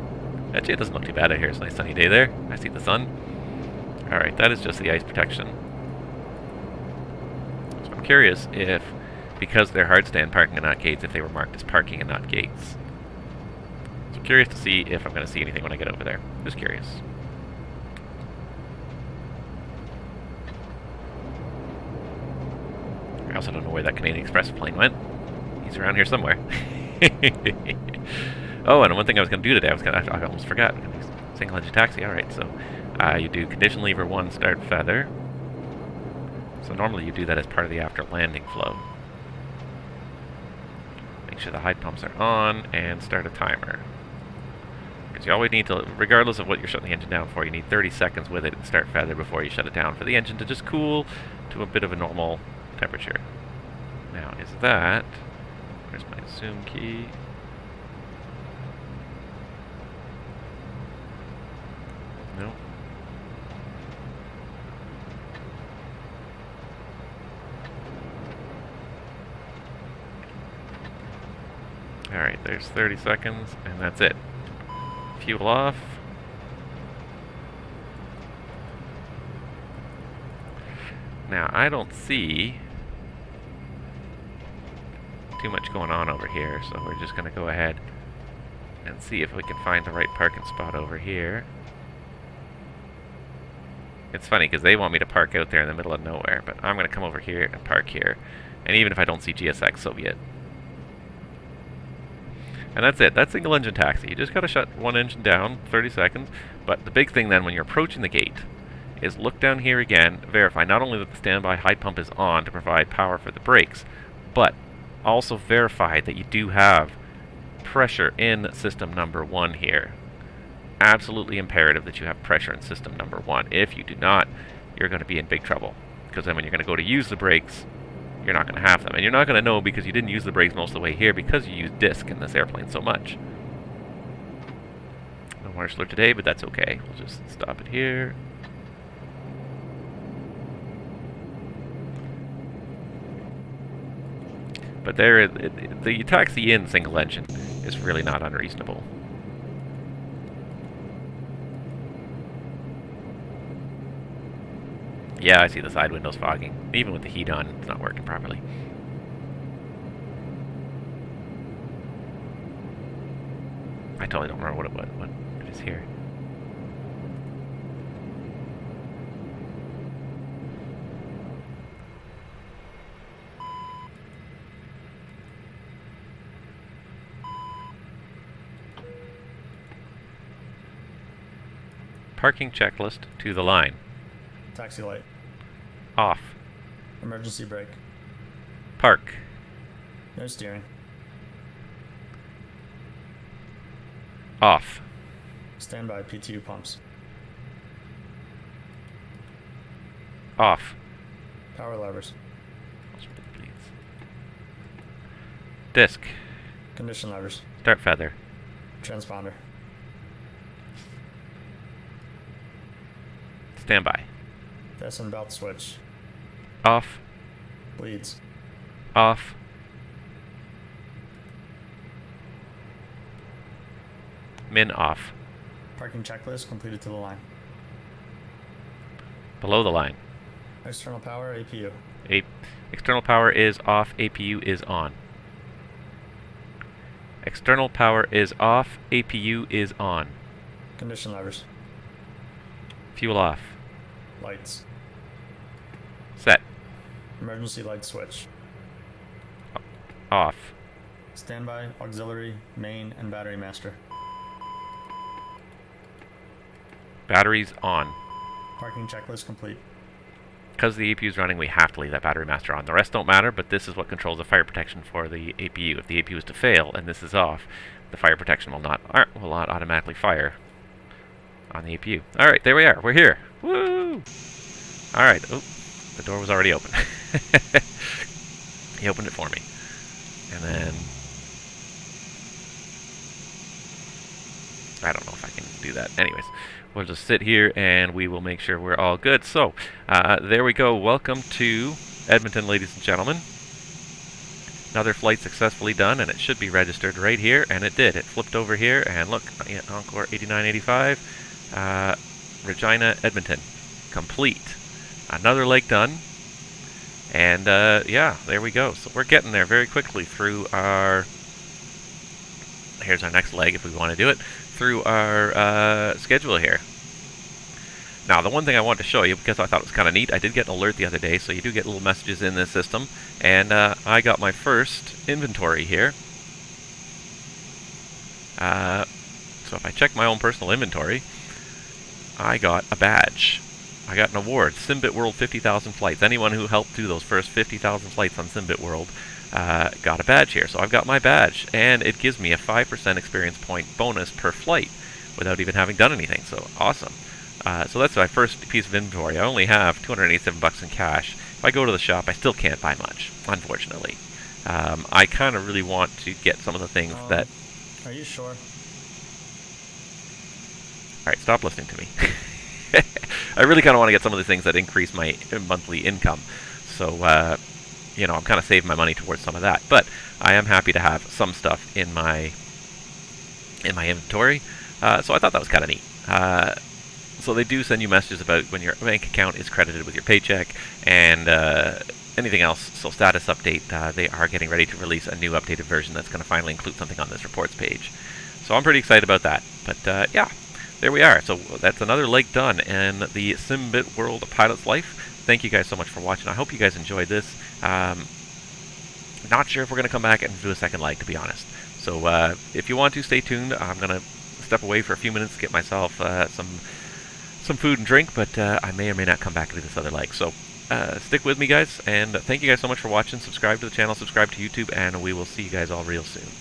Actually, it doesn't look too bad out here. It's a nice sunny day there. I see the sun. Alright, that is just the ice protection. So I'm curious if, because they're hard stand parking and not gates, if they were marked as parking and not gates. So I'm curious to see if I'm going to see anything when I get over there. Just curious. I also don't know where that Canadian Express plane went. He's around here somewhere. Oh, and one thing I was going to do today, I almost forgot. Single engine taxi, alright, so you do condition lever 1, start feather. So normally you do that as part of the after landing flow. Make sure the hide pumps are on and start a timer. Because you always need to, regardless of what you're shutting the engine down for, you need 30 seconds with it and start feather before you shut it down for the engine to just cool to a bit of a normal temperature. Now, is that... Where's my zoom key? No. Alright, there's 30 seconds, and that's it. Fuel off. Now, I don't see too much going on over here, so we're just going to go ahead and see if we can find the right parking spot over here. It's funny because they want me to park out there in the middle of nowhere, but I'm going to come over here and park here. And even if I don't see GSX, so be it. And that's it. That's single engine taxi. You just got to shut one engine down, 30 seconds. But the big thing then when you're approaching the gate is look down here again, verify not only that the standby hide pump is on to provide power for the brakes, but also verify that you do have pressure in system number 1 here. Absolutely imperative that you have pressure in system number 1. If you do not, you're going to be in big trouble. Because then when you're going to go to use the brakes, you're not going to have them. And you're not going to know because you didn't use the brakes most of the way here because you use disc in this airplane so much. No water slur today, but that's okay. We'll just stop it here. But there, the taxi in single engine is really not unreasonable. Yeah, I see the side windows fogging. Even with the heat on, it's not working properly. I totally don't remember what it is here. Parking checklist to the line. Taxi light. Off. Emergency brake. Park. No steering. Off. Standby PTU pumps. Off. Power levers. Disc. Condition levers. Start feather. Transponder. Standby. Fasten belt switch. Off. Bleeds. Off. Min off. Parking checklist completed to the line. Below the line. External power APU. External power is off, APU is on. External power is off, APU is on. Condition levers. Fuel off. Lights. Set. Emergency light switch. Off. Standby, auxiliary, main, and battery master. Batteries on. Parking checklist complete. Because the APU is running, we have to leave that battery master on. The rest don't matter, but this is what controls the fire protection for the APU. If the APU is to fail and this is off, the fire protection will not automatically fire on the APU. Alright, there we are. We're here. Woo! Alright. Oh, the door was already open. He opened it for me. And then... I don't know if I can do that. Anyways, we'll just sit here and we will make sure we're all good. So, there we go. Welcome to Edmonton, ladies and gentlemen. Another flight successfully done, and it should be registered right here, and it did. It flipped over here, and look, Encore 8985, Regina, Edmonton, complete. Another leg done, and yeah, there we go. So we're getting there very quickly through our, here's our next leg if we want to do it, through our schedule here. Now, the one thing I wanted to show you, because I thought it was kind of neat, I did get an alert the other day, so you do get little messages in this system, and I got my first inventory here. So if I check my own personal inventory, I got a badge. I got an award, SimBit World 50,000 flights. Anyone who helped do those first 50,000 flights on SimBit World got a badge here. So I've got my badge, and it gives me a 5% experience point bonus per flight without even having done anything. So awesome. So that's my first piece of inventory. I only have 287 bucks in cash. If I go to the shop, I still can't buy much, unfortunately. I kind of really want to get some of the things that... Are you sure? Alright, stop listening to me. I really kind of want to get some of the things that increase my monthly income. So, you know, I'm kind of saving my money towards some of that. But I am happy to have some stuff in my inventory. So I thought that was kind of neat. So they do send you messages about when your bank account is credited with your paycheck and anything else. So status update, they are getting ready to release a new updated version that's going to finally include something on this reports page. So I'm pretty excited about that. But yeah, there we are. So that's another leg done in the SimBit World Pilot's Life. Thank you guys so much for watching. I hope you guys enjoyed this. Not sure if we're going to come back and do a second leg, to be honest. So if you want to, stay tuned. I'm going to step away for a few minutes to get myself some food and drink, but I may or may not come back to do this other leg. So stick with me, guys, and thank you guys so much for watching. Subscribe to the channel, subscribe to YouTube, and we will see you guys all real soon.